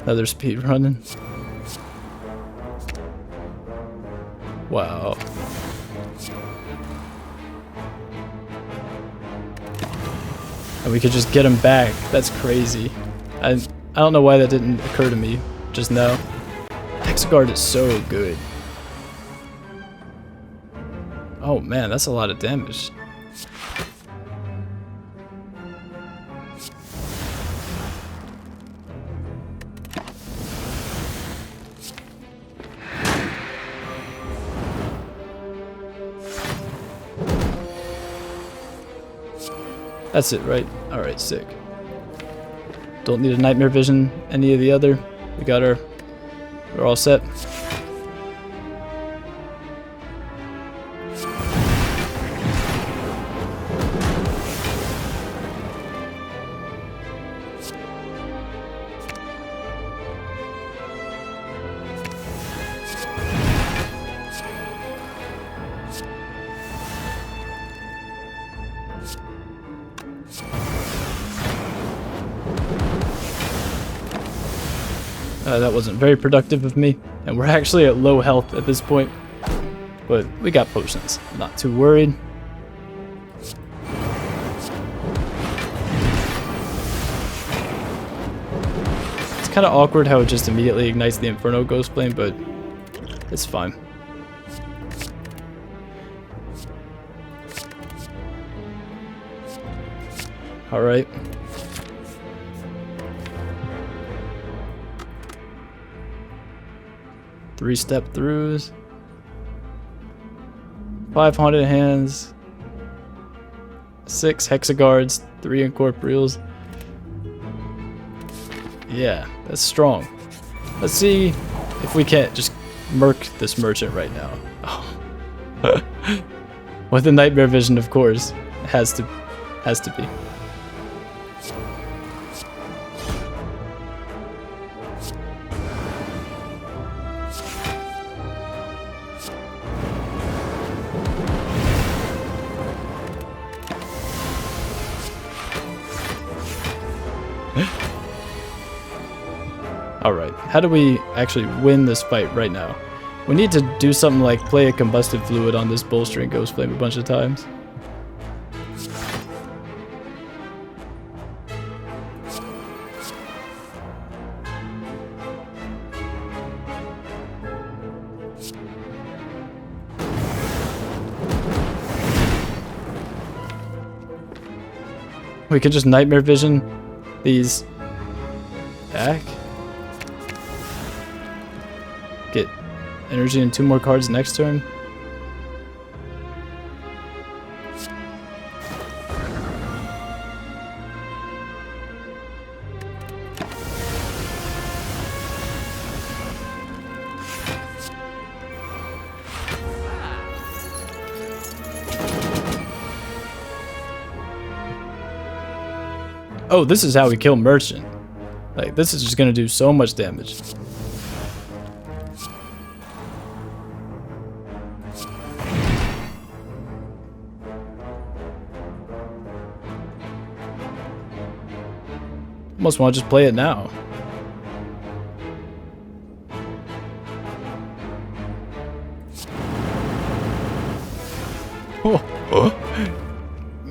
S1: Another speed running. Wow. And we could just get him back. That's crazy. I don't know why that didn't occur to me just now. Hexaghost is so good. Oh man, that's a lot of damage. That's it, right? Alright, sick. Don't need a Nightmare Vision, any of the other. We got our... We're all set. That wasn't very productive of me, and we're actually at low health at this point, but we got potions. Not too worried. It's kind of awkward how it just immediately ignites the Inferno Ghost Flame, but it's fine. Alright. Three step throughs. 5 haunted hands. 6 hexaguards. 3 incorporeals. Yeah, that's strong. Let's see if we can't just murk this merchant right now. Oh. With the Nightmare Vision, of course. Has to be. Alright, how do we actually win this fight right now? We need to do something like play a combustive fluid on this bolstering ghost flame a bunch of times. We could just nightmare vision these back. Get energy and 2 more cards next turn. Oh, this is how we kill Merchant. Like, this is just gonna do so much damage. Almost want to just play it now.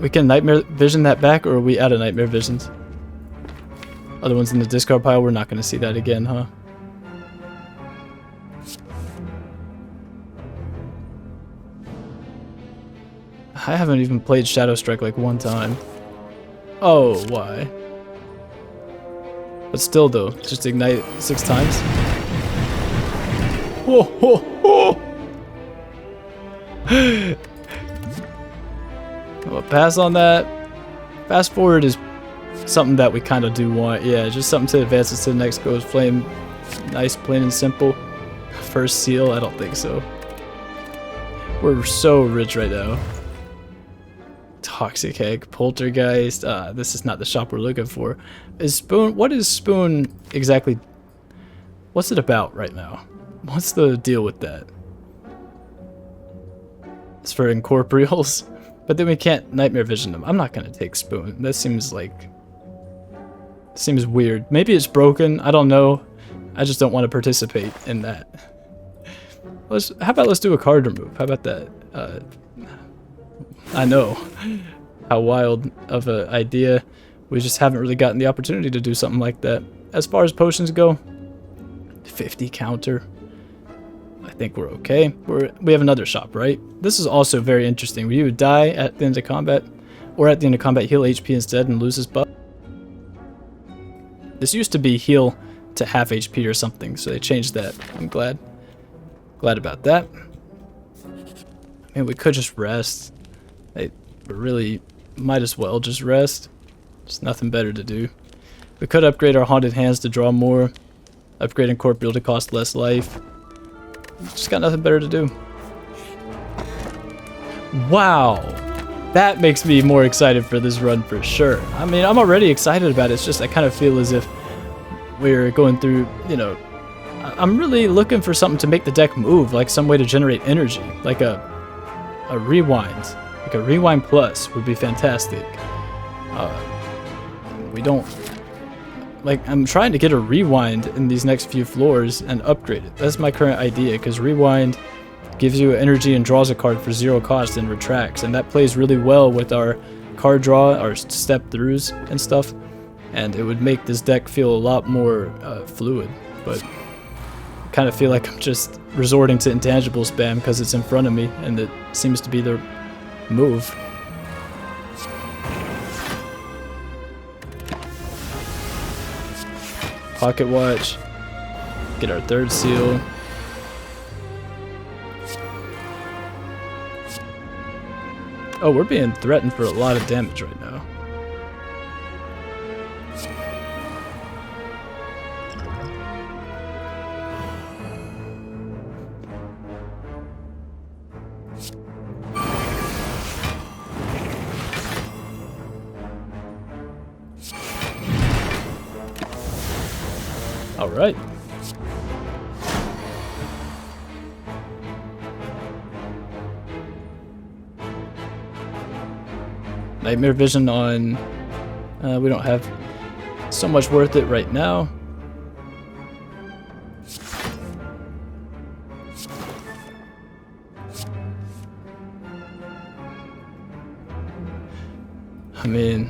S1: We can nightmare vision that back, or are we out of nightmare visions? Other ones in the discard pile, we're not going to see that again, huh? I haven't even played Shadow Strike like 1 time. Oh, why? But still though, just ignite 6 times. Whoa, whoa, whoa. Well, pass on that. Fast forward is something that we kind of do want. Yeah, just something to advance us to the next ghost flame. Nice, plain and simple. First seal, I don't think so. We're so rich right now. Toxic Egg, Poltergeist. This is not the shop we're looking for. Is Spoon? What is Spoon exactly? What's it about right now? What's the deal with that? It's for incorporeals, but then we can't nightmare vision them. I'm not gonna take Spoon. That seems weird. Maybe it's broken. I don't know. I just don't want to participate in that. How about let's do a card remove? How about that? I know how wild of an idea. We just haven't really gotten the opportunity to do something like that. As far as potions go, 50 counter. I think we're okay. We have another shop, right? This is also very interesting. Where you would die at the end of combat, or at the end of combat heal HP instead and lose his buff. This used to be heal to half HP or something, so they changed that. I'm glad about that. I mean, we could just rest. We really might as well just rest. There's nothing better to do. We could upgrade our Haunted Hands to draw more. Upgrade Incorporeal to cost less life. Just got nothing better to do. Wow. That makes me more excited for this run for sure. I mean, I'm already excited about it. It's just I kind of feel as if we're going through, you know, I'm really looking for something to make the deck move, like some way to generate energy, like a rewind. Like a rewind plus would be fantastic. We don't, like, I'm trying to get a rewind in these next few floors and upgrade it. That's my current idea, because rewind gives you energy and draws a card for 0 cost and retracts, and that plays really well with our card draw, our step throughs and stuff, and it would make this deck feel a lot more fluid. But I kind of feel like I'm just resorting to intangible spam because it's in front of me, and it seems to be the move. Pocket watch. Get our 3rd seal. Oh, we're being threatened for a lot of damage right now. Alright. Nightmare Vision on... we don't have so much worth it right now. I mean...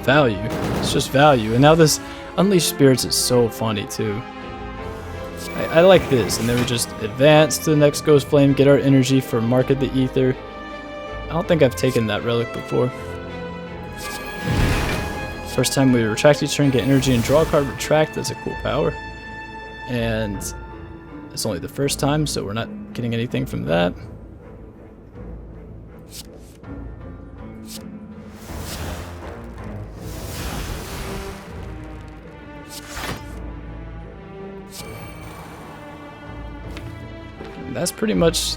S1: value. It's just value. And now this Unleashed Spirits is so funny too. I like this. And then we just advance to the next Ghost Flame, get our energy for Market the Ether. I don't think I've taken that relic before. First time we retract each turn, get energy and draw a card. Retract, that's a cool power. And it's only the first time, so we're not getting anything from that. That's pretty much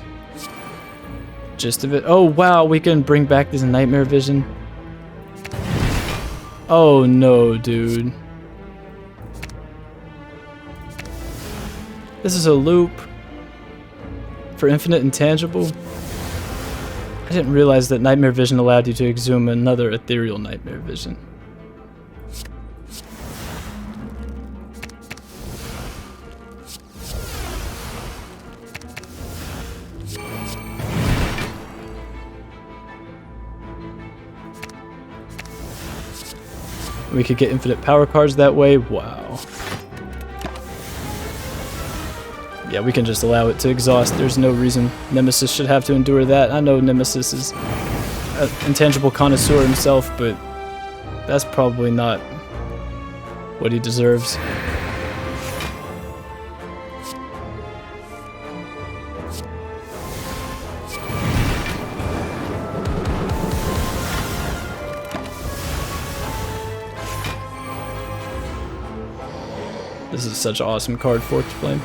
S1: gist of it. Oh wow, we can bring back this Nightmare Vision. Oh no, dude. This is a loop for Infinite Intangible. I didn't realize that Nightmare Vision allowed you to exhume another ethereal Nightmare Vision. We could get infinite power cards that way. Wow. Yeah, we can just allow it to exhaust. There's no reason Nemesis should have to endure that. I know Nemesis is an intangible connoisseur himself, but that's probably not what he deserves. This is such an awesome card, Forked Flame.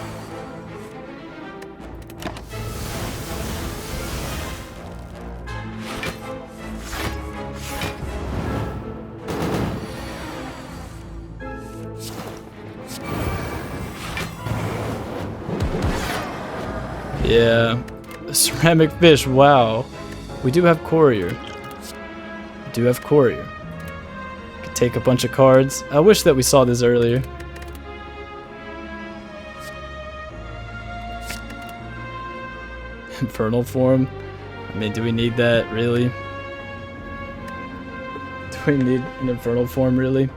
S1: Yeah, a ceramic fish, wow. We do have Courier. We do have Courier. Could take a bunch of cards. I wish that we saw this earlier. Infernal Form. I mean, do we need that, really? Do we need an Infernal Form, really?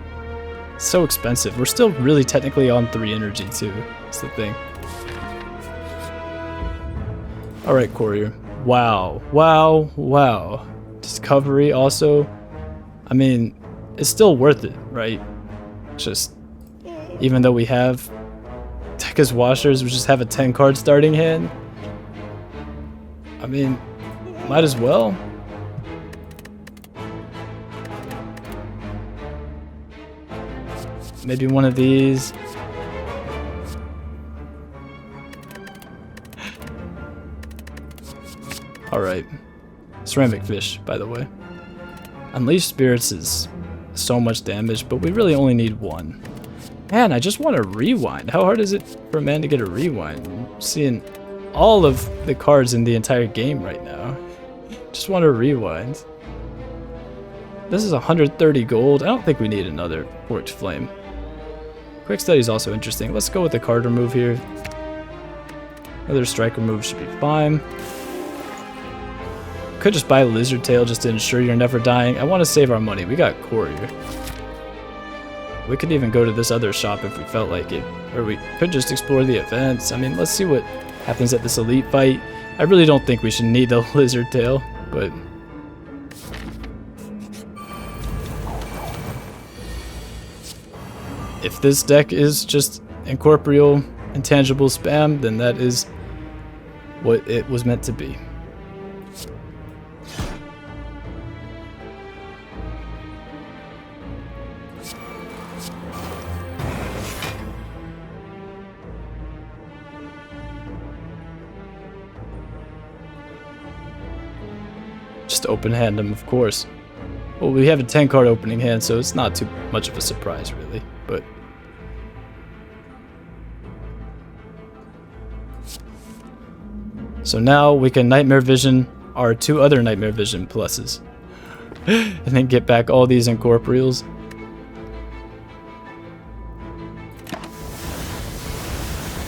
S1: It's so expensive. We're still really technically on 3 energy, too. That's the thing. Alright, Courier. Wow. Wow. Wow. Discovery, also. I mean, it's still worth it, right? Just, even though we have Tekka's Washers, we just have a 10-card starting hand. I mean, might as well. Maybe one of these. Alright. Ceramic Fish, by the way. Unleashed Spirits is so much damage, but we really only need 1. Man, I just want to rewind. How hard is it for a man to get a rewind? I'm seeing all of the cards in the entire game right now. Just want to rewind. This is 130 gold. I don't think we need another Forked Flame. Quick Study is also interesting. Let's go with the card remove here. Another strike remove should be fine. Could just buy Lizard Tail just to ensure you're never dying. I want to save our money. We got Courier. We could even go to this other shop if we felt like it. Or we could just explore the events. I mean, let's see what happens at this elite fight. I really don't think we should need the Lizard Tail, but if this deck is just incorporeal, intangible spam, then that is what it was meant to be. just open hand them, of course. Well, we have a 10 card opening hand, so it's not too much of a surprise, really. But so now we can Nightmare Vision our 2 other Nightmare Vision pluses. And then get back all these Incorporeals.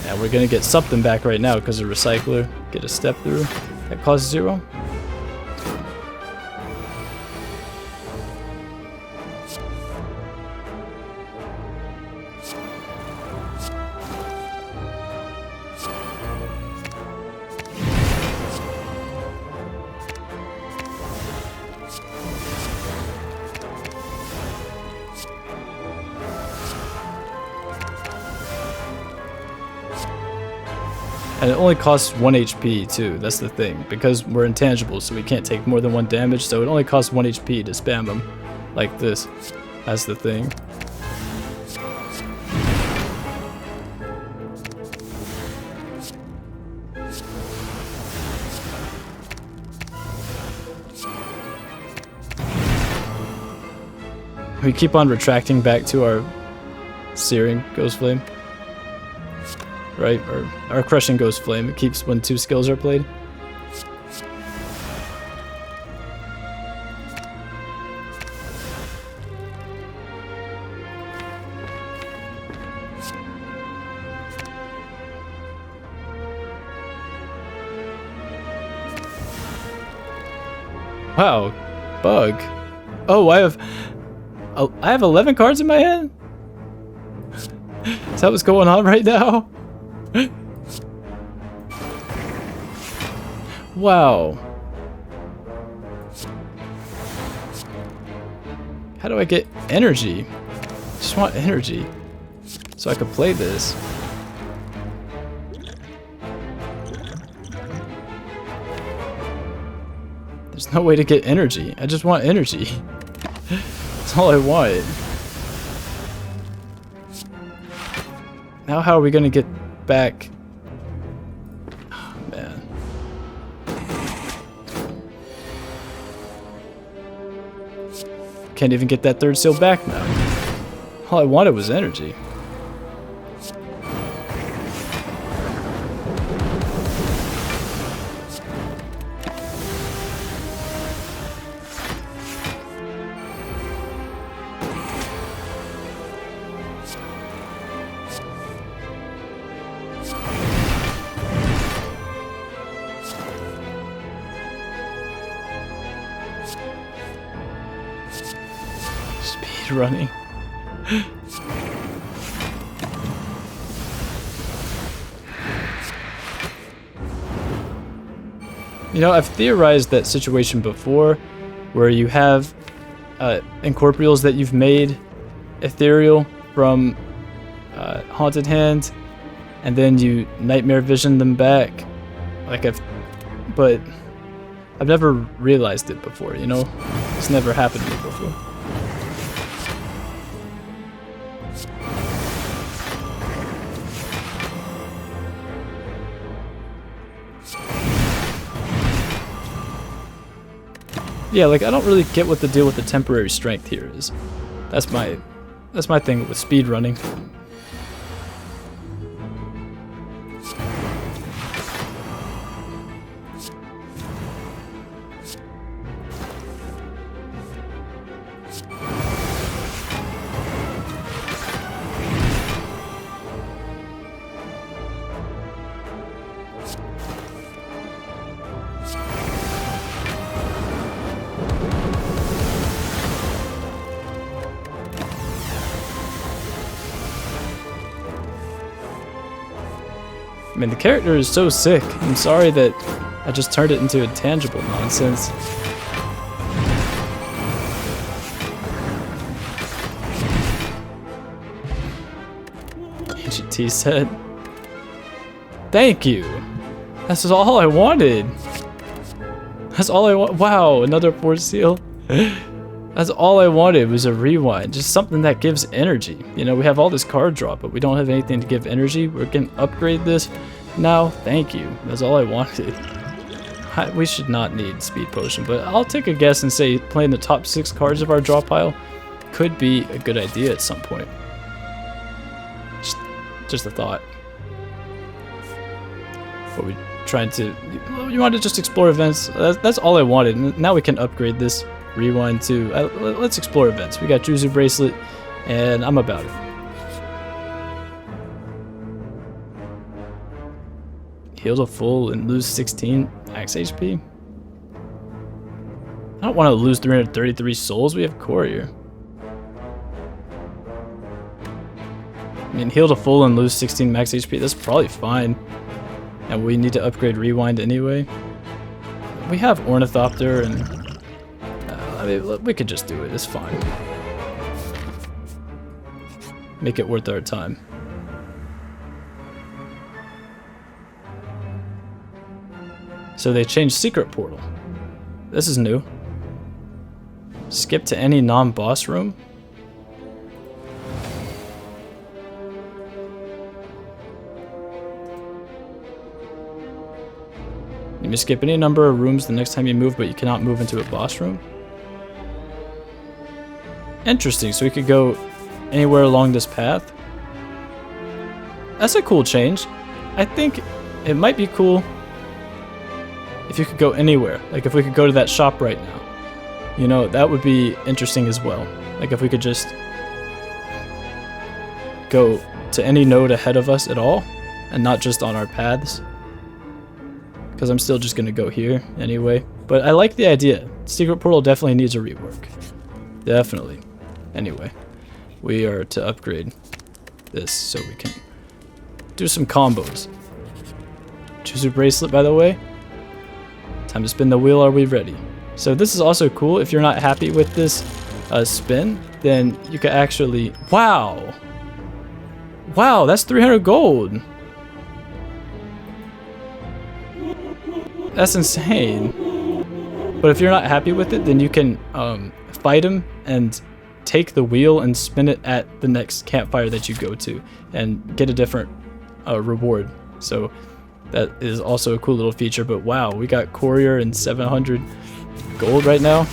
S1: And we're gonna get something back right now because of Recycler. Get a step through. That costs 0. And it only costs 1 HP too, that's the thing. Because we're intangible, so we can't take more than 1 damage, so it only costs 1 HP to spam them. Like this. That's the thing. We keep on retracting back to our Searing Ghost Flame. Right? Or our Crushing Ghost Flame. It keeps when 2 skills are played. Wow. Bug. Oh, I have 11 cards in my hand? Is that what's going on right now? Wow. How do I get energy? Just want energy so I can play this. There's no way to get energy. I just want energy. That's all I want. Now how are we gonna get back? Oh, man. Can't even get that 3rd seal back now. All I wanted was energy. Running. You know, I've theorized that situation before where you have Incorporeals that you've made ethereal from Haunted Hand and then you Nightmare Vision them back. But I've never realized it before, you know? It's never happened to me before. Yeah, like I don't really get what the deal with the temporary strength here is. That's my thing with speed running. I mean, the character is so sick. I'm sorry that I just turned it into intangible nonsense. Ancient T said, "Thank you. That's all I wanted. That's all I want." Wow, another 4th seal. That's all I wanted was a rewind, just something that gives energy. You know, we have all this card draw, but we don't have anything to give energy. We're gonna upgrade this now. Thank you. That's all I wanted. We should not need Speed Potion, but I'll take a guess and say playing the top 6 cards of our draw pile could be a good idea at some point. Just a thought. But we trying to... You want to just explore events? That's all I wanted. Now we can upgrade this rewind too. Let's explore events. We got Juzu Bracelet, and I'm about it. Heal to full and lose 16 max HP. I don't want to lose 333 souls. We have Courier. I mean, heal to full and lose 16 max HP. That's probably fine. And we need to upgrade Rewind anyway. We have Ornithopter, and I mean, we could just do it. It's fine. Make it worth our time. So they changed Secret Portal. This is new. Skip to any non-boss room. You may skip any number of rooms the next time you move, but you cannot move into a boss room. Interesting, so we could go anywhere along this path. That's a cool change. I think it might be cool if you could go anywhere. Like if we could go to that shop right now. You know, that would be interesting as well. Like if we could just go to any node ahead of us at all, and not just on our paths. Because I'm still just going to go here anyway. But I like the idea. Secret Portal definitely needs a rework. Definitely. Anyway, we are to upgrade this so we can do some combos. Juzu Bracelet, by the way. Time to spin the wheel. Are we ready? So this is also cool. If you're not happy with this spin, then you can actually... Wow! Wow, that's 300 gold! That's insane. But if you're not happy with it, then you can fight him and take the wheel and spin it at the next campfire that you go to and get a different reward. So that is also a cool little feature. But wow, we got Courier and 700 gold right now.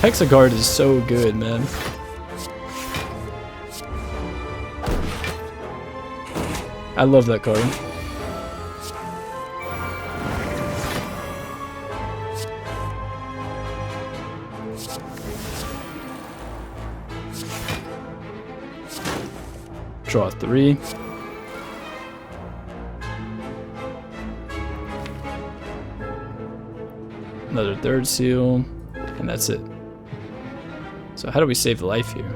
S1: Hexaghost is so good, man. I love that card. Draw 3. Another third seal, and that's it. So how do we save life here?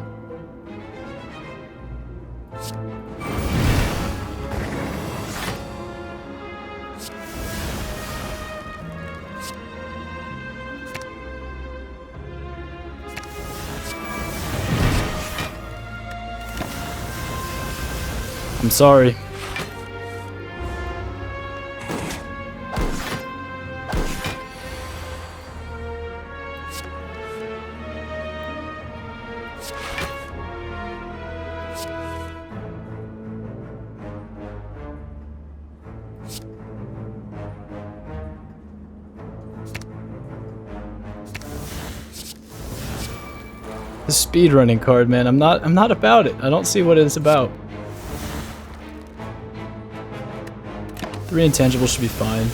S1: I'm sorry. The speedrunning card, man. I'm not about it. I don't see what it's about. 3 intangibles should be fine.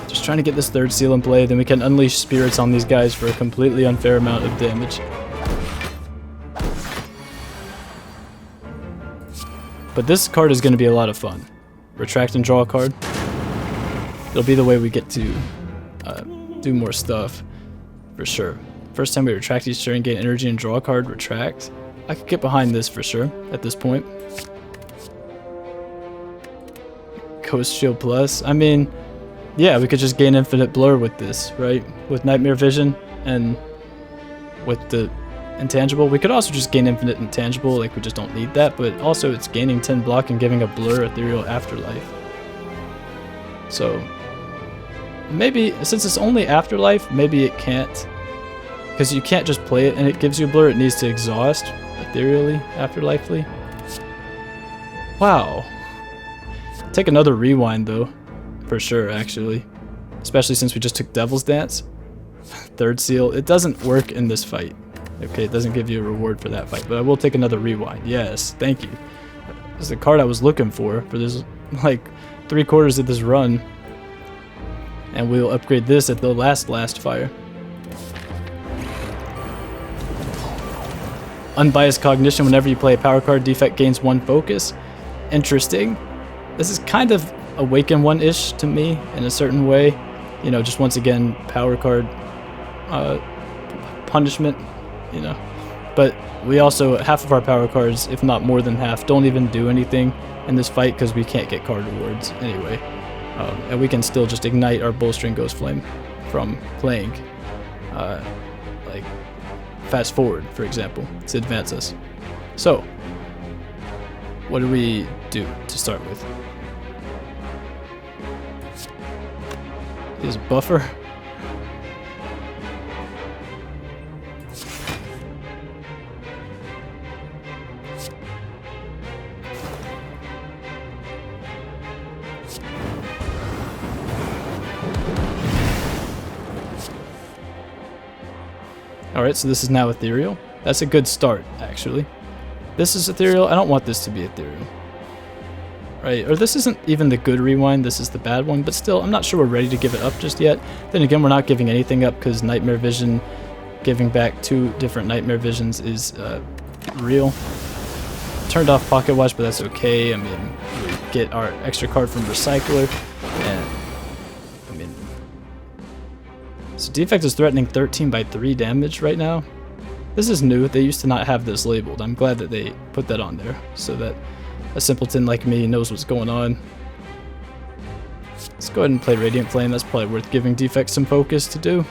S1: Just trying to get this third seal in play, then we can unleash spirits on these guys for a completely unfair amount of damage. But this card is going to be a lot of fun. Retract and draw a card. It'll be the way we get to do more stuff, for sure. First time we retract each turn, gain energy and draw a card, retract. I could get behind this for sure at this point. Ghost Shield Plus. I mean, yeah, we could just gain infinite blur with this, right? With Nightmare Vision and with the intangible. We could also just gain infinite intangible, like we just don't need that, but also it's gaining 10 block and giving a blur ethereal afterlife. So maybe, since it's only afterlife, maybe it can't, because you can't just play it and it gives you a blur. It needs to exhaust ethereally, afterlifely. Wow. Take another rewind though, for sure actually, especially since we just took Devil's Dance. Third seal. It doesn't work in this fight. Okay, it doesn't give you a reward for that fight, but I will take another rewind. Yes, thank you. This is the card I was looking for this, like, 3/4 of this run. And we'll upgrade this at the last fire. Unbiased cognition. Whenever you play a power card, Defect gains 1 focus. Interesting. This is kind of Awaken 1-ish to me in a certain way. You know, just once again, power card punishment, you know. But we also, half of our power cards, if not more than half, don't even do anything in this fight because we can't get card rewards anyway. And we can still just ignite our Bowstring Ghost Flame from playing, like, Fast Forward, for example, to advance us. So, what do we do to start with? Is buffer. Alright, so this is now ethereal. That's a good start, actually. This is ethereal. I don't want this to be ethereal. Right, or this isn't even the good rewind, this is the bad one, but still, I'm not sure we're ready to give it up just yet. Then again, we're not giving anything up because Nightmare Vision, giving back 2 different Nightmare Visions is real. Turned off Pocket Watch, but that's okay. I mean, we get our extra card from Recycler, and I mean, so Defect is threatening 13 by 3 damage right now. This is new. They used to not have this labeled. I'm glad that they put that on there so that a simpleton like me knows what's going on. Let's go ahead and play Radiant Flame. That's probably worth giving Defect some focus to do.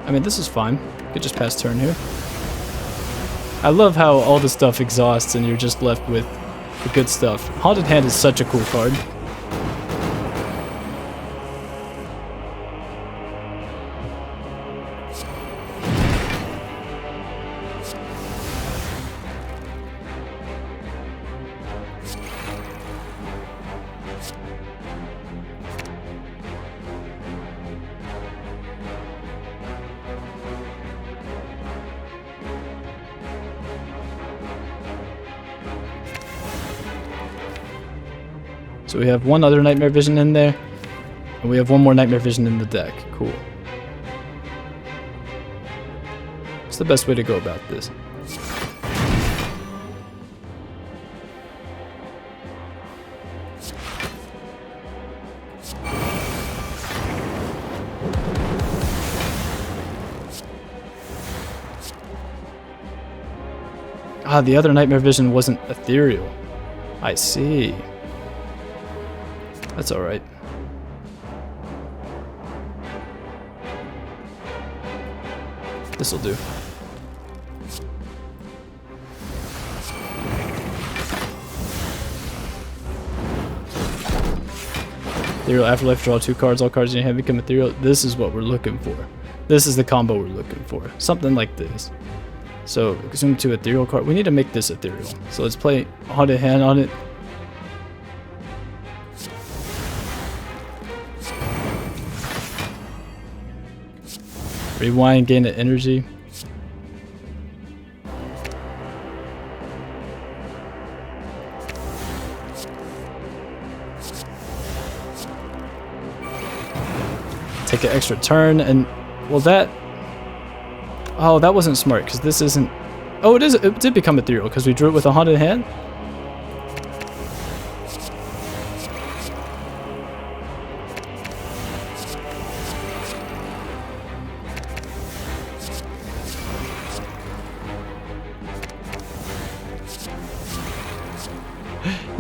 S1: I mean, this is fine. Could just pass turn here. I love how all the stuff exhausts and you're just left with the good stuff. Haunted Hand is such a cool card. So we have 1 other Nightmare Vision in there, and we have 1 more Nightmare Vision in the deck. Cool. What's the best way to go about this? Ah, the other Nightmare Vision wasn't ethereal. I see. That's alright. This'll do. Ethereal Afterlife, draw 2 cards, all cards in your hand become ethereal. This is what we're looking for. This is the combo we're looking for. Something like this. So, zoom to ethereal card. We need to make this ethereal. So let's play Haunted Hand on it. Rewind, gain the energy. Take an extra turn, and well, that. Oh, that wasn't smart because this isn't. Oh, it is. It did become ethereal because we drew it with a Haunted Hand.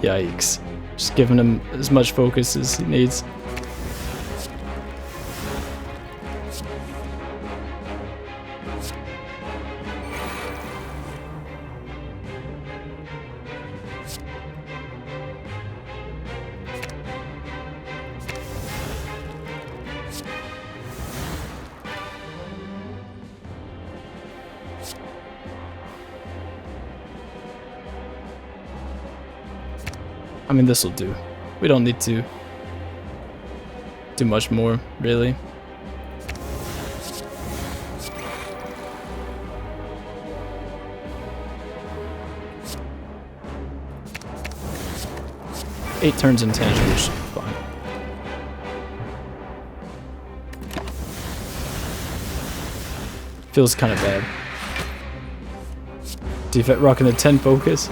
S1: Yikes. Just giving him as much focus as he needs. I mean, this will do. We don't need to do much more, really. Eight turns intangible should be fine. Feels kind of bad. Defect rocking a 10 focus.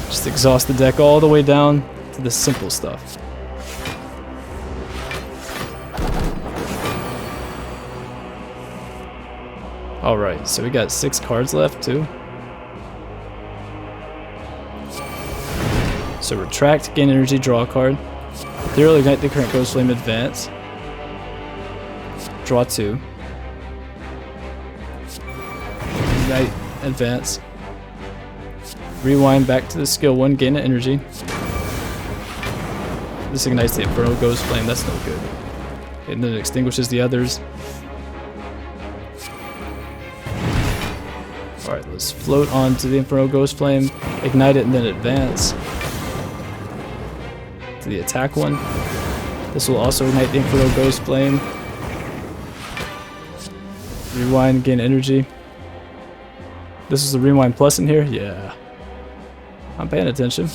S1: Just exhaust the deck all the way down to the simple stuff. Alright, so we got 6 cards left too. So retract, gain energy, draw a card. Ethereal ignite the current Ghost Flame, advance. Draw 2. Ignite, advance. Rewind back to the skill 1, gain an energy. This ignites the Infernal Ghost Flame, that's no good. And then it extinguishes the others. Alright, let's float onto the Infernal Ghost Flame, ignite it, and then advance to the attack one. This will also ignite the Infernal Ghost Flame. Rewind, gain energy. This is the Rewind Plus in here? Yeah. I'm paying attention.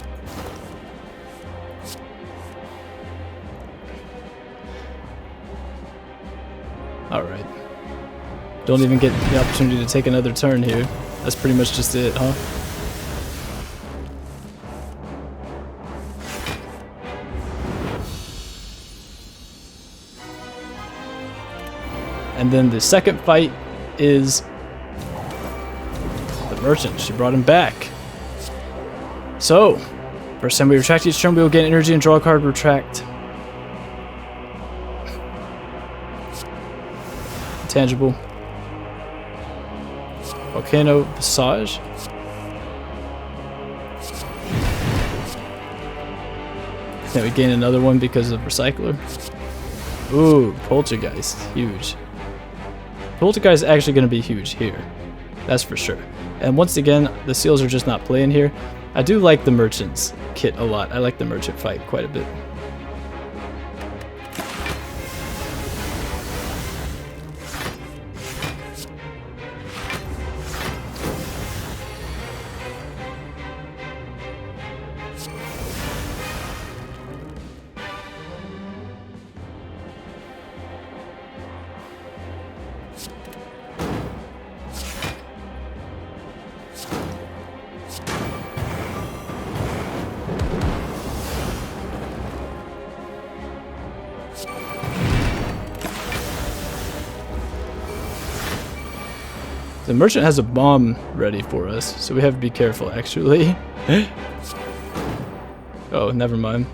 S1: Alright. Don't even get the opportunity to take another turn here. That's pretty much just it, huh? And then the second fight is the Merchant. She brought him back. So, first time we retract each turn, we will gain energy and draw a card, retract. Tangible. Volcano Visage. Then we gain another one because of Recycler. Ooh, Poltergeist. Huge. Poltergeist is actually going to be huge here. That's for sure. And once again, the seals are just not playing here. I do like the Merchant's kit a lot. I like the Merchant fight quite a bit. The Merchant has a bomb ready for us, so we have to be careful, actually. Oh, never mind.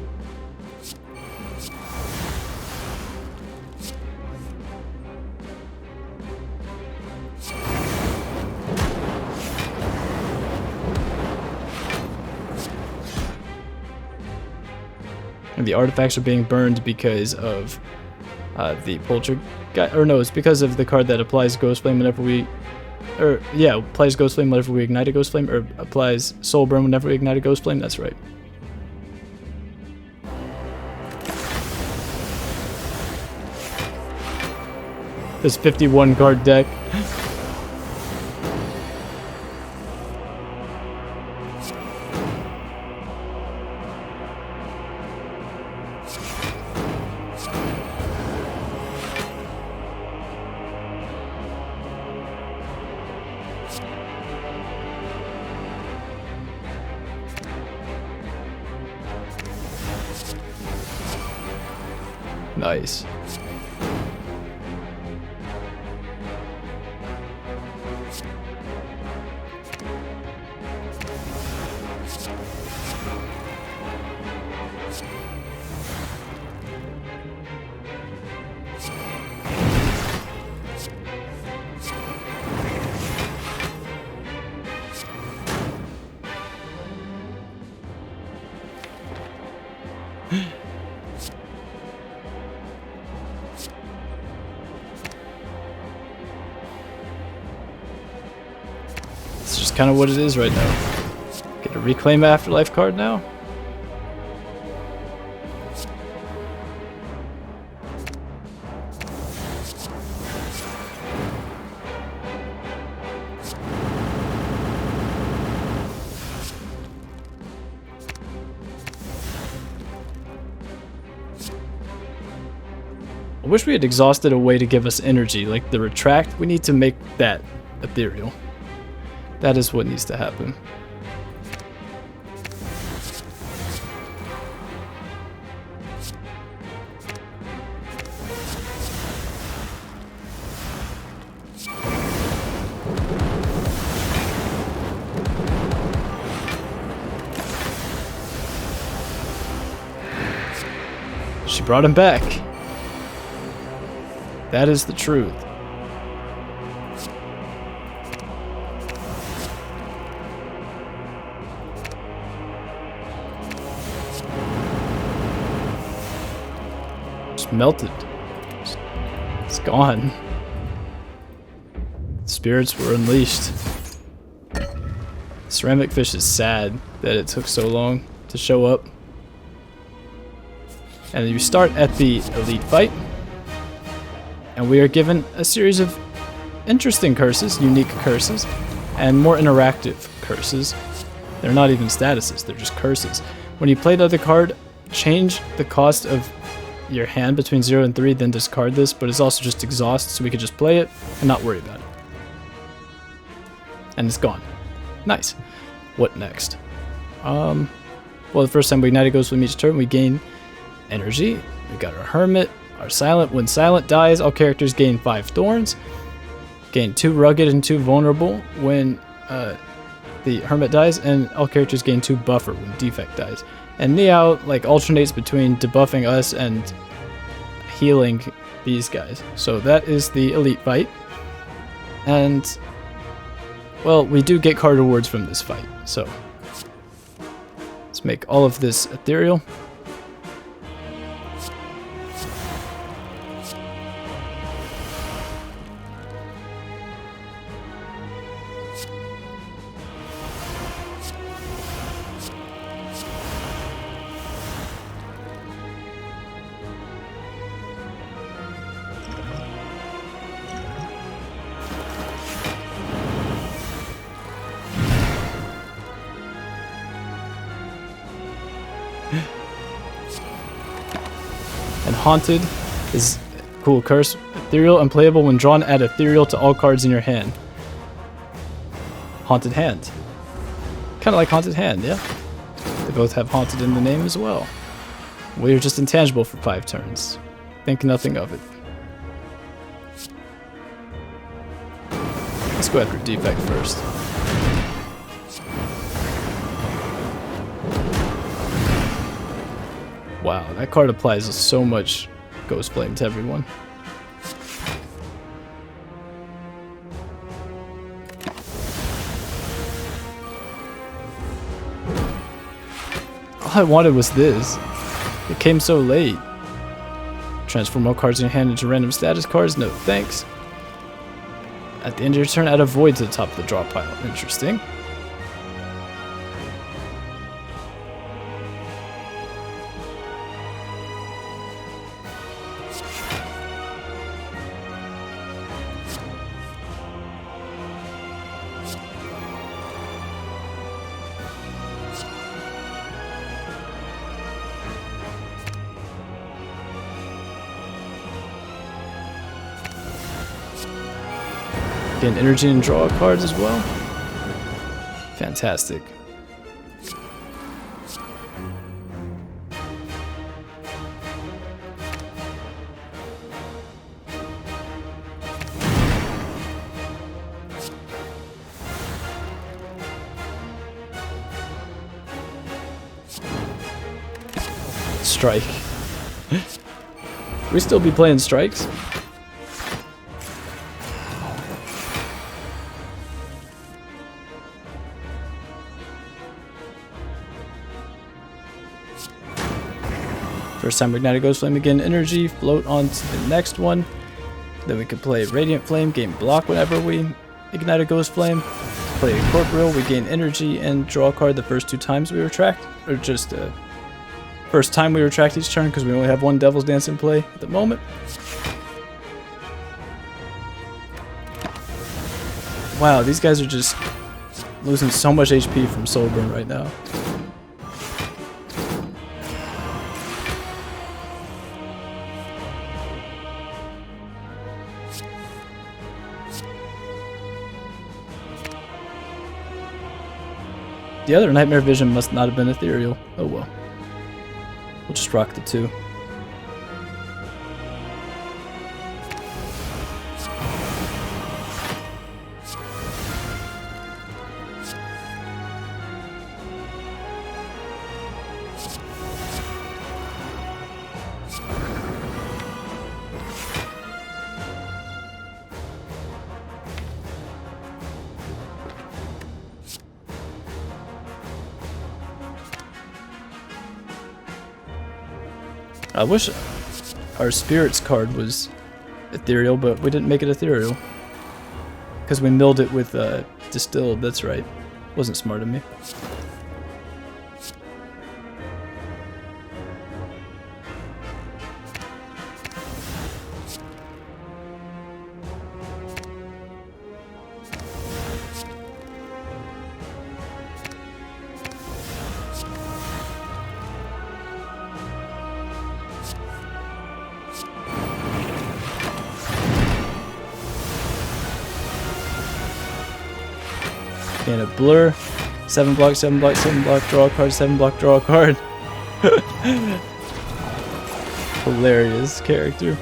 S1: And the artifacts are being burned because of the Poltergeist, or no, it's because of the card that applies Ghost Flame whenever we, or yeah, applies Ghost Flame whenever we ignite a Ghost Flame, or applies Soul Burn whenever we ignite a Ghost Flame. That's right. This 51 card deck. Nice. It's just kind of what it is right now. Get a Reclaim Afterlife card now. I wish we had exhausted a way to give us energy, like the Retract. We need to make that ethereal. That is what needs to happen. She brought him back. That is the truth. Just melted. It's gone. Spirits were unleashed. Ceramic Fish is sad that it took so long to show up. And you start at the elite fight. And we are given a series of interesting curses, unique curses, and more interactive curses. They're not even statuses, they're just curses. When you play the other card, change the cost of your hand between 0 and 3, then discard this, but it's also just exhaust, so we can just play it and not worry about it. And it's gone. Nice. What next? Well, the first time we ignite a ghost with each turn, we gain energy. We got our Hermit. Our Silent. When Silent dies, all characters gain 5 thorns. Gain 2 rugged and 2 vulnerable when the Hermit dies, and all characters gain 2 buffer when Defect dies. And Neow like alternates between debuffing us and healing these guys. So that is the elite fight. And well, we do get card rewards from this fight. So let's make all of this ethereal. And Haunted is a cool curse. Ethereal, unplayable when drawn, add Ethereal to all cards in your hand. Haunted Hand. Kind of like Haunted Hand, yeah? They both have Haunted in the name as well. We're just intangible for 5 turns. Think nothing of it. Let's go after Defect first. Wow, that card applies so much Ghost Flame to everyone. All I wanted was this. It came so late. Transform all cards in your hand into random status cards? No thanks. At the end of your turn, add a void to the top of the draw pile. Interesting. Gain energy and draw cards as well. Fantastic. Strike. We still be playing strikes? First time we ignite a Ghost Flame, we gain energy, float on to the next one. Then we can play Radiant Flame, gain block whenever we ignite a Ghost Flame. Play a Corporeal, we gain energy and draw a card the first 2 times we retract. Or just first time we retract each turn because we only have 1 Devil's Dance in play at the moment. Wow, these guys are just losing so much HP from Soul Burn right now. The other Nightmare Vision must not have been ethereal. Oh well. We'll just rock the 2. I wish our Spirits card was ethereal, but we didn't make it ethereal. Because we milled it with distilled, that's right. Wasn't smart of me. And a blur, 7 block, 7 block, 7 block, draw a card, 7 block, draw a card. Hilarious character.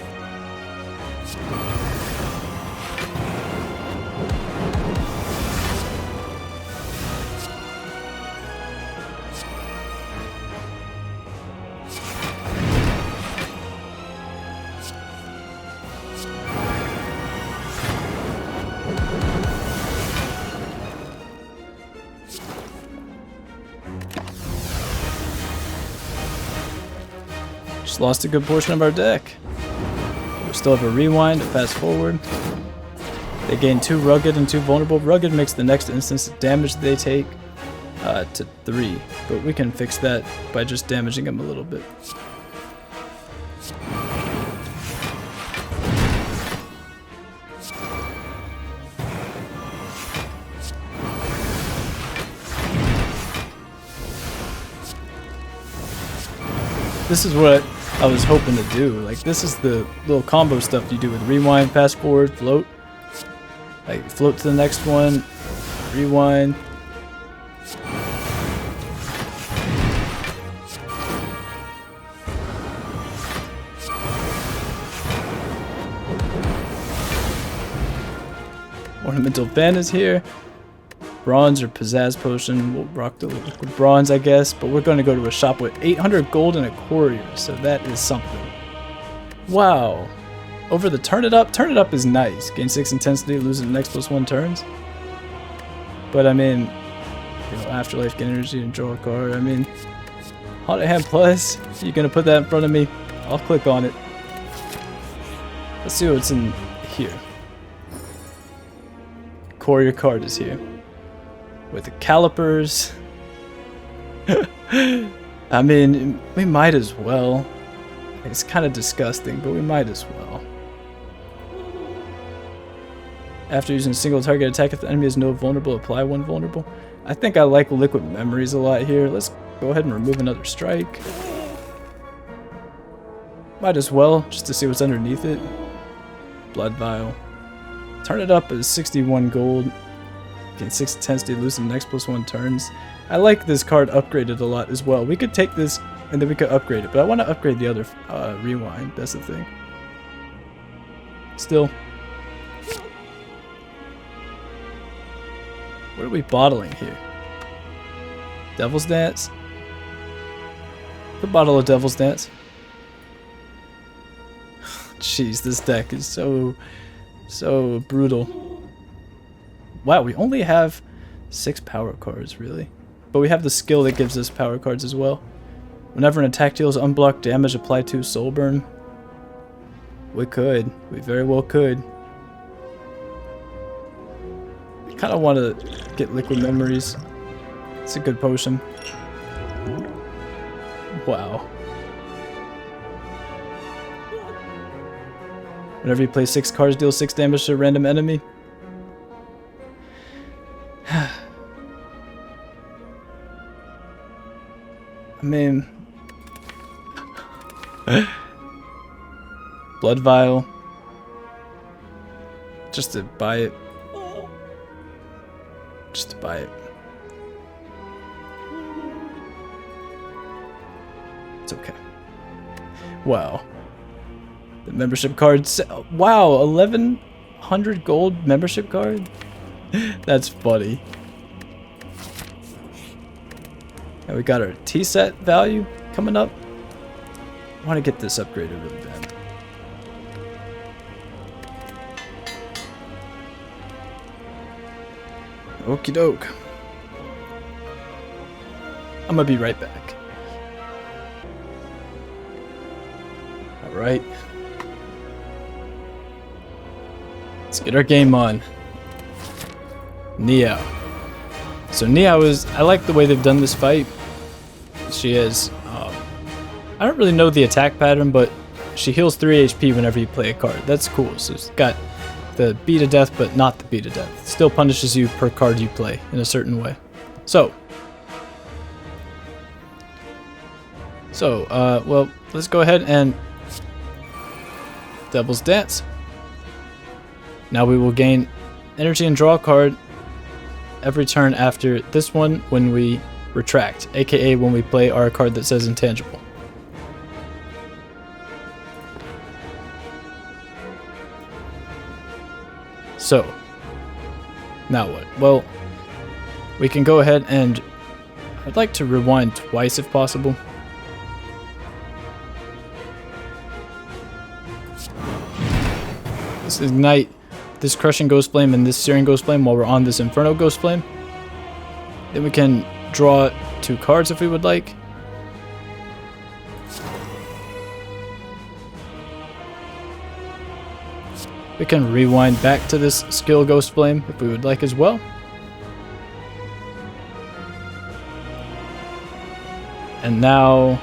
S1: Just lost a good portion of our deck. We still have a rewind, a fast forward. They gain 2 rugged and 2 vulnerable. Rugged makes the next instance damage they take to 3, but we can fix that by just damaging them a little bit. This is what I was hoping to do. Like, this is the little combo stuff you do with rewind, fast forward, float. Like, float to the next one, rewind. Ornamental Fan is here. Bronze or Pizzazz Potion. We'll rock the bronze, I guess, but we're going to go to a shop with 800 gold and a courier, so that is something. Wow. Over the Turn It Up. Turn It Up is nice. Gain 6 intensity, losing the next +1 turns. But I mean, you know, Afterlife, gain energy, and draw a card. I mean, Haunted Hand Plus. You're going to put that in front of me? I'll click on it. Let's see what's in here. Courier card is here. With the calipers. I mean, we might as well. It's kind of disgusting, but we might as well. After using a single target attack, if the enemy is no vulnerable, apply 1 vulnerable. I think I like Liquid Memories a lot here. Let's go ahead and remove another strike. Might as well, just to see what's underneath it. Blood Vial. Turn It Up is 61 gold. Gain 6 intensity, losing the next +1 turns. I like this card upgraded a lot as well. We could take this and then we could upgrade it, but I want to upgrade the other rewind. That's the thing. Still. What are we bottling here? Devil's Dance? The bottle of Devil's Dance. Jeez, this deck is so brutal. Wow, we only have 6 power cards, really. But we have the skill that gives us power cards as well. Whenever an attack deals unblocked damage, apply 2 soul burn. We could. We very well could. I kind of want to get Liquid Memories. It's a good potion. Wow. Whenever you play 6 cards, deal 6 damage to a random enemy. I mean... Blood Vial. Just to buy it. Just to buy it. It's okay. Wow. The membership cards. Wow, 1100 gold membership card? That's funny. And we got our T-set value coming up. I want to get this upgraded really bad. Okie doke. I'm gonna be right back. Alright. Let's get our game on. Neow. So Neow is... I like the way they've done this fight. She is... I don't really know the attack pattern, but she heals 3 HP whenever you play a card. That's cool. So it's got the beat of death, but not the beat of death. It still punishes you per card you play in a certain way. So, well, let's go ahead and Devil's Dance. Now we will gain energy and draw a card every turn after this one when we retract, aka when we play our card that says intangible. So, now what? Well, we can go ahead and I'd like to rewind twice if possible. Let's ignite this Crushing Ghost Flame and this Searing Ghost Flame while we're on this Inferno Ghost Flame. Then we can draw 2 cards if we would like. We can rewind back to this Skill Ghost Flame if we would like as well. And now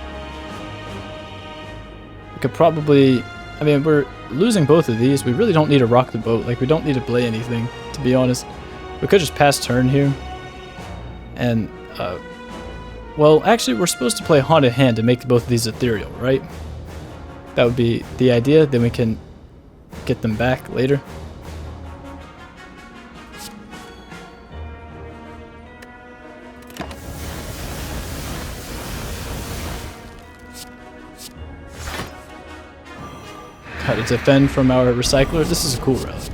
S1: we could probably, I mean, we're losing both of these. We really don't need to rock the boat. Like, we don't need to play anything, to be honest. We could just pass turn here. And, well, actually, we're supposed to play Haunted Hand to make both of these ethereal, right? That would be the idea. Then we can get them back later. How to defend from our recycler. This is a cool relic.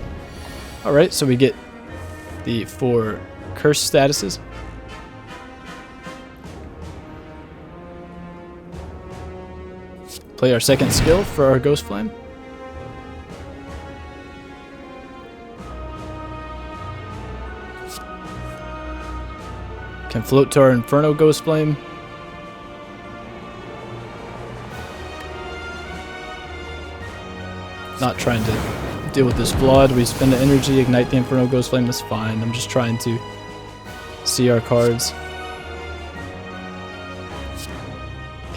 S1: Alright, so we get the 4 curse statuses. Play our second skill for our Ghost Flame. Can float to our Inferno Ghost Flame. Not trying to deal with this flawed. We spend the energy, ignite the Inferno Ghost Flame, that's fine. I'm just trying to see our cards.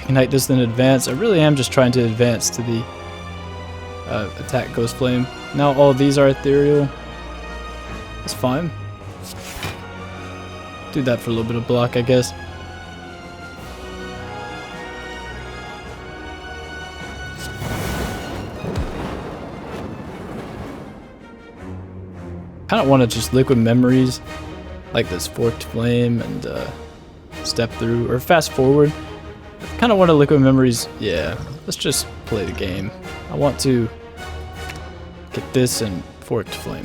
S1: Ignite this in advance. I really am just trying to advance to the attack Ghost Flame. Now all of these are ethereal. That's fine. Do that for a little bit of block, I guess. Kind of want to just Liquid Memories, like this Forked Flame and Step Through, or Fast Forward. I kind of want to Liquid Memories, yeah, let's just play the game. I want to get this and Forked Flame.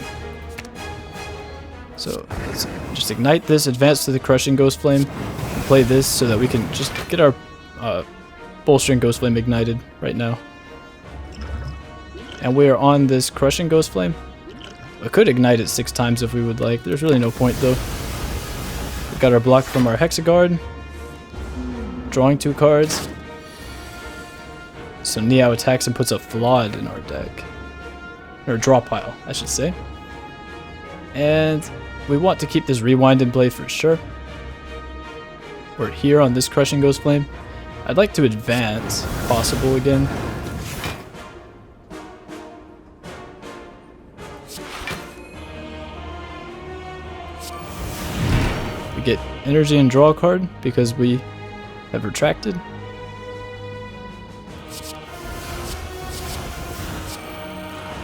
S1: So let's just ignite this, advance to the Crushing Ghost Flame, and play this so that we can just get our bolstering Ghost Flame ignited right now. And we are on this crushing Ghost Flame. I could ignite it 6 times if we would like. There's really no point though. We got our block from our Hexaghost. Drawing 2 cards. So Neow attacks and puts a Flawed in our deck. Or draw pile, I should say. And we want to keep this Rewind in play for sure. We're here on this crushing Ghost Flame. I'd like to advance, if possible, again. We get energy and draw a card because we have retracted.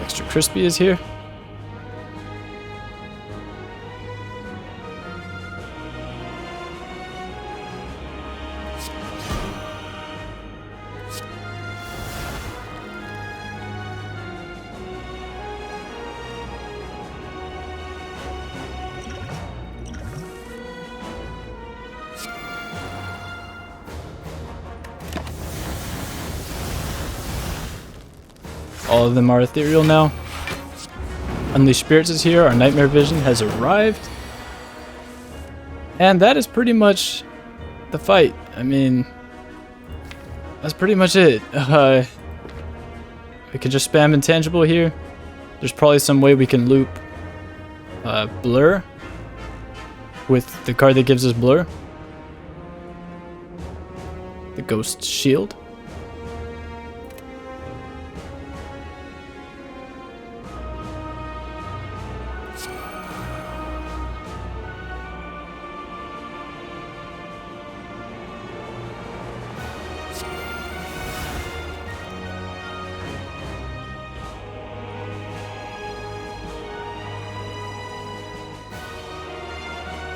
S1: Extra Crispy is here. All of them are ethereal now. Unleash Spirits is here. Our Nightmare Vision has arrived. And that is pretty much the fight. I mean, that's pretty much it. We can just spam Intangible here. There's probably some way we can loop Blur with the card that gives us Blur. The Ghost Shield.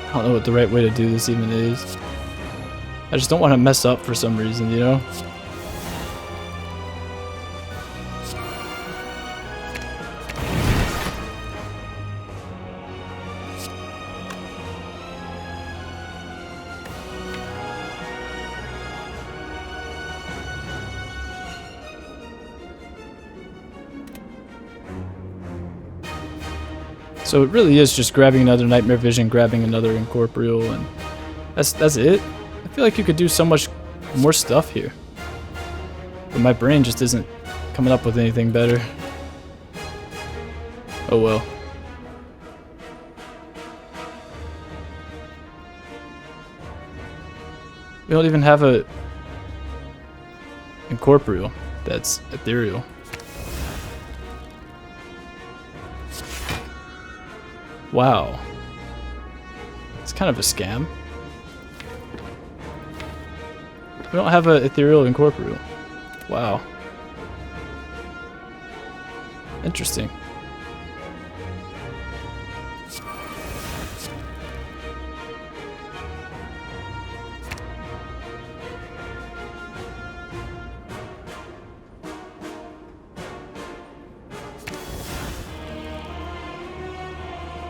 S1: I don't know what the right way to do this even is. I just don't want to mess up for some reason, you know? So it really is just grabbing another Nightmare Vision, grabbing another Incorporeal, and that's it. I feel like you could do so much more stuff here. But my brain just isn't coming up with anything better. Oh well. We don't even have a Incorporeal that's ethereal. Wow. It's kind of a scam. We don't have an ethereal Incorporeal. Wow. Interesting.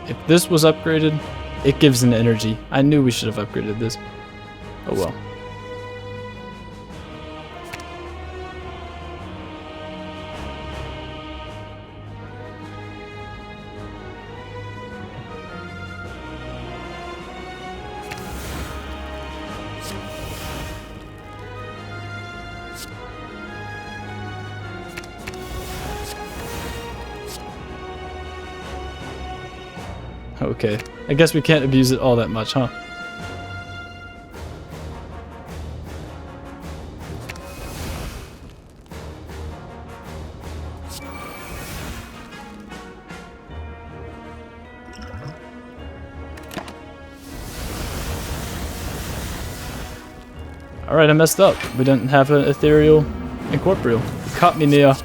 S1: If this was upgraded, it gives an energy. I knew we should have upgraded this. Oh well. Okay, I guess we can't abuse it all that much, huh? Alright, I messed up. We didn't have an ethereal Incorporeal. You caught me, Neow.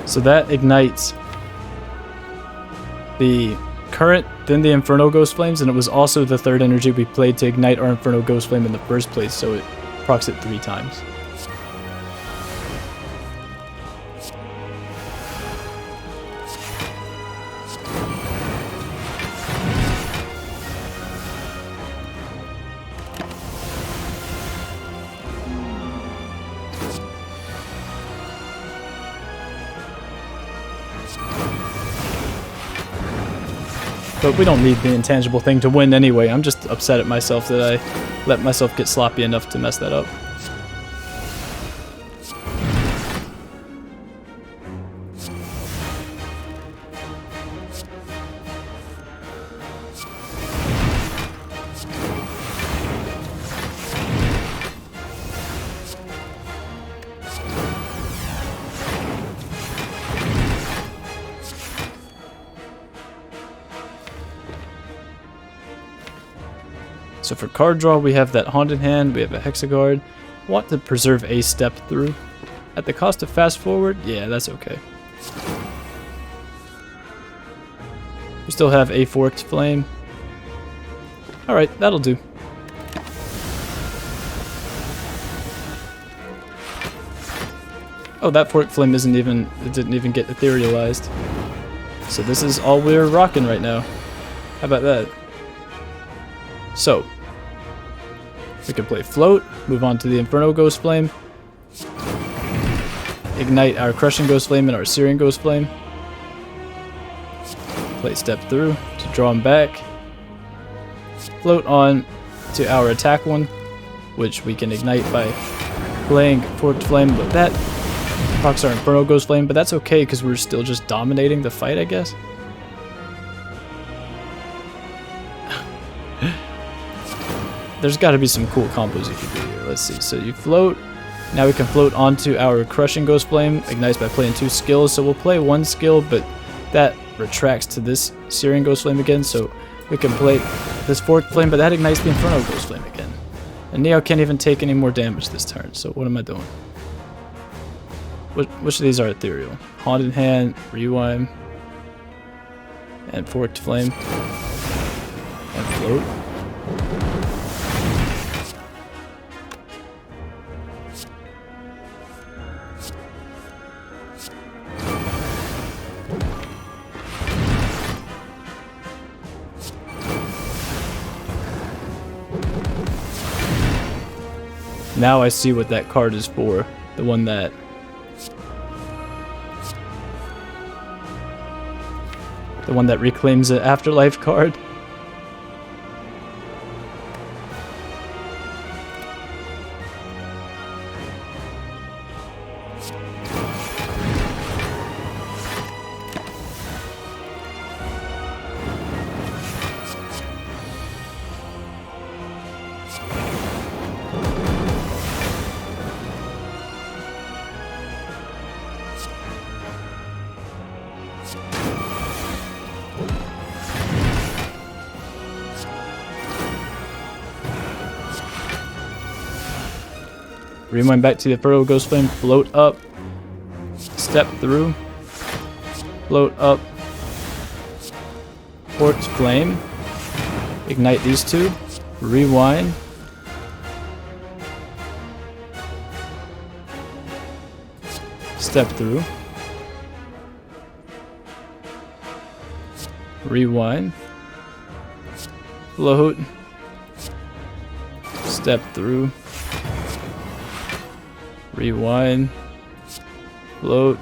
S1: So that ignites the current, then the Inferno Ghost Flames, and it was also the third energy we played to ignite our Inferno Ghost Flame in the first place, so it procs it 3 times. But we don't need the intangible thing to win anyway. I'm just upset at myself that I let myself get sloppy enough to mess that up. So for card draw, we have that Haunted Hand, we have a Hexaghost. Want to preserve a Step Through. At the cost of Fast Forward? Yeah, that's okay. We still have a Forked Flame. Alright, that'll do. Oh, that Forked Flame it didn't even get etherealized. So this is all we're rocking right now. How about that? So, we can play Float, move on to the Inferno Ghost Flame, ignite our Crushing Ghost Flame and our Searing Ghost Flame, play Step Through to draw him back, float on to our attack one, which we can ignite by playing Forked Flame, but that procs our Inferno Ghost Flame, but that's okay because we're still just dominating the fight, I guess. There's got to be some cool combos you can do here. Let's see. So you float. Now we can float onto our Crushing Ghost Flame. Ignites by playing 2 skills. So we'll play 1 skill, but that retracts to this Searing Ghost Flame again. So we can play this Forked Flame, but that ignites the Inferno Ghost Flame again. And Neow can't even take any more damage this turn. So what am I doing? Which of these are ethereal? Haunted Hand, Rewind, and Forked Flame, and Float. Now I see what that card is for. The one that... the one that reclaims an Afterlife card. Rewind back to the Inferno Ghost Flame, float up, Step Through, float up, Forked Flame, ignite these 2, rewind, Step Through, rewind, float, Step Through, rewind, float,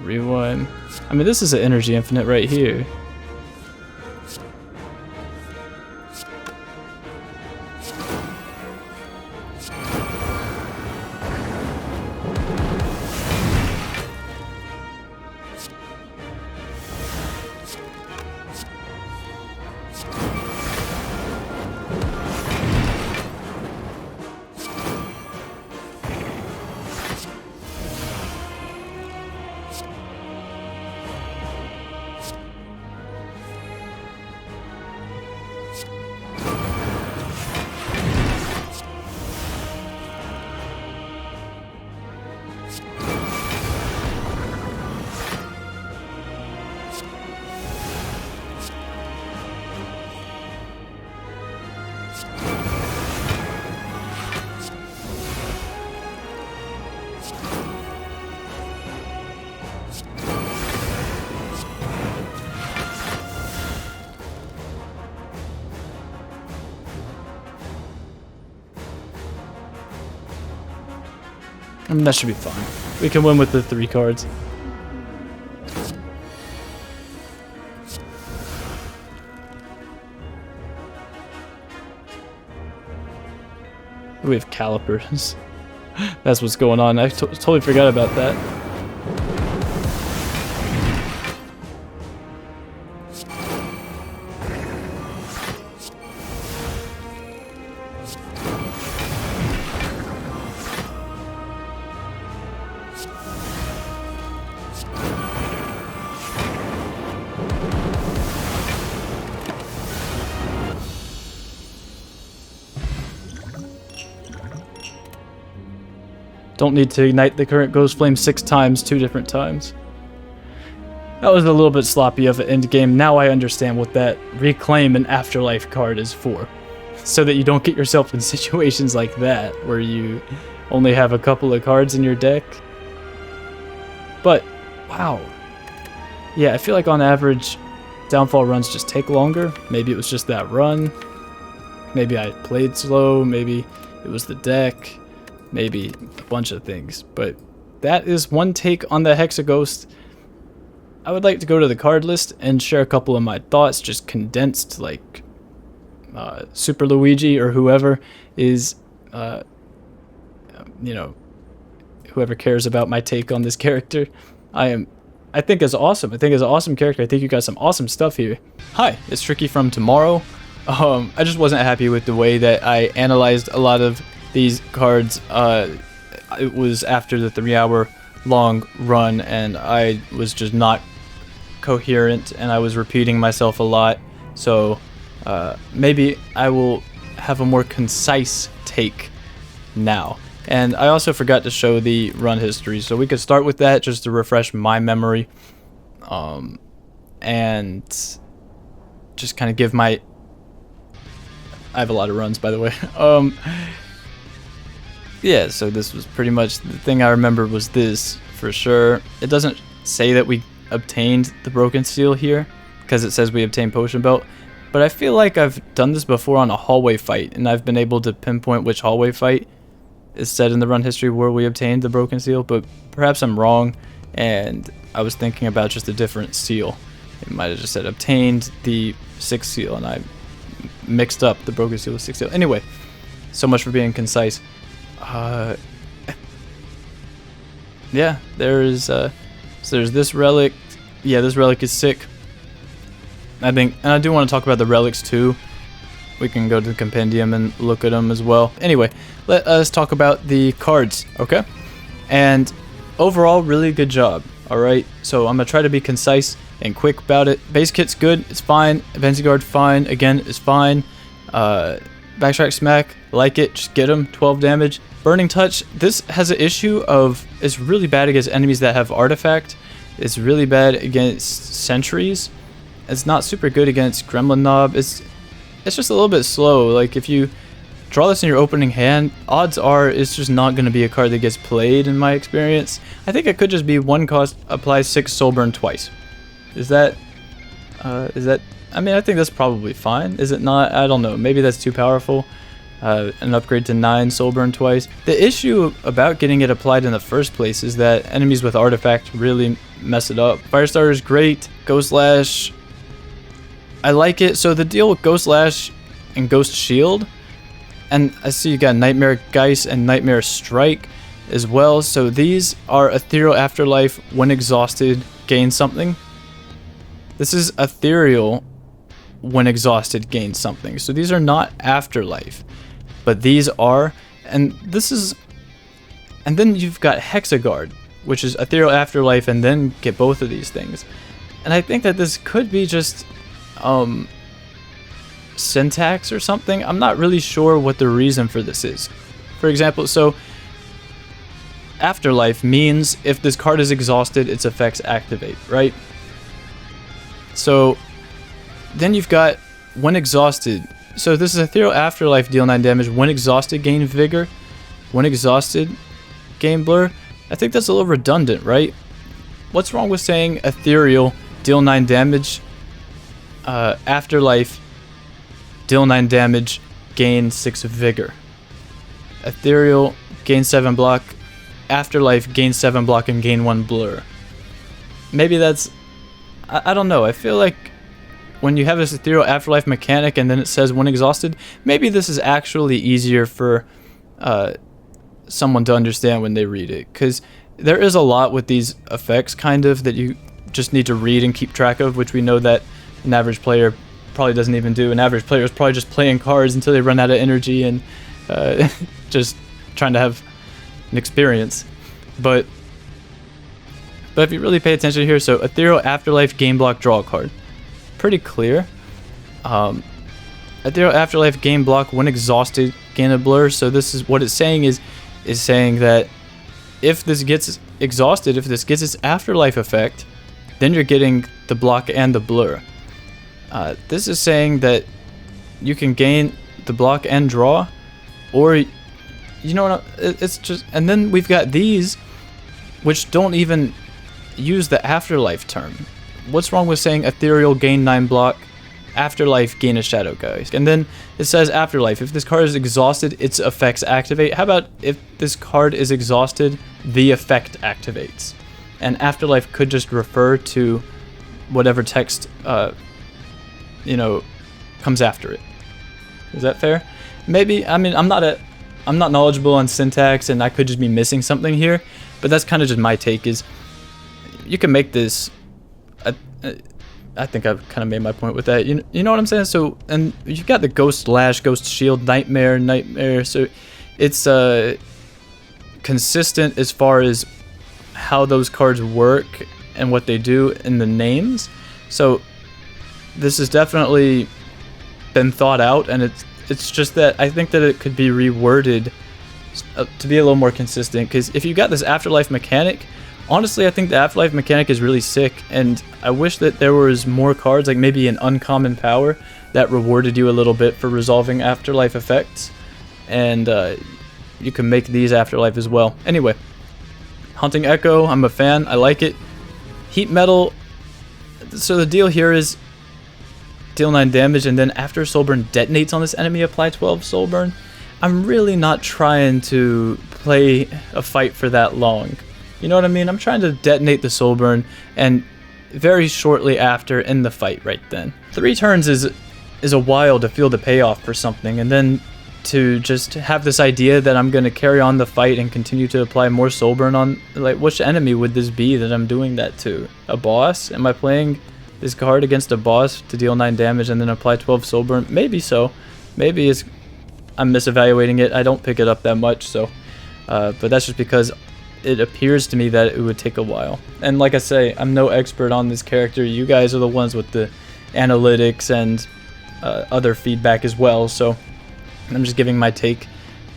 S1: rewind. I mean, this is an energy infinite right here. I mean, that should be fine. We can win with the 3 cards. We have calipers. That's what's going on. I totally forgot about that. Don't need to ignite the current ghost flame 6 times, 2 different times. That was a little bit sloppy of an end game. Now I understand what that reclaim an afterlife card is for. So that you don't get yourself in situations like that, where you only have a couple of cards in your deck. But, wow. Yeah, I feel like on average, downfall runs just take longer. Maybe it was just that run. Maybe I played slow. Maybe it was the deck. Maybe a bunch of things, but that is one take on the Hexaghost. I would like to go to the card list and share a couple of my thoughts, just condensed, like Super Luigi or whoever is, you know, whoever cares about my take on this character. I think it's awesome. I think it's an awesome character. I think you got some awesome stuff here. Hi, it's Tricky from Tomorrow. I just wasn't happy with the way that I analyzed a lot of these cards. It was after the 3-hour long run and I was just not coherent and I was repeating myself a lot, so maybe I will have a more concise take now. And I also forgot to show the run history, so we could start with that just to refresh my memory, and just kind of give my... I have a lot of runs, by the way. Yeah, so this was pretty much the thing I remember was this for sure. It doesn't say that we obtained the broken seal here because it says we obtained potion belt, but I feel like I've done this before on a hallway fight and I've been able to pinpoint which hallway fight is said in the run history where we obtained the broken seal, but perhaps I'm wrong and I was thinking about just a different seal. It might have just said obtained the 6th seal and I mixed up the broken seal with 6th seal. Anyway, so much for being concise. Yeah, there's so there's this relic. Yeah, this relic is sick. I think, and I do want to talk about the relics too. We can go to the compendium and look at them as well. Anyway, let us talk about the cards, okay? And overall, really good job. All right, so I'm gonna try to be concise and quick about it. Base kit's good, it's fine. Advancing guard, fine. Again, it's fine. Backtrack smack, like it, just get him. 12 damage. Burning touch. This has an issue of it's really bad against enemies that have artifact. It's really bad against sentries. It's not super good against Gremlin Knob. It's just a little bit slow. Like if you draw this in your opening hand, odds are it's just not going to be a card that gets played in my experience. I think it could just be 1 cost, apply 6 soul burn twice. Is that I mean, I think that's probably fine. Is it not? I don't know. Maybe that's too powerful. An upgrade to 9 soul burn twice. The issue about getting it applied in the first place is that enemies with artifact really mess it up. Firestarter is great. Ghost Lash, I like it. So the deal with Ghost Lash and Ghost Shield, and I see you got Nightmare Geist and Nightmare Strike as well. So these are Ethereal Afterlife. When exhausted, gain something. This is Ethereal. When exhausted, gain something. So these are not Afterlife, but these are, and this is, and then you've got Hexaghost, which is Ethereal Afterlife, and then get both of these things. And I think that this could be just syntax or something. I'm not really sure what the reason for this is. For example, so Afterlife means if this card is exhausted, its effects activate, right? So then you've got when exhausted. So this is Ethereal Afterlife, deal 9 damage. When exhausted, gain vigor. When exhausted, gain blur. I think that's a little redundant, right? What's wrong with saying Ethereal, deal 9 damage, Afterlife, deal 9 damage, gain 6 vigor. Ethereal, gain 7 block. Afterlife, gain 7 block and gain 1 blur. Maybe that's... I don't know. I feel like when you have this Ethereal Afterlife mechanic and then it says when exhausted, maybe this is actually easier for someone to understand when they read it, because there is a lot with these effects kind of that you just need to read and keep track of, which we know that an average player probably doesn't even do. An average player is probably just playing cards until they run out of energy and just trying to have an experience. But if you really pay attention here, so Ethereal Afterlife, game block, draw a card. Pretty clear. Ethereal Afterlife, game block, when exhausted, gain a blur. So this is what it's saying is saying that if this gets exhausted, if this gets its Afterlife effect, then you're getting the block and the blur. This is saying that you can gain the block and draw, or you know what? It's just, and then we've got these, which don't even use the Afterlife term. What's wrong with saying Ethereal gain 9 block, Afterlife gain a shadow, guys? And then it says Afterlife. If this card is exhausted, its effects activate. How about if this card is exhausted, the effect activates? And Afterlife could just refer to whatever text, you know, comes after it. Is that fair? Maybe. I mean, I'm not knowledgeable on syntax, and I could just be missing something here. But that's kind of just my take. Is you can make this. I think I've kind of made my point with that. You know what I'm saying? So, and you've got the Ghost Lash, Ghost Shield, Nightmare. So it's consistent as far as how those cards work and what they do in the names. So this has definitely been thought out, and it's just that I think that it could be reworded to be a little more consistent, because if you got this Afterlife mechanic, honestly, I think the Afterlife mechanic is really sick, and I wish that there was more cards, like maybe an uncommon power that rewarded you a little bit for resolving Afterlife effects, and you can make these Afterlife as well. Anyway, Haunting Echo, I'm a fan, I like it. Heat Metal, so the deal here is deal 9 damage, and then after Soulburn detonates on this enemy, apply 12 Soulburn. I'm really not trying to play a fight for that long. You know what I mean? I'm trying to detonate the Soulburn, and very shortly after, end the fight right then. 3 turns is a while to feel the payoff for something, and then to just have this idea that I'm going to carry on the fight and continue to apply more Soulburn on, like, which enemy would this be that I'm doing that to? A boss? Am I playing this card against a boss to deal 9 damage and then apply 12 Soulburn? Maybe so. Maybe I'm misevaluating it. I don't pick it up that much, so but that's just because it appears to me that it would take a while. And like I say, I'm no expert on this character. You guys are the ones with the analytics and other feedback as well, so I'm just giving my take.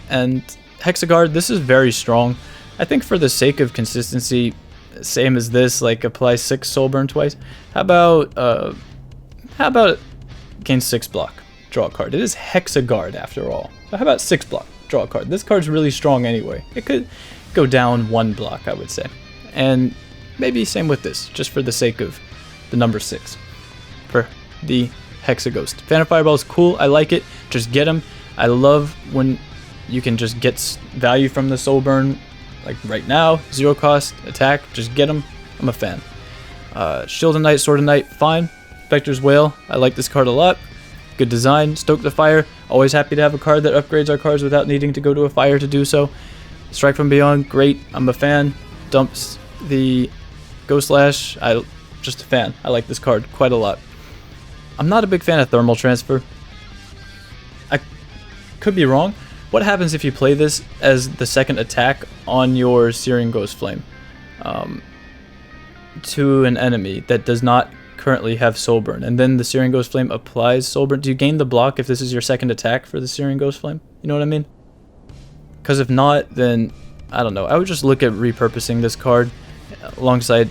S1: And Hexaghost, this is very strong. I think for the sake of consistency, same as this, like apply 6 Soulburn twice. How about gain 6 block, draw a card? It is Hexaghost after all. But how about 6 block, draw a card? This card's really strong anyway. It could go down 1 block, I would say. And maybe same with this, just for the sake of the number 6 for the Hexaghost. Phantom Fireball is cool, I like it, just get them. I love when you can just get value from the Soulburn, like right now, 0 cost, attack, just get them. I'm a fan. Shield of Night, Sword of Night, fine. Spectre's Wail, I like this card a lot. Good design. Stoke the Fire, always happy to have a card that upgrades our cards without needing to go to a fire to do so. Strike from Beyond, great, I'm a fan. Dumps the Ghost Lash, just a fan. I like this card quite a lot. I'm not a big fan of Thermal Transfer. I could be wrong. What happens if you play this as the second attack on your Searing Ghost Flame to an enemy that does not currently have Soulburn, and then the Searing Ghost Flame applies Soulburn? Do you gain the block if this is your second attack for the Searing Ghost Flame? You know what I mean? Because if not, then I don't know. I would just look at repurposing this card alongside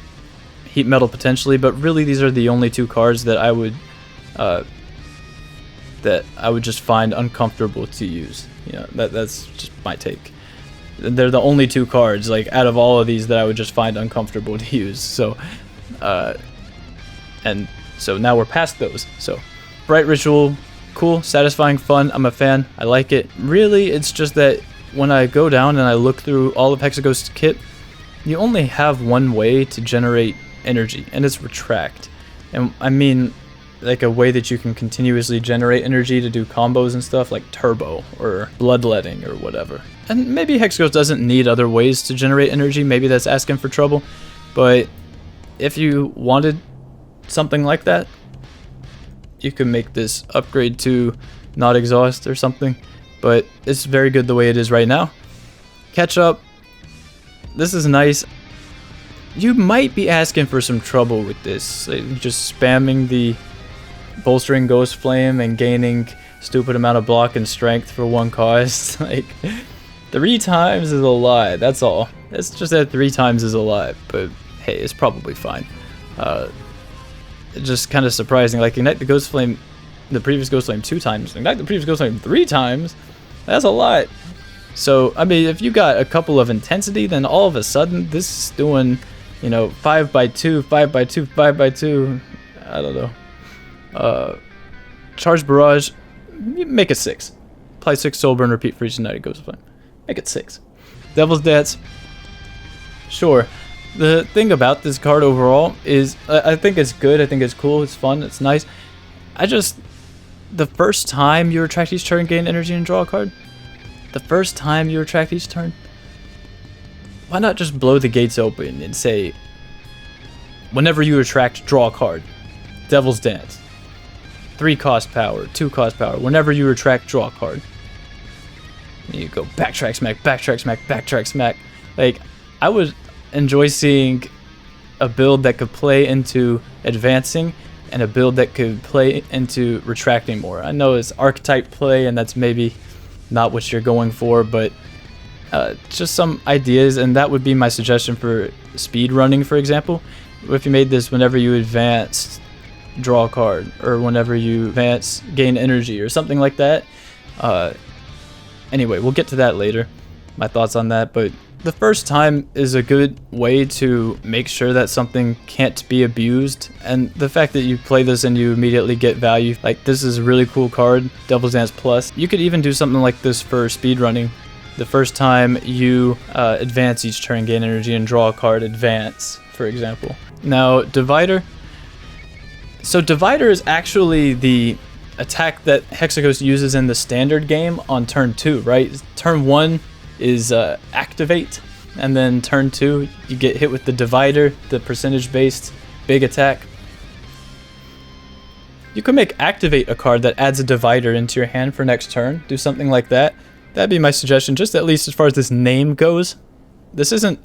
S1: Heat Metal potentially, but really these are the only 2 cards that I would just find uncomfortable to use. You know, that's just my take. They're the only 2 cards, like, out of all of these that I would just find uncomfortable to use. So, and so now we're past those. So, Bright Ritual, cool, satisfying, fun. I'm a fan. I like it. Really, it's just that when I go down and I look through all of Hexaghost's kit, you only have one way to generate energy, and it's Retract. And I mean, like a way that you can continuously generate energy to do combos and stuff like turbo or bloodletting or whatever. And maybe Hexaghost doesn't need other ways to generate energy, maybe that's asking for trouble, but if you wanted something like that, you could make this upgrade to not exhaust or something, but it's very good the way it is right now. Catch up, this is nice. You might be asking for some trouble with this, like just spamming the bolstering Ghost Flame and gaining stupid amount of block and strength for one cost. Like 3 times is a lot, that's all. It's just that 3 times is a lot, but hey, it's probably fine. It's just kind of surprising, like ignite the Ghost Flame, the previous Ghost Flame 2 times, ignite the previous Ghost Flame 3 times, that's a lot. So, I mean, if you got a couple of intensity, then all of a sudden, this is doing, you know, 5x2, 5x2, 5x2, I don't know. Charge Barrage, make it 6. Apply 6 Soul Burn, repeat for each ignited Ghost Flame. Make it 6. Devil's Dance, sure. The thing about this card overall is, I think it's good, I think it's cool, it's fun, it's nice. The first time you attract each turn, gain energy and draw a card. The first time you attract each turn, why not just blow the gates open and say, whenever you attract, draw a card. Devil's Dance. 3 cost power, 2 cost power. Whenever you attract, draw a card. And you go backtrack smack, backtrack smack, backtrack smack. Like, I would enjoy seeing a build that could play into advancing and a build that could play into retracting more. I know it's archetype play and that's maybe not what you're going for, but just some ideas, and that would be my suggestion for speed running, for example. If you made this whenever you advance, draw a card, or whenever you advance, gain energy, or something like that. Anyway, we'll get to that later, my thoughts on that, but the first time is a good way to make sure that something can't be abused, and the fact that you play this and you immediately get value, like this is a really cool card, Devil's Dance Plus. You could even do something like this for speedrunning. The first time you advance each turn, gain energy, and draw a card, advance, for example. Now, Divider. So Divider is actually the attack that Hexaghost uses in the standard game on turn 2, right? Turn 1 is activate, and then turn 2 you get hit with the Divider, the percentage based big attack. You can make activate a card that adds a Divider into your hand for next turn, do something like that. That'd be my suggestion, just at least as far as this name goes. This isn't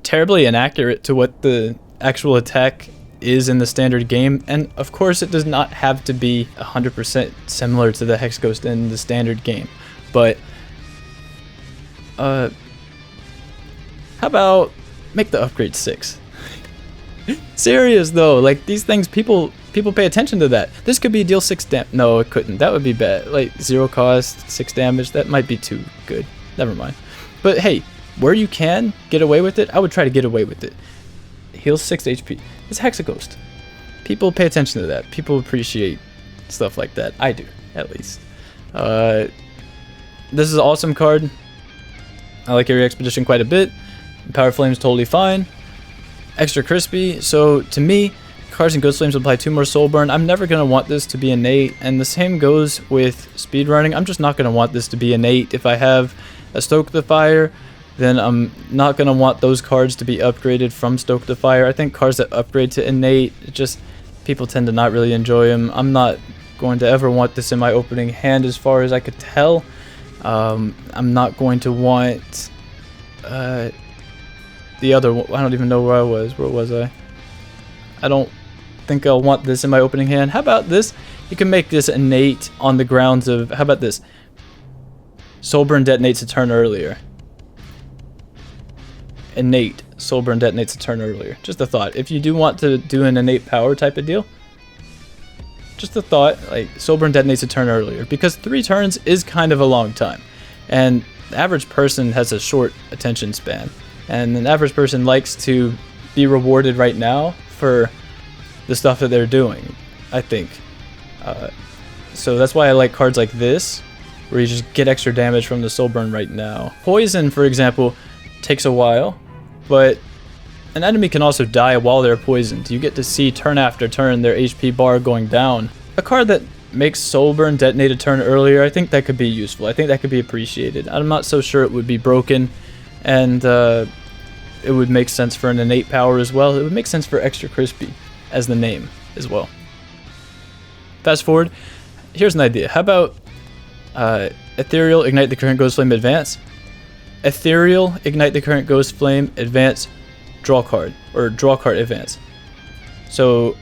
S1: terribly inaccurate to what the actual attack is in the standard game, and of course it does not have to be 100% similar to the Hexaghost in the standard game, but how about make the upgrade 6? Serious though, like these things, people pay attention to that. This could be deal 6 damage. No, it couldn't. That would be bad. Like 0 cost, 6 damage. That might be too good. Never mind. But hey, where you can get away with it, I would try to get away with it. Heals 6 HP. It's Hexaghost. People pay attention to that. People appreciate stuff like that. I do, at least. This is an awesome card. I like Area Expedition quite a bit. Power Flame's totally fine. Extra crispy. So to me, cards and Ghost Flames apply 2 more Soul Burn. I'm never going to want this to be innate, and the same goes with speedrunning. I'm just not going to want this to be innate. If I have a Stoke the Fire, then I'm not going to want those cards to be upgraded from Stoke the Fire. I think cards that upgrade to innate, people tend to not really enjoy them. I'm not going to ever want this in my opening hand as far as I could tell. I'm not going to want the other one. I don't even know where I was. Where was I? I don't think I'll want this in my opening hand. How about this? You can make this innate on the grounds of, how about this? Soul Burn detonates a turn earlier. Innate. Soul Burn detonates a turn earlier. Just a thought. If you do want to do an innate power type of deal, just a thought, like Soul Burn detonates a turn earlier, because 3 turns is kind of a long time, and the average person has a short attention span, and an average person likes to be rewarded right now for the stuff that they're doing, I think. So that's why I like cards like this, where you just get extra damage from the Soul Burn right now. Poison, for example, takes a while, but an enemy can also die while they're poisoned. You get to see turn after turn their HP bar going down. A card that makes Soulburn detonate a turn earlier, I think that could be useful. I think that could be appreciated. I'm not so sure it would be broken, and it would make sense for an innate power as well. It would make sense for Extra Crispy as the name as well. Fast forward, here's an idea. How about Ethereal, Ignite the Current Ghost Flame, Advance. Ethereal, Ignite the Current Ghost Flame, Advance, draw card, or draw card, advance. So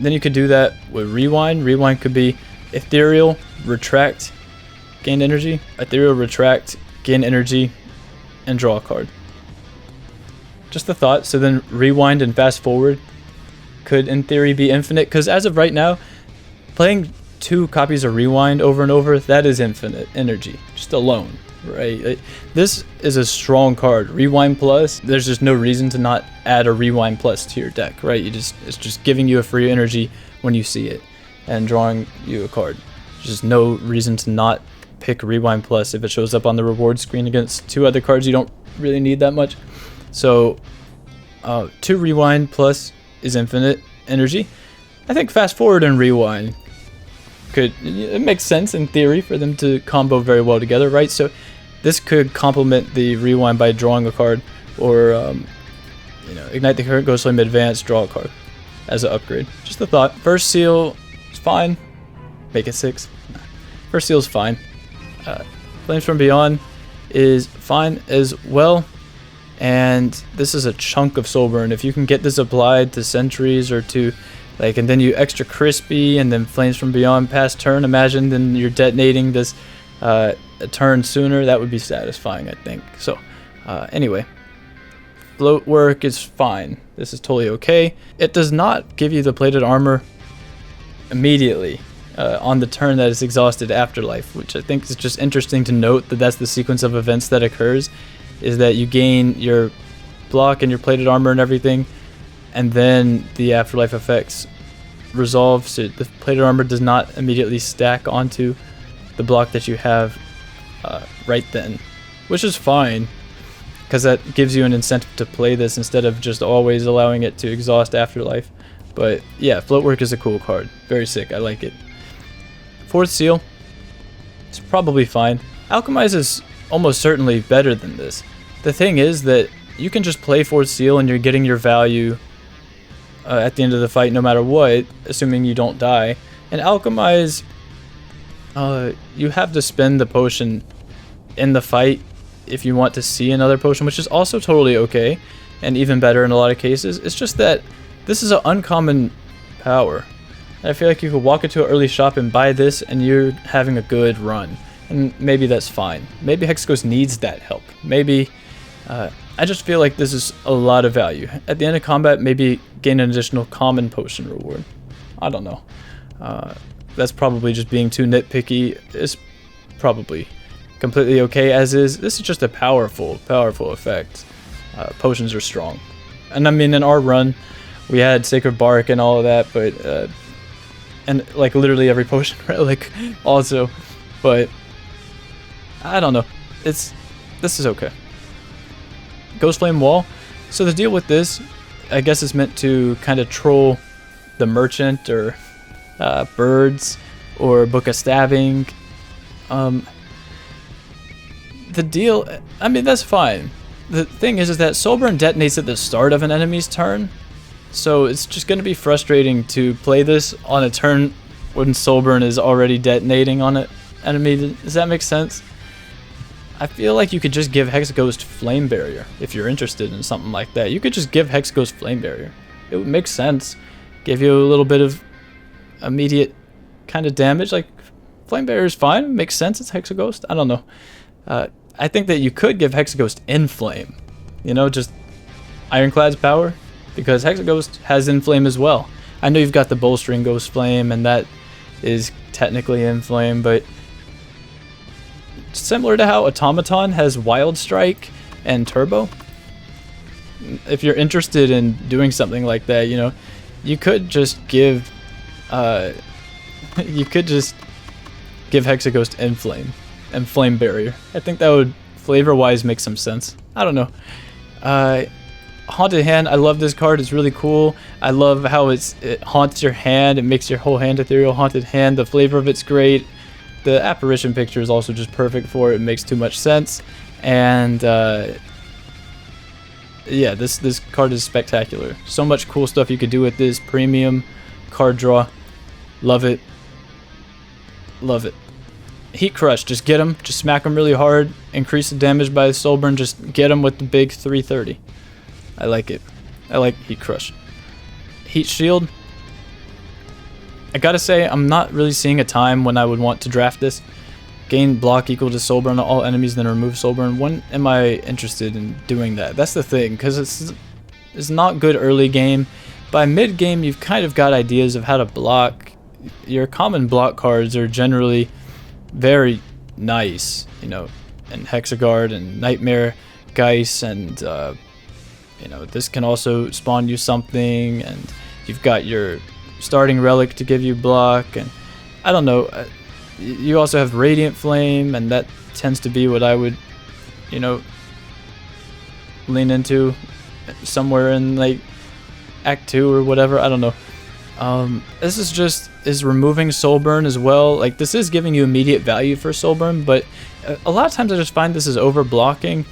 S1: then you could do that with Rewind. Rewind could be Ethereal, Retract, gain energy. Ethereal, Retract, gain energy, and draw a card. Just a thought. So then Rewind and Fast Forward could in theory be infinite, because as of right now, playing 2 copies of Rewind over and over, that is infinite energy, just alone, right? This is a strong card. Rewind Plus, there's just no reason to not add a Rewind Plus to your deck, right? It's just giving you a free energy when you see it and drawing you a card. There's just no reason to not pick Rewind Plus if it shows up on the reward screen against 2 other cards you don't really need that much. So 2 Rewind Plus is infinite energy. I think Fast Forward and Rewind it makes sense in theory for them to combo very well together, right? So this could complement the Rewind by drawing a card, or Ignite the Current Ghost Flame, Advance, draw a card as an upgrade. Just a thought. First Seal is fine. Make it 6. First Seal is fine. Flames from Beyond is fine as well. And this is a chunk of Soulburn. If you can get this applied to Sentries or to and then you Extra Crispy and then Flames from Beyond past turn, imagine then you're detonating this a turn sooner. That would be satisfying, I think. So anyway, float work is fine. This is totally okay. It does not give you the plated armor immediately on the turn that is exhausted Afterlife, which I think is just interesting to note that that's the sequence of events that occurs, is that you gain your block and your plated armor and everything, and then the Afterlife effects resolve, so the plated armor does not immediately stack onto the block that you have right then, which is fine, because that gives you an incentive to play this instead of just always allowing it to exhaust Afterlife. But yeah, float work is a cool card. Very sick. I like it. 4th Seal, it's probably fine. Alchemize is almost certainly better than this. The thing is that you can just play 4th Seal and you're getting your value at the end of the fight no matter what, assuming you don't die. And Alchemize, you have to spend the potion in the fight if you want to see another potion, which is also totally okay and even better in a lot of cases. It's just that this is an uncommon power. And I feel like you could walk into an early shop and buy this and you're having a good run. And maybe that's fine. Maybe Hexaghost needs that help. Maybe I just feel like this is a lot of value. At the end of combat, maybe gain an additional common potion reward. I don't know. That's probably just being too nitpicky. It's probably completely okay as is. This is just a powerful effect. Potions are strong. And I mean, in our run, we had Sacred Bark and all of that, but and like literally every potion relic also. But I don't know. This is okay. Ghost Flame Wall. So the deal with this, I guess, is meant to kind of troll the merchant or birds or Book of Stabbing. The deal, I mean, that's fine. The thing is that Soulburn detonates at the start of an enemy's turn, so it's just going to be frustrating to play this on a turn when Soulburn is already detonating on an enemy. Does that make sense? I feel like you could just give Hexaghost Flame Barrier if you're interested in something like that. You could just give Hexaghost Flame Barrier. It would make sense. Give you a little bit of immediate kind of damage. Like, Flame Barrier is fine. It makes sense. It's Hexaghost. I don't know. I think that you could give Hexaghost Inflame. You know, just Ironclad's power. Because Hexaghost has Inflame as well. I know you've got the Bolstering Ghost Flame, and that is technically Inflame, but similar to how Automaton has Wild Strike and Turbo. If you're interested in doing something like that, you know, you could just give Hexaghost Inflame and Flame Barrier. I think that would flavor-wise make some sense. I don't know. Haunted Hand, I love this card. It's really cool. I love how it haunts your hand. It makes your whole hand ethereal. Haunted Hand, the flavor of it's great. The apparition picture is also just perfect for it. It makes too much sense. And yeah, this card is spectacular. So much cool stuff you could do with this. Premium card draw. Love it. Love it. Heat Crush, just get him. Just smack him really hard. Increase the damage by the soul burn. Just get him with the big 330. I like it. I like Heat Crush. Heat Shield. I gotta say, I'm not really seeing a time when I would want to draft this. Gain block equal to soul burn on all enemies, then remove soul burn. When am I interested in doing that? That's the thing, because it's not good early game. By mid game, you've kind of got ideas of how to block. Your common block cards are generally very nice, you know, and Hexaghost and Nightmare Geist, and you know, this can also spawn you something, and you've got your starting relic to give you block, and I don't know, you also have Radiant Flame, and that tends to be what I would, you know, lean into somewhere in like Act 2 or whatever. I don't know. This is removing soul burn as well. Like, this is giving you immediate value for soul burn, but a lot of times I just find this is over blocking.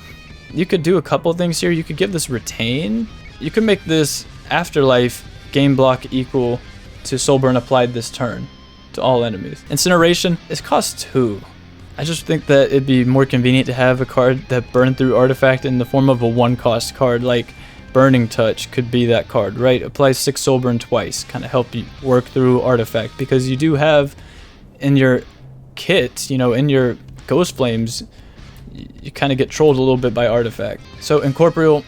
S1: You could do a couple things here. You could give this retain. You could make this Afterlife game block equal to soul burn applied this turn to all enemies. Incineration, it costs 2. I just think that it'd be more convenient to have a card that burned through artifact in the form of a 1-cost card, like Burning Touch could be that card, right? Applies 6 soul burn twice, kind of help you work through artifact, because you do have in your kit, you know, in your Ghost Flames, you kind of get trolled a little bit by artifact. So Incorporeal,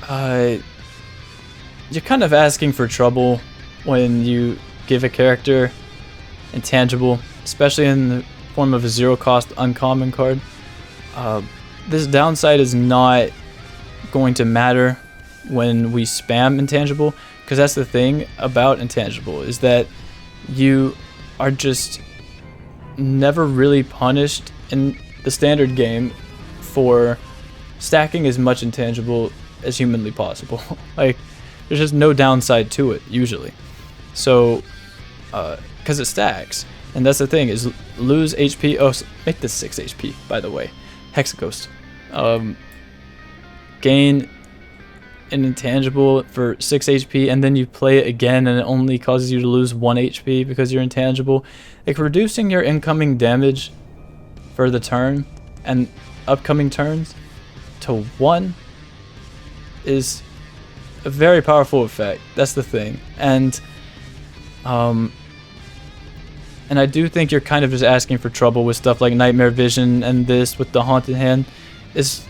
S1: you're kind of asking for trouble when you give a character intangible, especially in the form of a 0-cost uncommon card. This downside is not going to matter when we spam intangible, because that's the thing about intangible, is that you are just never really punished in the standard game for stacking as much intangible as humanly possible. Like, there's just no downside to it usually. So because it stacks, and that's the thing, is lose HP. Oh, make this 6 HP, by the way. Hexaghost. Gain an intangible for 6 HP, and then you play it again and it only causes you to lose 1 HP because you're intangible. Like, reducing your incoming damage for the turn and upcoming turns to 1 is a very powerful effect. That's the thing. And I do think you're kind of just asking for trouble with stuff like Nightmare Vision, and this with the Haunted Hand. It's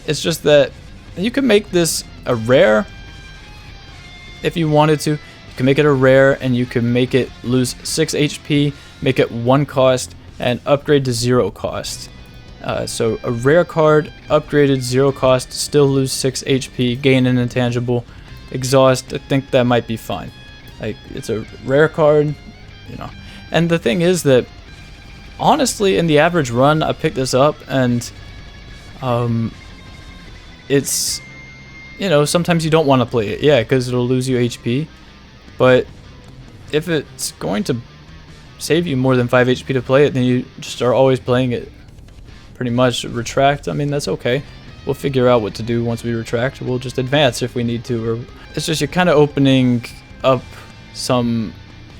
S1: just that you can make this a rare if you wanted to. You can make it a rare, and you can make it lose 6 HP, make it 1 cost, and upgrade to 0 cost. So a rare card, upgraded 0 cost, still lose 6 HP, gain an intangible, exhaust. I think that might be fine. Like, it's a rare card, you know. And the thing is that, honestly, in the average run, I picked this up, and it's, you know, sometimes you don't want to play it, yeah, because it'll lose you HP. But if it's going to save you more than 5 HP to play it, then you just are always playing it. Pretty much retract, I mean, that's okay. We'll figure out what to do once we retract. We'll just advance if we need to. Or it's just you're kind of opening up some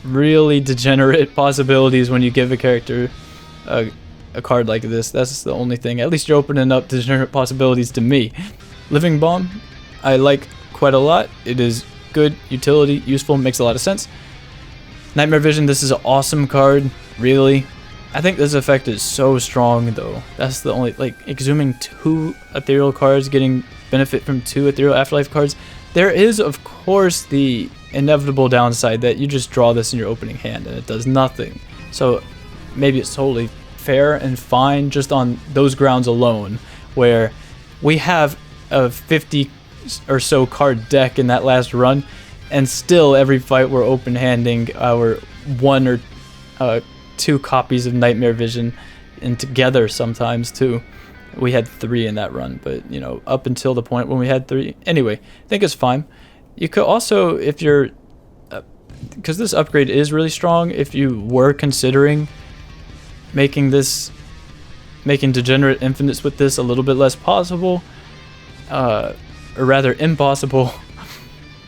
S1: really degenerate possibilities when you give a character a card like this. That's the only thing. At least you're opening up degenerate possibilities to me. Living Bomb, I like quite a lot. It is good, utility, useful, makes a lot of sense. Nightmare Vision, this is an awesome card, really. I think this effect is so strong, though. That's the only, like, exhuming 2 ethereal cards, getting benefit from 2 ethereal afterlife cards. There is, of course, the inevitable downside that you just draw this in your opening hand and it does nothing. So maybe it's totally fair and fine just on those grounds alone, where we have a 50 or so card deck in that last run, and still every fight we're open-handing our 1 or 2 copies of Nightmare Vision, and together sometimes too. We had 3 in that run, but you know, up until the point when we had 3. Anyway, I think it's fine. You could also, if you're, because this upgrade is really strong, if you were considering making Degenerate Infinites with this a little bit less possible, or rather impossible,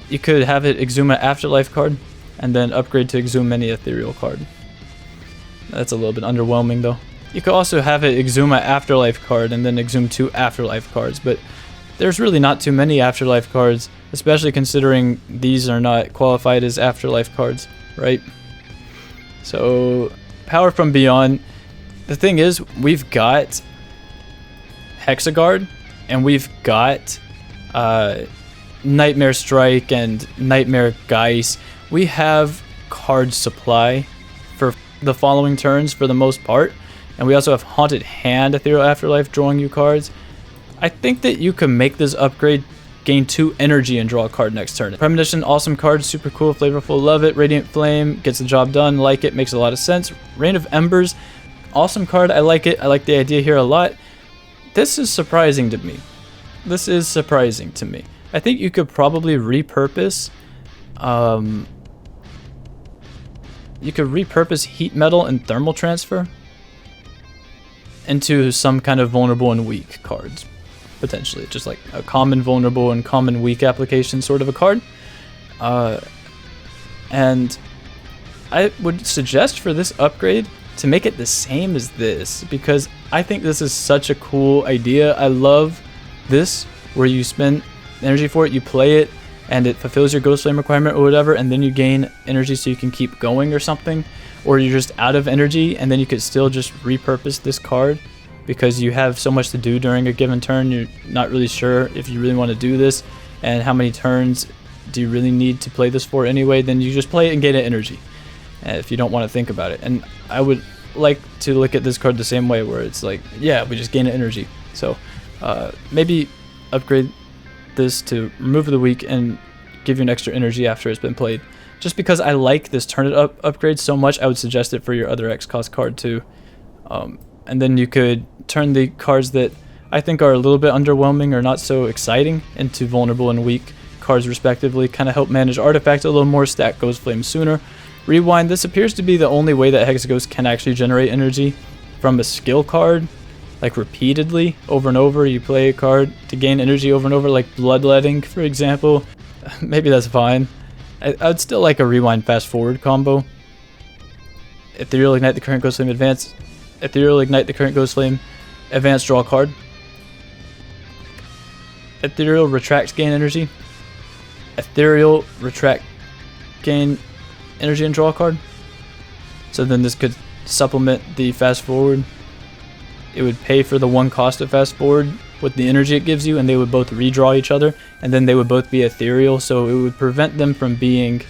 S1: you could have it Exuma Afterlife card, and then upgrade to Exhume Many Ethereal card. That's a little bit underwhelming though. You could also have it Exuma Afterlife card, and then Exhume 2 Afterlife cards, but there's really not too many Afterlife cards, especially considering these are not qualified as Afterlife cards, right? So, Power from Beyond. The thing is, we've got Hexaghost, and we've got Nightmare Strike and Nightmare Geist. We have card supply for the following turns for the most part, and we also have Haunted Hand Ethereal Afterlife drawing you cards. I think that you can make this upgrade, gain 2 energy and draw a card next turn. Premonition, awesome card, super cool, flavorful, love it. Radiant Flame, gets the job done, like it, makes a lot of sense. Rain of Embers, awesome card, I like it. I like the idea here a lot. This is surprising to me. This is surprising to me. I think you could probably repurpose, Heat Metal and Thermal Transfer into some kind of vulnerable and weak cards. Potentially, just like a common vulnerable and common weak application sort of a card. And I would suggest for this upgrade to make it the same as this, because I think this is such a cool idea. I love this, where you spend energy for it, you play it, and it fulfills your Ghost Flame requirement or whatever, and then you gain energy so you can keep going or something, or you're just out of energy, and then you could still just repurpose this card because you have so much to do during a given turn. You're not really sure if you really want to do this, and how many turns do you really need to play this for anyway. Then you just play it and gain energy if you don't want to think about it. And I would like to look at this card the same way, where it's like, yeah, we just gain energy. So maybe upgrade this to remove the weak and give you an extra energy after it's been played. Just because I like this turn it up upgrade so much, I would suggest it for your other X cost card too. And then you could turn the cards that I think are a little bit underwhelming or not so exciting into vulnerable and weak cards respectively. Kind of help manage artifacts a little more, stack Ghost Flame sooner. Rewind, this appears to be the only way that Hexaghost can actually generate energy from a skill card, like repeatedly, over and over. You play a card to gain energy over and over, like Bloodletting, for example. Maybe that's fine. I would still like a Rewind Fast Forward combo. Ethereal Ignite the current Ghost Flame, advance. Ethereal Ignite the current Ghost Flame, advance, draw a card. Ethereal Retract, gain energy. Ethereal Retract, gain energy and draw a card. So then this could supplement the Fast Forward. It would pay for the 1 cost of Fast Forward with the energy it gives you, and they would both redraw each other, and then they would both be ethereal, so it would prevent them from being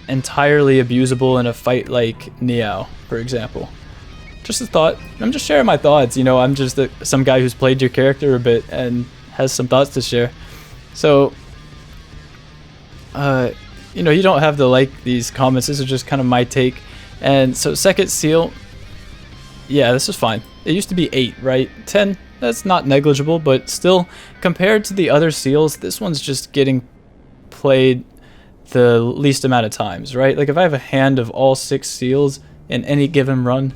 S1: entirely abusable in a fight like Neow, for example. Just a thought. I'm just sharing my thoughts, you know. I'm just some guy who's played your character a bit and has some thoughts to share. So you know, you don't have to like these comments. This is just kind of my take. And so second seal, yeah, this is fine. It used to be 8, right? 10, that's not negligible, but still, compared to the other seals, this one's just getting played the least amount of times, right? Like if I have a hand of all 6 seals in any given run,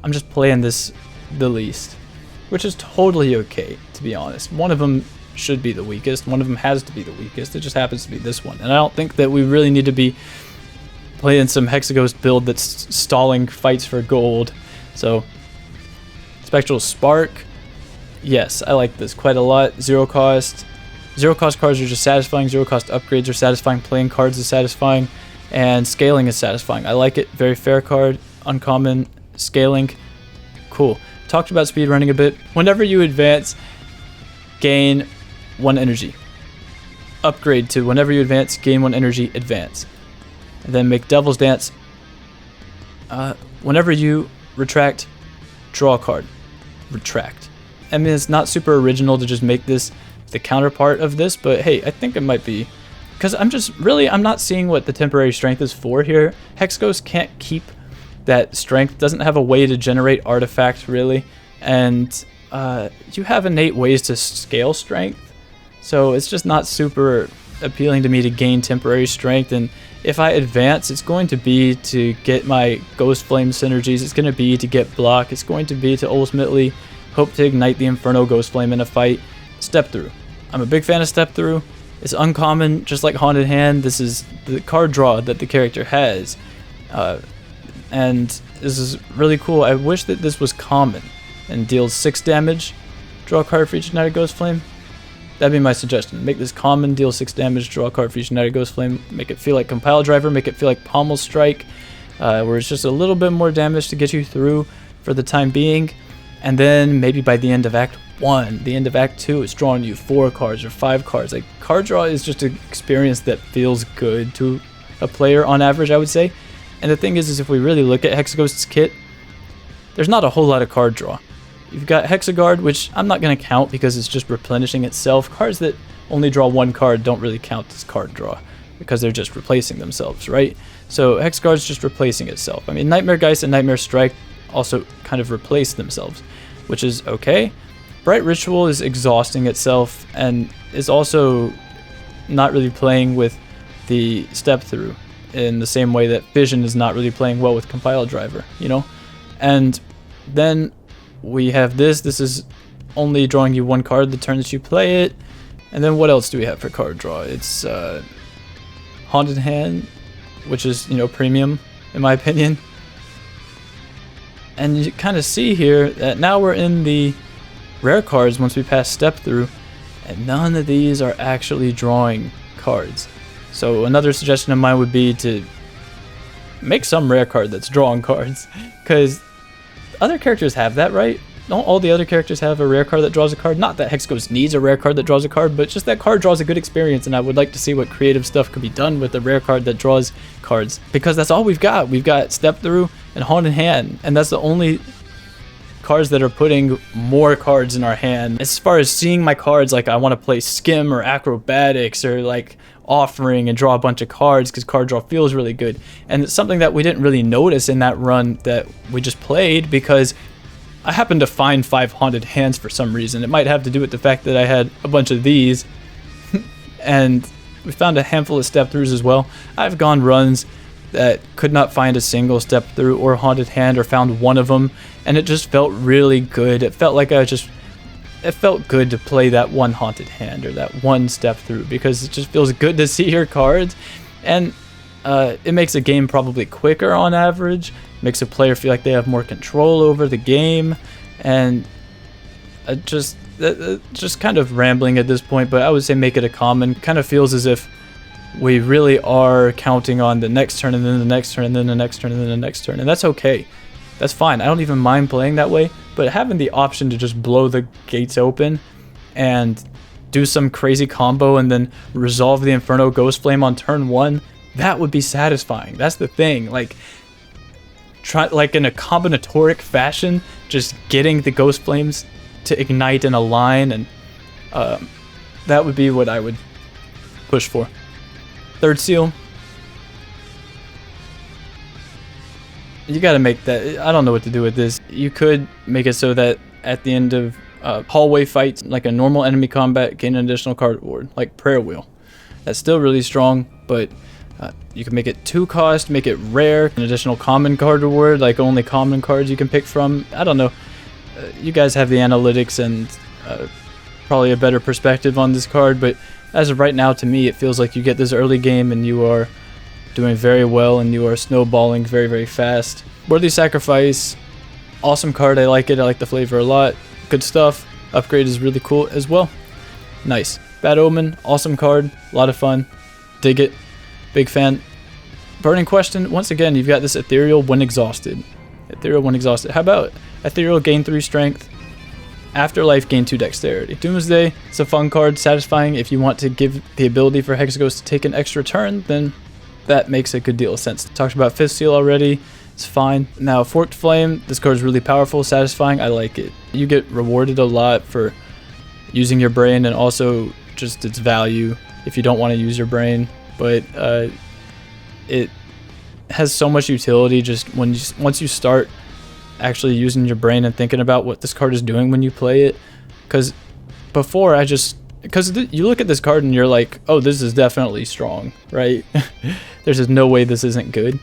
S1: I'm just playing this the least, which is totally okay, to be honest. One of them should be the weakest. One of them has to be the weakest. It just happens to be this one. And I don't think that we really need to be playing some Hexaghost build that's stalling fights for gold. So, Spectral Spark. Yes, I like this quite a lot. Zero cost cards are just satisfying. Zero cost upgrades are satisfying. Playing cards is satisfying. And scaling is satisfying. I like it. Very fair card. Uncommon. Scaling. Cool. Talked about speedrunning a bit. Whenever you advance, gain 1 energy. Upgrade to whenever you advance, gain 1 energy, advance. And then make Devil's Dance. Whenever you retract, draw a card. Retract. I mean, it's not super original to just make this the counterpart of this, but hey, I think it might be. Because I'm not seeing what the temporary strength is for here. Hexaghost can't keep that strength, doesn't have a way to generate artifacts really. and you have innate ways to scale strength, so it's just not super appealing to me to gain temporary strength. And if I advance, it's going to be to get my Ghost Flame synergies, it's going to be to get block, it's going to be to ultimately hope to ignite the Inferno Ghost Flame in a fight. Step Through. I'm a big fan of Step Through. It's uncommon, just like Haunted Hand. This is the card draw that the character has, and this is really cool. I wish that this was common and deals 6 damage. Draw a card for each Ignited Ghost Flame. That'd be my suggestion. Make this common, deal 6 damage, draw a card for each Ignited Ghost Flame. Make it feel like Compile Driver, make it feel like Pommel Strike, where it's just a little bit more damage to get you through for the time being. And then maybe by the end of Act 1, the end of Act 2, it's drawing you 4 cards or 5 cards. Like, card draw is just an experience that feels good to a player on average, I would say. And the thing is if we really look at Hexaghost's kit, there's not a whole lot of card draw. You've got Hexaguard, which I'm not going to count because it's just replenishing itself. Cards that only draw 1 card don't really count as card draw because they're just replacing themselves, right? So Hexaguard's just replacing itself. I mean, Nightmare Geist and Nightmare Strike also kind of replace themselves, which is okay. Bright Ritual is exhausting itself and is also not really playing with the Step Through in the same way that Fission is not really playing well with Compile Driver, you know? And then we have this. This is only drawing you 1 card the turn that you play it. And then what else do we have for card draw? It's Haunted Hand, which is, you know, premium in my opinion. And you kind of see here that now we're in the rare cards once we pass Step Through, and none of these are actually drawing cards. So another suggestion of mine would be to make some rare card that's drawing cards, because other characters have that, right? Don't all the other characters have a rare card that draws a card? Not that Hexaghost needs a rare card that draws a card, but just that card draws a good experience, and I would like to see what creative stuff could be done with a rare card that draws cards, because that's all we've got. We've got Step Through and Haunted Hand, and that's the only cards that are putting more cards in our hand. As far as seeing my cards, like I want to play Skim or Acrobatics or like Offering and draw a bunch of cards because card draw feels really good. And it's something that we didn't really notice in that run that we just played because I happened to find 5 Haunted Hands for some reason. It might have to do with the fact that I had a bunch of these and we found a handful of Step Throughs as well. I've gone runs that could not find a single Step Through or Haunted Hand, or found one of them, and it just felt really good. It felt like it felt good to play that one Haunted Hand or that one Step Through because it just feels good to see your cards, and it makes a game probably quicker on average, makes a player feel like they have more control over the game, and just kind of rambling at this point, but I would say make it a common. Kind of feels as if we really are counting on the next turn and then the next turn and then the next turn and then the next turn, and that's okay. That's fine. I don't even mind playing that way, but having the option to just blow the gates open and do some crazy combo and then resolve the Inferno Ghost Flame on turn 1, that would be satisfying. That's the thing. Like, try like in a combinatoric fashion, just getting the Ghost Flames to ignite in a line, and that would be what I would push for. Third seal. You gotta make that. I don't know what to do with this. You could make it so that at the end of hallway fights, like a normal enemy combat, gain an additional card reward, like Prayer Wheel. That's still really strong, but you can make it 2 cost, make it rare, an additional common card reward, like only common cards you can pick from. I don't know. You guys have the analytics and probably a better perspective on this card, but as of right now, to me, it feels like you get this early game and you are doing very well and you are snowballing very, very fast. Worthy Sacrifice, awesome card. I like it. I like the flavor a lot. Good stuff. Upgrade is really cool as well. Nice. Bad Omen, awesome card. A lot of fun. Dig it. Big fan. Burning Question, once again, you've got this Ethereal when exhausted. Ethereal when exhausted. How about Ethereal gain 3 strength? Afterlife gain 2 dexterity. Doomsday, it's a fun card, satisfying. If you want to give the ability for Hexaghost to take an extra turn, then that makes a good deal of sense. Talked about Fifth Seal already. It's fine. Now, Forked Flame, this card is really powerful, satisfying. I like it. You get rewarded a lot for using your brain and also just its value if you don't want to use your brain. But it has so much utility just once you start actually using your brain and thinking about what this card is doing when you play it. Because before you look at this card and you're like, oh, this is definitely strong, right? There's just no way this isn't good.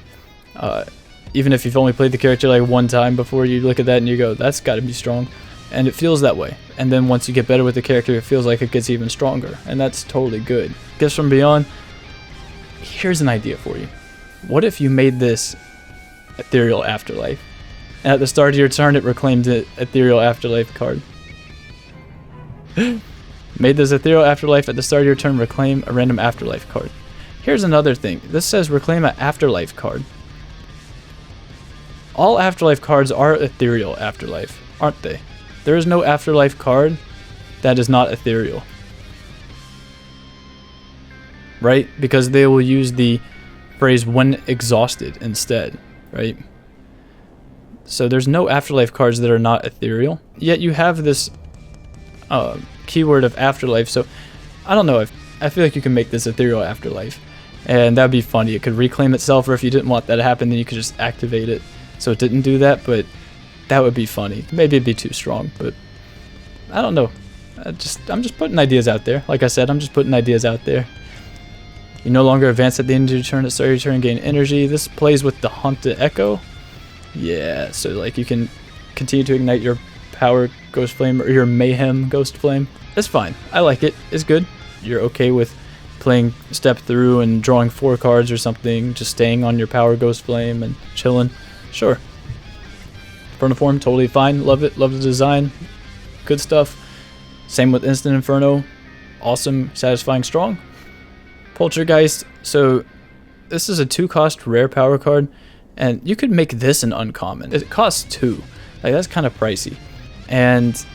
S1: Even if you've only played the character like one time before, you look at that and you go, that's got to be strong. And it feels that way. And then once you get better with the character, it feels like it gets even stronger. And that's totally good. Gifts from Beyond, here's an idea for you. What if you made this Ethereal Afterlife? And at the start of your turn, it reclaimed the Ethereal Afterlife card. Made this Ethereal Afterlife at the start of your turn, reclaim a random Afterlife card. Here's another thing. This says reclaim an Afterlife card. All Afterlife cards are Ethereal Afterlife, aren't they? There is no Afterlife card that is not Ethereal. Right? Because they will use the phrase when exhausted instead, right? So there's no Afterlife cards that are not Ethereal. Yet you have this keyword of Afterlife, so I don't know. I feel like you can make this Ethereal Afterlife. And that'd be funny. It could reclaim itself, or if you didn't want that to happen, then you could just activate it. So it didn't do that, but that would be funny. Maybe it'd be too strong, but I don't know. I'm just putting ideas out there. Like I said, I'm just putting ideas out there. You no longer advance at the end of your turn. At the start of your turn, gain energy. This plays with the Haunted Echo. Yeah, so like you can continue to ignite your Power Ghost Flame or your Mayhem Ghost Flame. That's fine. I like it. It's good. You're okay with playing Step Through and drawing 4 cards or something, just staying on your Power Ghost Flame and chilling. Sure. Inferno form, totally fine. Love it. Love the design. Good stuff. Same with Instant Inferno. Awesome, satisfying, strong. Poltergeist. So this is a 2-cost rare power card, and you could make this an uncommon. It costs 2. Like, that's kind of pricey. And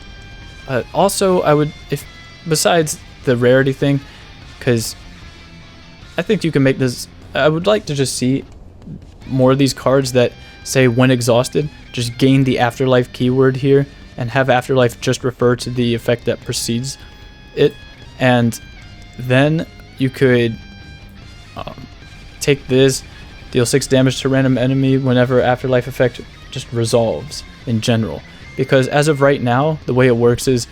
S1: also, I would, if besides the rarity thing, because I think you can make this. I would like to just see more of these cards that say when exhausted, just gain the Afterlife keyword here and have Afterlife just refer to the effect that precedes it. And then you could take this, deal 6 damage to random enemy whenever Afterlife effect just resolves in general. Because as of right now, the way it works is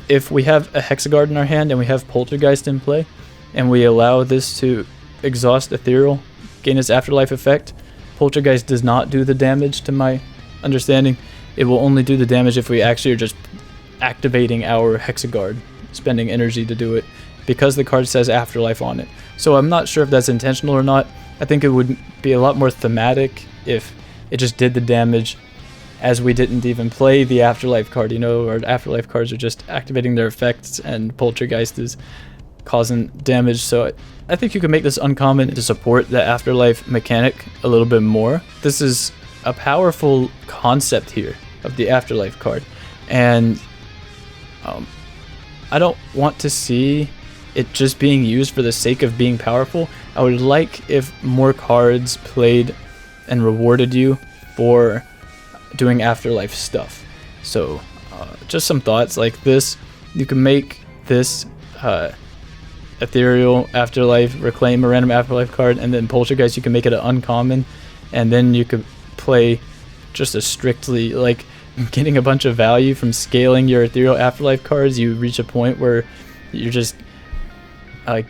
S1: if we have a Hexaghost in our hand and we have Poltergeist in play, and we allow this to exhaust Ethereal, gain its Afterlife effect, Poltergeist does not do the damage, to my understanding. It will only do the damage if we actually are just activating our Hexaghost, spending energy to do it, because the card says Afterlife on it. So I'm not sure if that's intentional or not. I think it would be a lot more thematic if it just did the damage as we didn't even play the Afterlife card, you know, or Afterlife cards are just activating their effects and Poltergeist is causing damage. So I think you can make this uncommon to support the Afterlife mechanic a little bit more. This is a powerful concept here of the Afterlife card, and I don't want to see it just being used for the sake of being powerful. I would like if more cards played and rewarded you for doing Afterlife stuff. So just some thoughts like this. You can make this Ethereal Afterlife, reclaim a random Afterlife card, and then Poltergeist, you can make it an uncommon, and then you could play just a strictly, like, getting a bunch of value from scaling your Ethereal Afterlife cards. You reach a point where you're just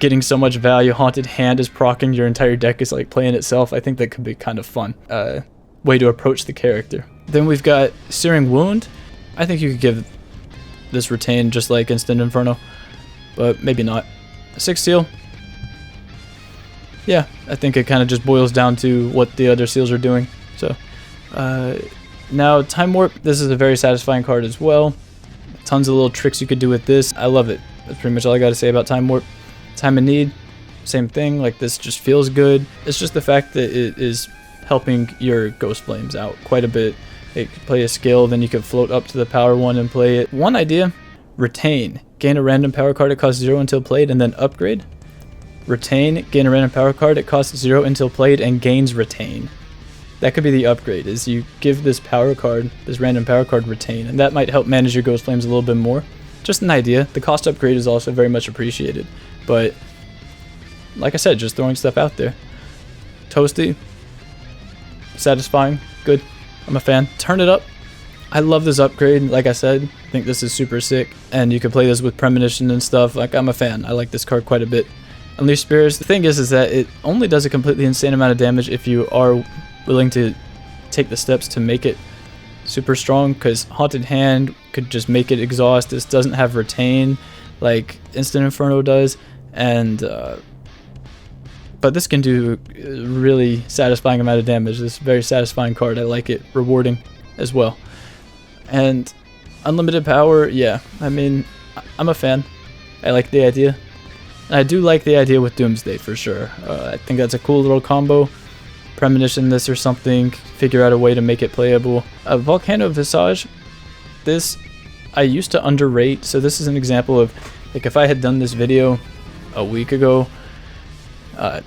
S1: getting so much value. Haunted Hand is proccing, your entire deck is like playing itself. I think that could be kind of fun way to approach the character. Then we've got Searing Wound. I think you could give this Retain just like Instant Inferno, but maybe not. 6 seal. Yeah, I think it kind of just boils down to what the other seals are doing. So now Time Warp. This is a very satisfying card as well. Tons of little tricks you could do with this. I love it. That's pretty much all I got to say about Time Warp. Time of Need, same thing. Like, this just feels good. It's just the fact that it is helping your Ghost Flames out quite a bit. It could play a skill, then you could float up to the power one and play it. One idea: Retain. Gain a random power card, it costs 0 until played, and then upgrade. Retain. Gain a random power card, it costs 0 until played and gains Retain. That could be the upgrade, is you give this power card, this random power card, Retain, and that might help manage your Ghost Flames a little bit more. Just an idea. The cost upgrade is also very much appreciated, but like I said, just throwing stuff out there. Toasty, satisfying, good. I'm a fan. Turn it up. I love this upgrade. Like I said, I think this is super sick. And you can play this with premonition and stuff. Like, I'm a fan. I like this card quite a bit. Unleash Spirits. The thing is that it only does a completely insane amount of damage if you are willing to take the steps to make it super strong, because Haunted Hand could just make it exhaust. This doesn't have retain like Instant Inferno does, and but this can do a really satisfying amount of damage. This is a very satisfying card. I like it. Rewarding as well. And unlimited power, yeah, I mean, I'm a fan. I like the idea. And I do like the idea with Doomsday for sure. I think that's a cool little combo. Premonition this or something, figure out a way to make it playable. Volcano Visage, this I used to underrate, so this is an example of, like, if I had done this video a week ago,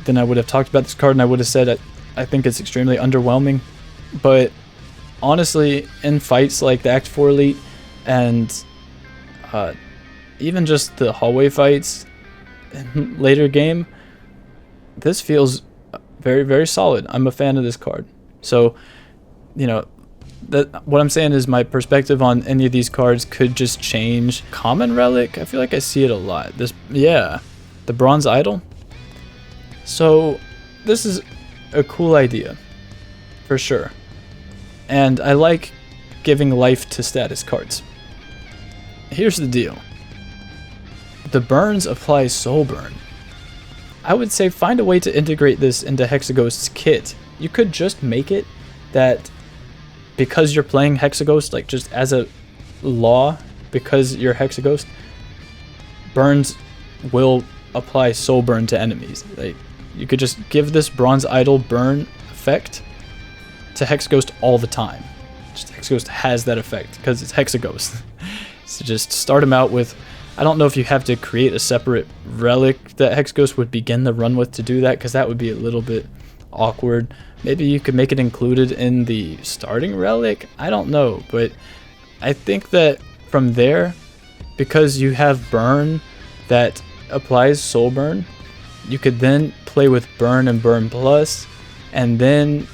S1: then I would have talked about this card and I would have said I think it's extremely underwhelming. But honestly, in fights like the Act 4 Elite and even just the hallway fights in later game, this feels very, very solid. I'm a fan of this card. So, you know, what I'm saying is my perspective on any of these cards could just change. Common Relic, I feel like I see it a lot. This, yeah, the Bronze Idol. So this is a cool idea for sure. And I like giving life to status cards. Here's the deal. The burns apply Soul Burn. I would say find a way to integrate this into Hexaghost's kit. You could just make it that because you're playing Hexaghost, like just as a law, because you're Hexaghost, burns will apply Soul Burn to enemies. Like, you could just give this Bronze Idol burn effect to Hexaghost all the time. Just Hexaghost has that effect because it's Hexaghost. So just start him out with, I don't know if you have to create a separate relic that Hexaghost would begin the run with to do that, because that would be a little bit awkward. Maybe you could make it included in the starting relic. I don't know, but I think that from there, because you have burn that applies Soul Burn, you could then play with burn and burn plus, and then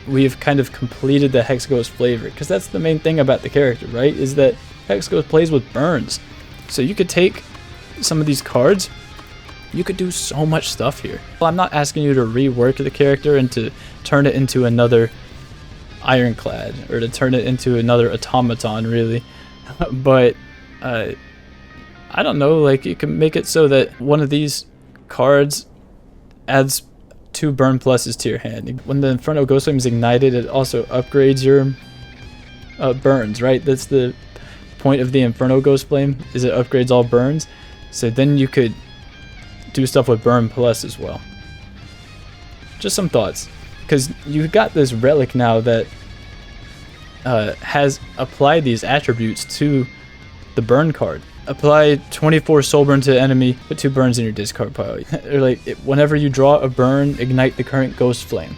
S1: we've kind of completed the Hexaghost flavor, because that's the main thing about the character, right? Is that Hexaghost plays with burns. So you could take some of these cards, you could do so much stuff here. Well, I'm not asking you to rework the character and to turn it into another Ironclad or to turn it into another automaton, really. But I don't know, like, you can make it so that one of these cards adds 2 burn pluses to your hand. When the Inferno Ghost Flame is ignited, it also upgrades your burns, right? That's the point of the Inferno Ghost Flame, is it upgrades all burns. So then you could do stuff with burn plus as well. Just some thoughts, because you got this relic now that has applied these attributes to the burn card. Apply 24 soul burn to the enemy, put 2 burns in your discard pile. Or like, whenever you draw a burn, ignite the current ghost flame.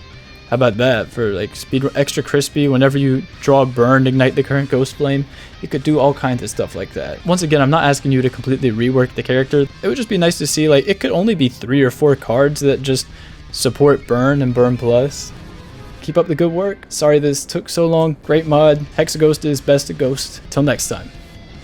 S1: How about that for like speed extra crispy? Whenever you draw a burn, ignite the current ghost flame. You could do all kinds of stuff like that. Once again, I'm not asking you to completely rework the character. It would just be nice to see, like, it could only be 3 or 4 cards that just support burn and burn plus. Keep up the good work. Sorry this took so long. Great mod. Hexaghost is best of ghost. Till next time.